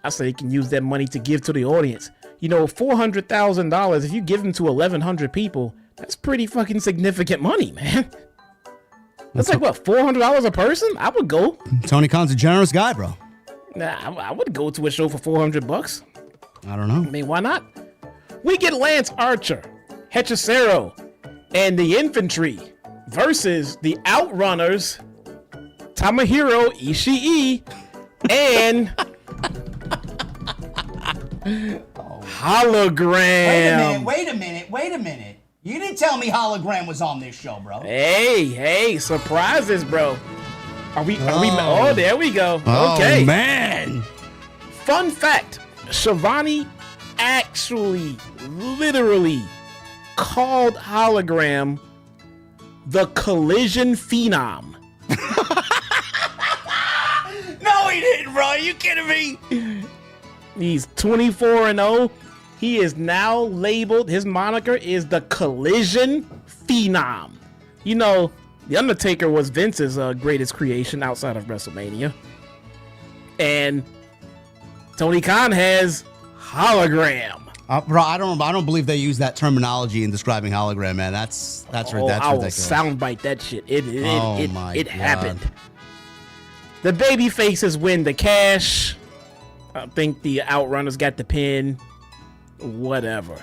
I say he can use that money to give to the audience. You know, $400,000, if you give them to 1,100 people, that's pretty fucking significant money, man. That's like, what, $400 a person? I would go. Tony Khan's a generous guy, bro. Nah, I would go to a show for $400. I don't know. I mean, why not? We get Lance Archer, Hechicero, and the Infantry versus the Outrunners, Tomohiro Ishii, and Hologram. Wait a minute. You didn't tell me Hologram was on this show, bro. Hey, surprises, bro. Are we, oh, there we go. Okay. Oh, man. Fun fact, Shivani actually, literally called Hologram the Collision Phenom. No, he didn't, bro. Are you kidding me? He's 24-0. He is now labeled, his moniker is the Collision Phenom. You know, The Undertaker was Vince's greatest creation outside of WrestleMania. And Tony Khan has Hologram. Bro, I don't believe they use that terminology in describing Hologram, man. That's I'll ridiculous. soundbite that shit. It God. happened. The baby faces win the cash. I think the Outrunners got the pin. Whatever.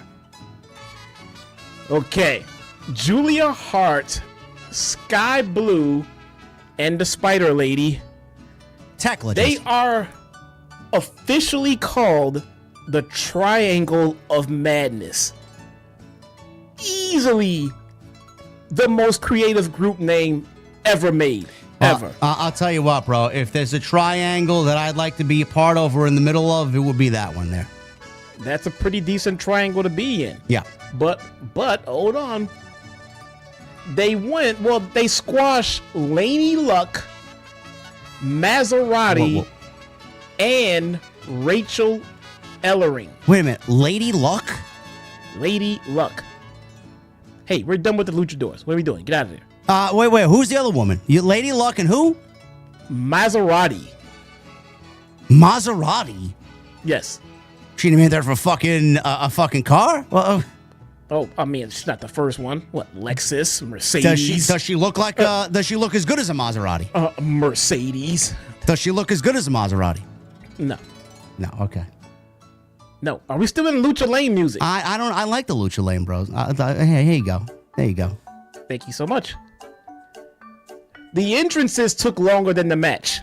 Okay. Julia Hart, Sky Blue, and the Spider Lady. They are officially called the Triangle of Madness. Easily the most creative group name ever made. Ever. I'll tell you what, bro. If there's a triangle that I'd like to be a part of or in the middle of, it would be that one there. That's a pretty decent triangle to be in. Yeah. But hold on. They squashed Lady Luck, Maserati, Whoa. and Rachel Ellering. Wait a minute. Lady Luck? Lady Luck. Hey, we're done with the luchadors. What are we doing? Get out of there. Wait. Who's the other woman? Lady Luck and who? Maserati. Maserati? Yes. She didn't mean there for a fucking car? Well, Oh, I mean, it's not the first one. What? Lexus, Mercedes. does she look like does she look as good as a Maserati? Mercedes. Does she look as good as a Maserati? No. No, okay. No. Are we still in Lucha Lane music? I like the Lucha Lane Bros. Hey, here you go. There you go. Thank you so much. The entrances took longer than the match.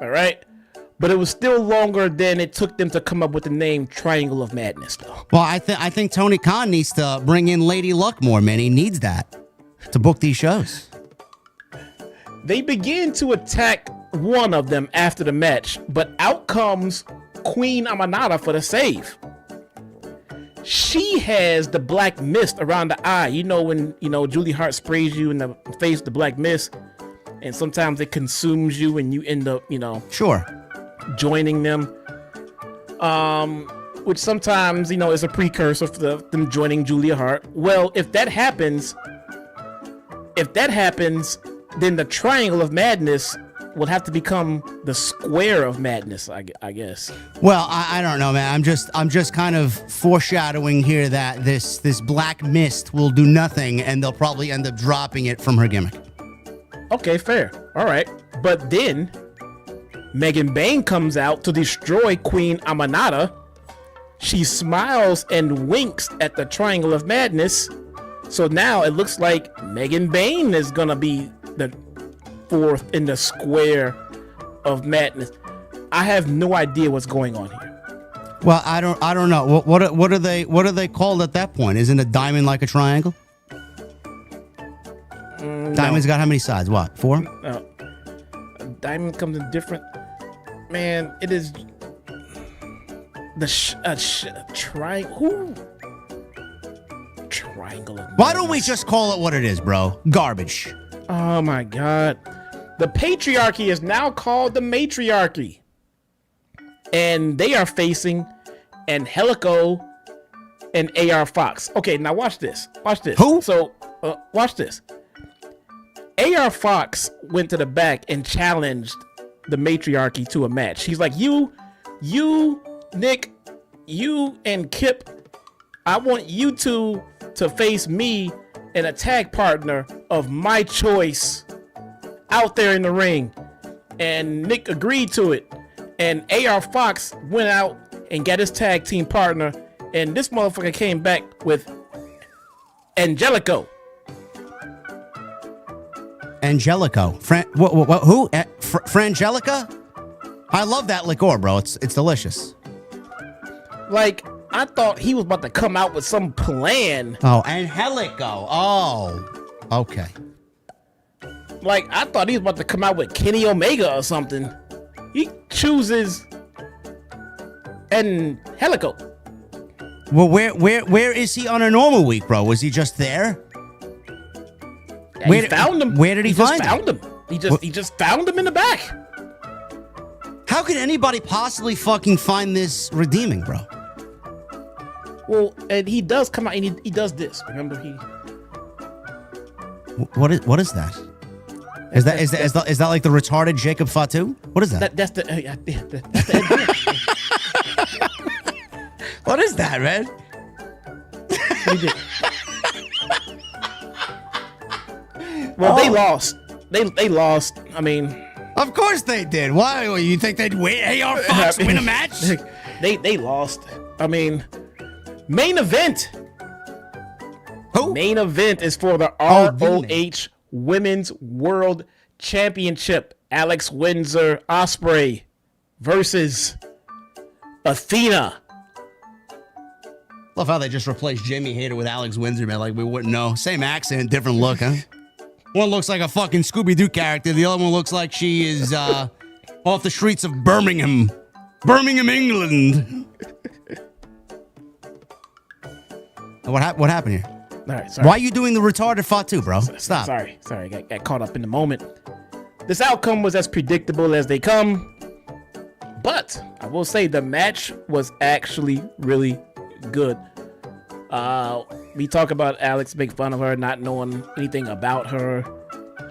All right? But it was still longer than it took them to come up with the name Triangle of Madness, though. Well, I think Tony Khan needs to bring in Lady Luck more, man. He needs that to book these shows. They begin to attack one of them after the match, but out comes Queen Amanada for the save. She has the black mist around the eye. You know when, Julie Hart sprays you in the face with the black mist, and sometimes it consumes you and you end up, Sure. joining them. Which sometimes, is a precursor for them joining Julia Hart. Well, if that happens, then the Triangle of Madness will have to become the Square of Madness, I guess. Well, I don't know, man. I'm just kind of foreshadowing here that this black mist will do nothing, and they'll probably end up dropping it from her gimmick. Okay, fair. All right. But then Megan Bayne comes out to destroy Queen Amanada. She smiles and winks at the Triangle of Madness. So now it looks like Megan Bayne is going to be the fourth in the Square of Madness. I have no idea what's going on here. Well, I don't know. What are they called at that point? Isn't a diamond like a triangle? Diamond's got how many sides? What? 4? A diamond comes in different. Man, it is the triangle. Triangle of Why don't we just call it what it is, bro? Garbage. Oh my God. The patriarchy is now called the matriarchy. And they are facing Angelico and AR Fox. Okay, now watch this. Watch this. Who? So, watch this. AR Fox went to the back and challenged the matriarchy to a match. He's like, you, Nick, you and Kip, I want you two to face me and a tag partner of my choice out there in the ring. And Nick agreed to it. And AR Fox went out and got his tag team partner. And this motherfucker came back with Angelico. Angelico. Who? Frangelica? I love that liqueur, bro. It's delicious. Like, I thought he was about to come out with some plan. Oh, Angelico. Oh, okay. Like, I thought he was about to come out with Kenny Omega or something. He chooses Angelico. Well, where is he on a normal week, bro? Was he just there? Yeah, he found him. Where did he find him? He just found him in the back. How could anybody possibly fucking find this redeeming, bro? Well, and he does come out and he does this. Remember he. What is that? Is that like the retarded Jacob Fatu? What is that? That's the What is that, man? He did. Well, they lost. They lost. I mean, of course they did. Why? You think they'd win? AR Fox win a match? They lost. I mean, main event. Who? Main event is for the ROH Women's World Championship. Alex Windsor Ospreay versus Athena. Love how they just replaced Jamie Hayter with Alex Windsor, man. Like we wouldn't know. Same accent, different look, huh? One looks like a fucking Scooby-Doo character. The other one looks like she is off the streets of Birmingham, England. What happened here? All right, sorry. Why are you doing the retarded Fatu, bro? Stop. Sorry. Got caught up in the moment. This outcome was as predictable as they come. But I will say the match was actually really good. We talk about Alex, make fun of her, not knowing anything about her.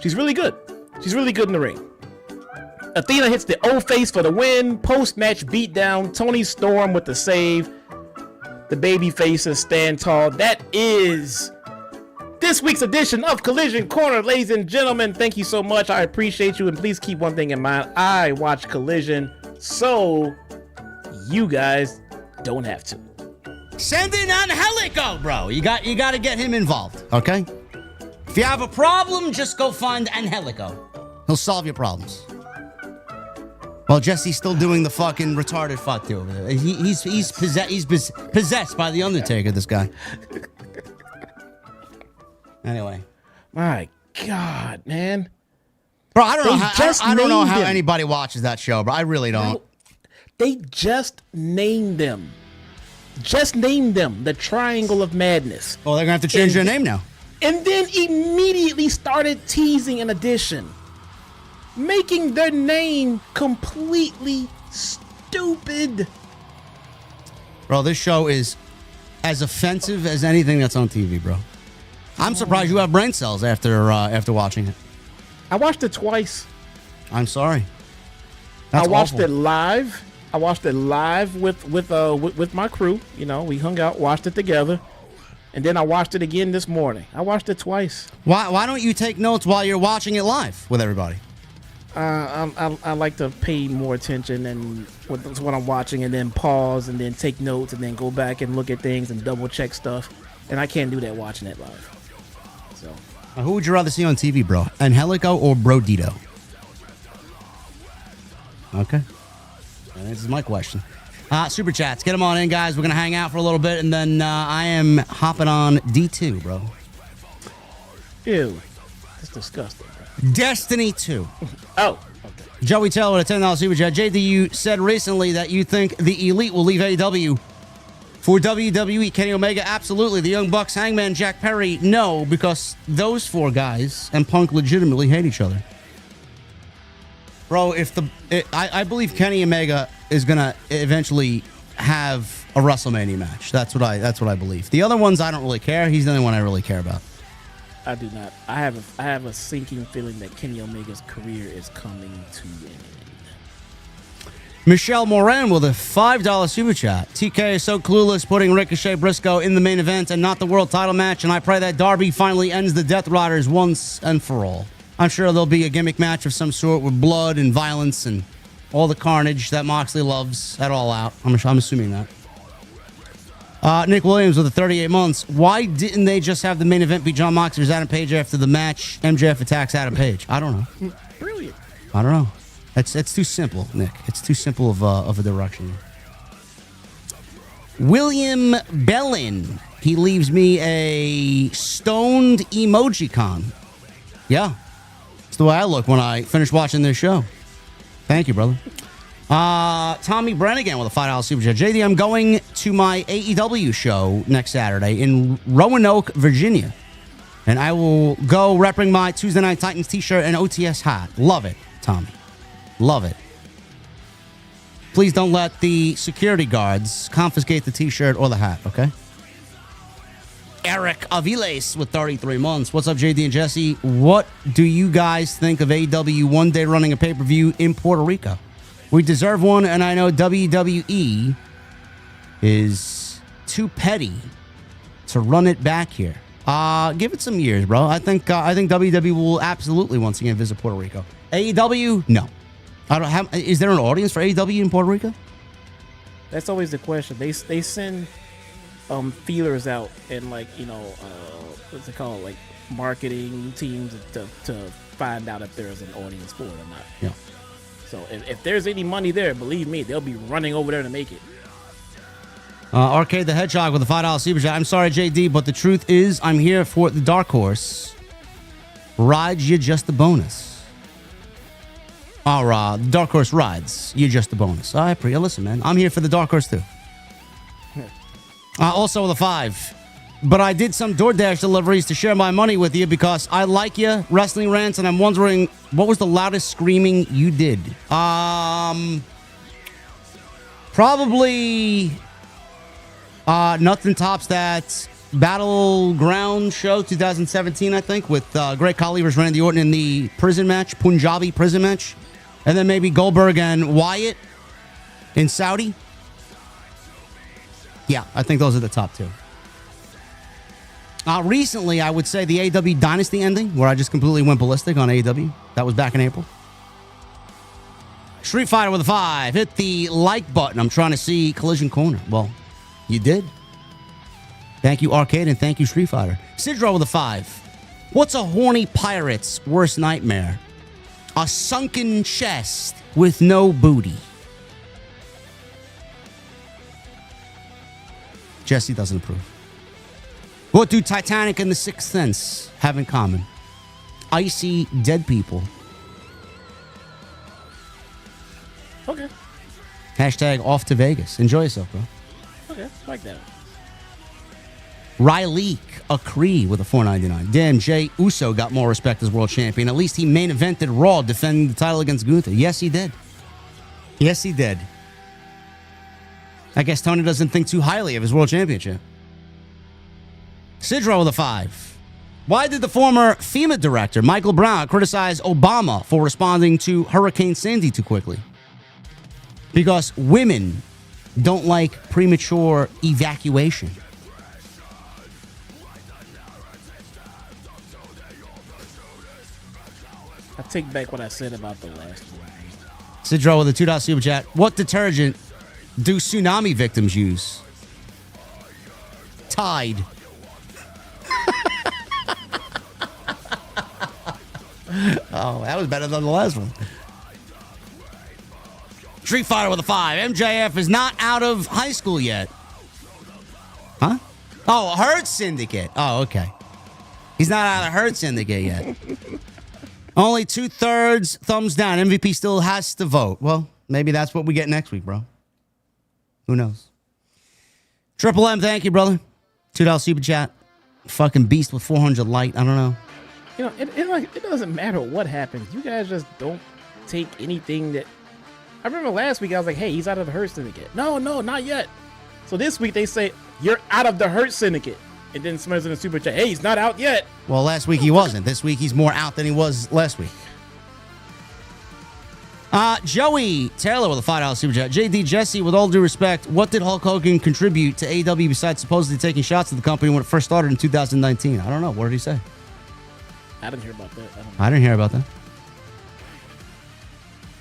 She's really good. She's really good in the ring. Athena hits the O-face for the win. Post-match beatdown. Toni Storm with the save. The baby faces stand tall. That is this week's edition of Collision Corner, ladies and gentlemen. Thank you so much. I appreciate you. And please keep one thing in mind. I watch Collision so you guys don't have to. Send in Angelico, bro. You got to get him involved, okay? If you have a problem, just go find Angelico. He'll solve your problems. Well, Jesse's still doing the fucking retarded Fatu over there. He's possessed by the Undertaker, this guy. Anyway. My God, man. Bro, I don't know how him. anybody watches that show, bro. I really don't. They just named them. The Triangle of Madness. Oh, they're going to have to change their name now. And then immediately started teasing an addition. Making their name completely stupid. Bro, this show is as offensive as anything that's on TV, bro. I'm surprised you have brain cells after watching it. I watched it twice. I'm sorry. That's I watched awful. it live. I watched it live with my crew. You know, we hung out, watched it together. And then I watched it again this morning. I watched it twice. Why don't you take notes while you're watching it live with everybody? I like to pay more attention and what I'm watching, and then pause and then take notes and then go back and look at things and double check stuff. And I can't do that watching it live. So, who would you rather see on TV, bro? Angelico or Brodito? Okay, this is my question. Super chats, get them on in, guys. We're gonna hang out for a little bit, and then I am hopping on D2, bro. Ew, that's disgusting. Destiny 2. Oh, okay. Joey Taylor with a $10 super chat. JD, you said recently that you think the Elite will leave AEW for WWE. Kenny Omega, absolutely. The Young Bucks, Hangman, Jack Perry, no, because those four guys and Punk legitimately hate each other. Bro, I believe Kenny Omega is gonna eventually have a WrestleMania match. That's what I believe. The other ones I don't really care. He's the only one I really care about. I do not. I have a sinking feeling that Kenny Omega's career is coming to an end. Michelle Moran with a $5 super chat. TK is so clueless putting Ricochet Briscoe in the main event and not the world title match, and I pray that Darby finally ends the Death Riders once and for all. I'm sure there'll be a gimmick match of some sort with blood and violence and all the carnage that Moxley loves at All Out. I'm assuming that. Nick Williams with the 38 months. Why didn't they just have the main event be Jon Moxley versus Adam Page after the match MJF attacks Adam Page? I don't know. Brilliant. I don't know. It's too simple, Nick. It's too simple of a direction. William Bellin. He leaves me a stoned emojicon. Yeah. It's the way I look when I finish watching this show. Thank you, brother. Tommy Brennigan with a $5 super chat. JD, I'm going to my AEW show next Saturday in Roanoke, Virginia. And I will go repping my Tuesday Night Titans t-shirt and OTS hat. Love it, Tommy. Love it. Please don't let the security guards confiscate the t-shirt or the hat, okay? Eric Aviles with 33 months. What's up, JD and Jesse? What do you guys think of AEW one day running a pay-per-view in Puerto Rico? We deserve one, and I know WWE is too petty to run it back here. Give it some years, bro. I think WWE will absolutely once again visit Puerto Rico. AEW, no. I don't have. Is there an audience for AEW in Puerto Rico? That's always the question. They send feelers out and what's it called, like marketing teams to find out if there's an audience for it or not. Yeah. So if there's any money there, believe me, they'll be running over there to make it. Arcade the Hedgehog with a $5 super chat. I'm sorry, JD, but the truth is I'm here for the Dark Horse. rides, you're just a bonus. Or Dark Horse rides, you're just a bonus. All right, Priya, listen, man. I'm here for the Dark Horse, too. Also, the 5. But I did some DoorDash deliveries to share my money with you because I like you, Wrestling Rants, and I'm wondering, what was the loudest screaming you did? Probably nothing tops that Battleground show 2017, I think, with Great Khali versus Randy Orton in the prison match, Punjabi prison match. And then maybe Goldberg and Wyatt in Saudi. Yeah, I think those are the top 2. Recently, I would say the AEW Dynasty ending, where I just completely went ballistic on AEW. That was back in April. Street Fighter with a 5. Hit the like button. I'm trying to see Collision Corner. Well, you did. Thank you, Arcade, and thank you, Street Fighter. Sidro with a 5. What's a horny pirate's worst nightmare? A sunken chest with no booty. Jesse doesn't approve. What do Titanic and The Sixth Sense have in common? Icy dead people. Okay. Hashtag off to Vegas. Enjoy yourself, bro. Okay, like that. Riley Acree with a $4.99. Damn, Jay Uso got more respect as world champion. At least he main evented Raw defending the title against Gunther. Yes, he did. Yes, he did. I guess Tony doesn't think too highly of his world championship. Sidro with a 5. Why did the former FEMA director, Michael Brown, criticize Obama for responding to Hurricane Sandy too quickly? Because women don't like premature evacuation. I take back what I said about the last one. Sidro with a $2 super chat. What detergent do tsunami victims use? Tide. Oh, that was better than the last one. Street Fighter with a 5. MJF is not out of high school yet. Huh? Oh, Hurt Syndicate. Oh, okay. He's not out of Hurt Syndicate yet. Only 2/3 thumbs down. MVP still has to vote. Well, maybe that's what we get next week, bro. Who knows? Triple M, thank you, brother. $2 super chat. Fucking beast with 400 light. I don't know. You know, it doesn't matter what happens. You guys just don't take anything that... I remember last week I was like, hey, he's out of the Hurt Syndicate. No, not yet. So this week they say, you're out of the Hurt Syndicate. And then somebody's in the super chat, hey, he's not out yet. Well, last week he wasn't. This week he's more out than he was last week. Joey Taylor with a $5 super chat. JD Jesse, with all due respect, what did Hulk Hogan contribute to AEW besides supposedly taking shots at the company when it first started in 2019? I don't know. What did he say? I didn't hear about that. I didn't hear about that.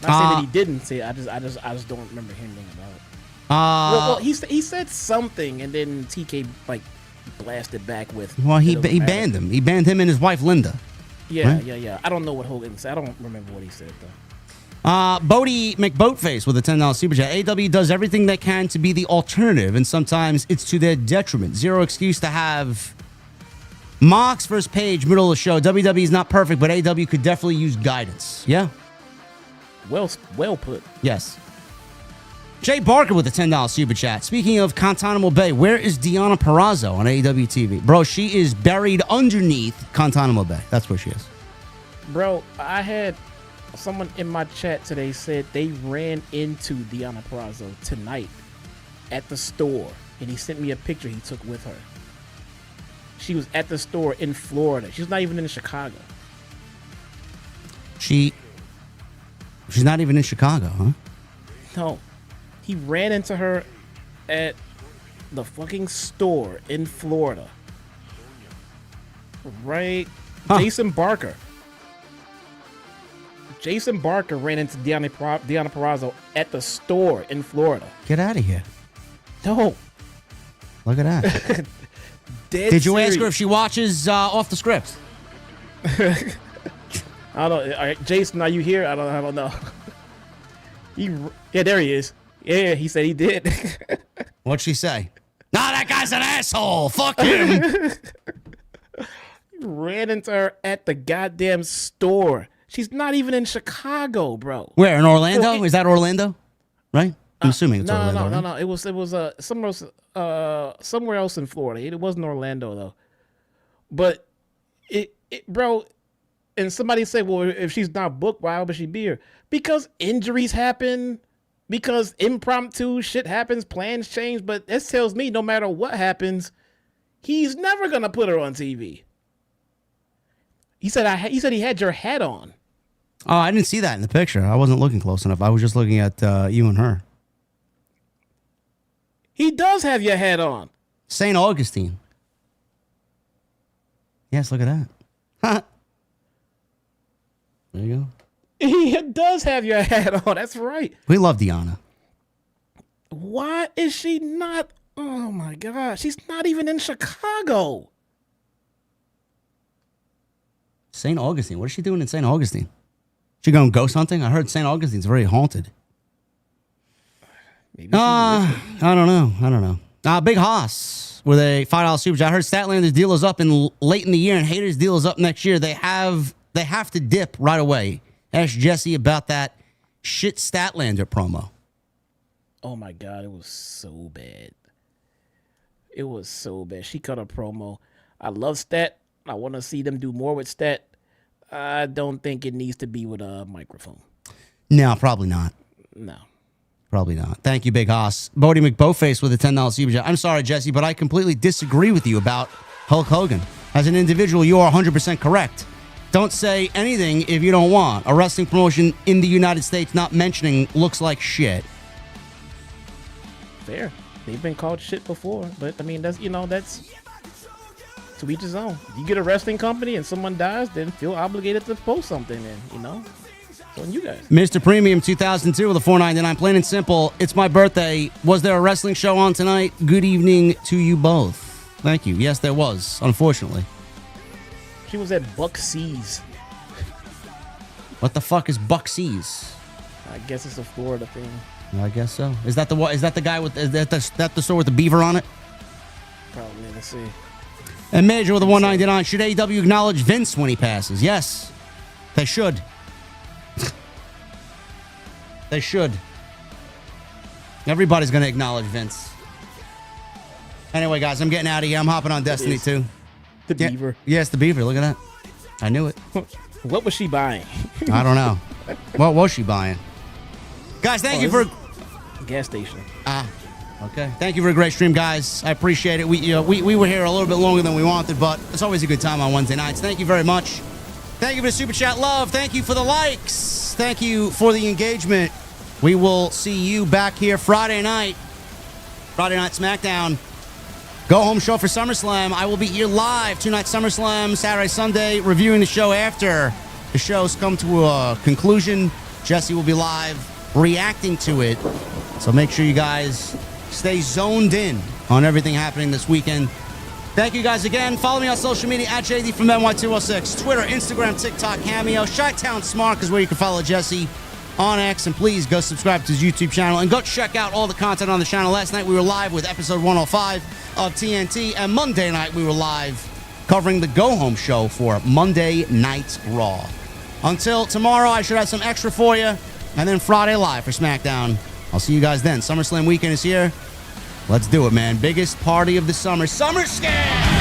Not saying that he didn't say it. I just don't remember hearing about it. Well, he said something, and then TK like blasted back with. Well, he banned him. He banned him and his wife Linda. Yeah, right? yeah. I don't know what Hogan said. I don't remember what he said though. Bodie McBoatface with a $10 super chat. AEW does everything they can to be the alternative, and sometimes it's to their detriment. Zero excuse to have Mox versus Page, middle of the show. WWE is not perfect, but AEW could definitely use guidance. Yeah? Well put. Yes. Jay Barker with a $10 super chat. Speaking of Guantanamo Bay, where is Deonna Purrazzo on AEW TV? Bro, she is buried underneath Guantanamo Bay. That's where she is. Bro, I had someone in my chat today said they ran into Deonna Purrazzo tonight at the store, and he sent me a picture he took with her. She was at the store in Florida. She's not even in Chicago. She's not even in Chicago, huh? No. He ran into her at the fucking store in Florida. Right? Huh. Jason Barker ran into Deonna Purrazzo at the store in Florida. Get out of here. No. Look at that. Did you ask her if she watches Off the Script? I don't know. All right, Jason, are you here? I don't know. Yeah, there he is. Yeah, he said he did. What'd she say? Nah, that guy's an asshole. Fuck him. He ran into her at the goddamn store. She's not even in Chicago, bro. Where, in Orlando? Is that Orlando? Right? I'm assuming it's Orlando. No. It was somewhere else in Florida. It wasn't Orlando though. But it bro, and somebody said, well, if she's not booked, why would she be here? Because injuries happen, because impromptu shit happens, plans change. But this tells me no matter what happens, he's never gonna put her on TV. He said he had your hat on. Oh, I didn't see that in the picture. I wasn't looking close enough. I was just looking at you and her. He does have your hat on. St. Augustine. Yes, look at that. There you go. He does have your hat on. That's right. We love Deanna. Why is she not? Oh my God. She's not even in Chicago. St. Augustine. What is she doing in St. Augustine? She going ghost hunting? I heard St. Augustine's very haunted. Maybe I don't know. Big Haas with a $5 super chat. I heard Statlander's deal is up late in the year and Hater's deal is up next year. They have to dip right away. Ask Jesse about that shit Statlander promo. Oh my God, it was so bad. It was so bad. She cut a promo. I love Stat. I want to see them do more with Stat. I don't think it needs to be with a microphone. No, probably not. No. Probably not. Thank you, Big Haas. Bodie McBoatface with a $10 super chat. I'm sorry, Jesse, but I completely disagree with you about Hulk Hogan. As an individual, you are 100% correct. Don't say anything if you don't want. A wrestling promotion in the United States not mentioning looks like shit. Fair. They've been called shit before, but I mean, that's to each his own. If you get a wrestling company and someone dies, then feel obligated to post something in, So on you guys. Mr. Premium 2002 with a $4.99. Plain and simple. It's my birthday. Was there a wrestling show on tonight? Good evening to you both. Thank you. Yes, there was, unfortunately. She was at Buck Seas. What the fuck is Buck Seas? I guess it's a Florida thing. I guess so. Is that the guy with is that the store with the beaver on it? Probably. Let's see. And Major with a $1.99. Should AEW acknowledge Vince when he passes? Yes, they should. They should. Everybody's going to acknowledge Vince. Anyway, guys, I'm getting out of here. I'm hopping on Destiny 2. The beaver. Yes, the beaver. Look at that. I knew it. What was she buying? I don't know. What was she buying? Guys, thank you for a gas station. Okay. Thank you for a great stream, guys. I appreciate it. We were here a little bit longer than we wanted, but it's always a good time on Wednesday nights. Thank you very much. Thank you for the super chat love. Thank you for the likes. Thank you for the engagement. We will see you back here Friday night. Friday Night SmackDown. Go home show for SummerSlam. I will be here live 2 nights SummerSlam, Saturday, Sunday, reviewing the show after the show's come to a conclusion. Jesse will be live reacting to it. So make sure you guys stay zoned in on everything happening this weekend. Thank you guys again. Follow me on social media at JDfromNY206. Twitter, Instagram, TikTok, Cameo. Chi-Town Smart is where you can follow Jesse on X. And please go subscribe to his YouTube channel and go check out all the content on the channel. Last night we were live with episode 105 of TNT. And Monday night we were live covering the Go Home show for Monday Night Raw. Until tomorrow, I should have some extra for you. And then Friday live for SmackDown. I'll see you guys then. SummerSlam weekend is here. Let's do it, man. Biggest party of the summer. Summer Scam!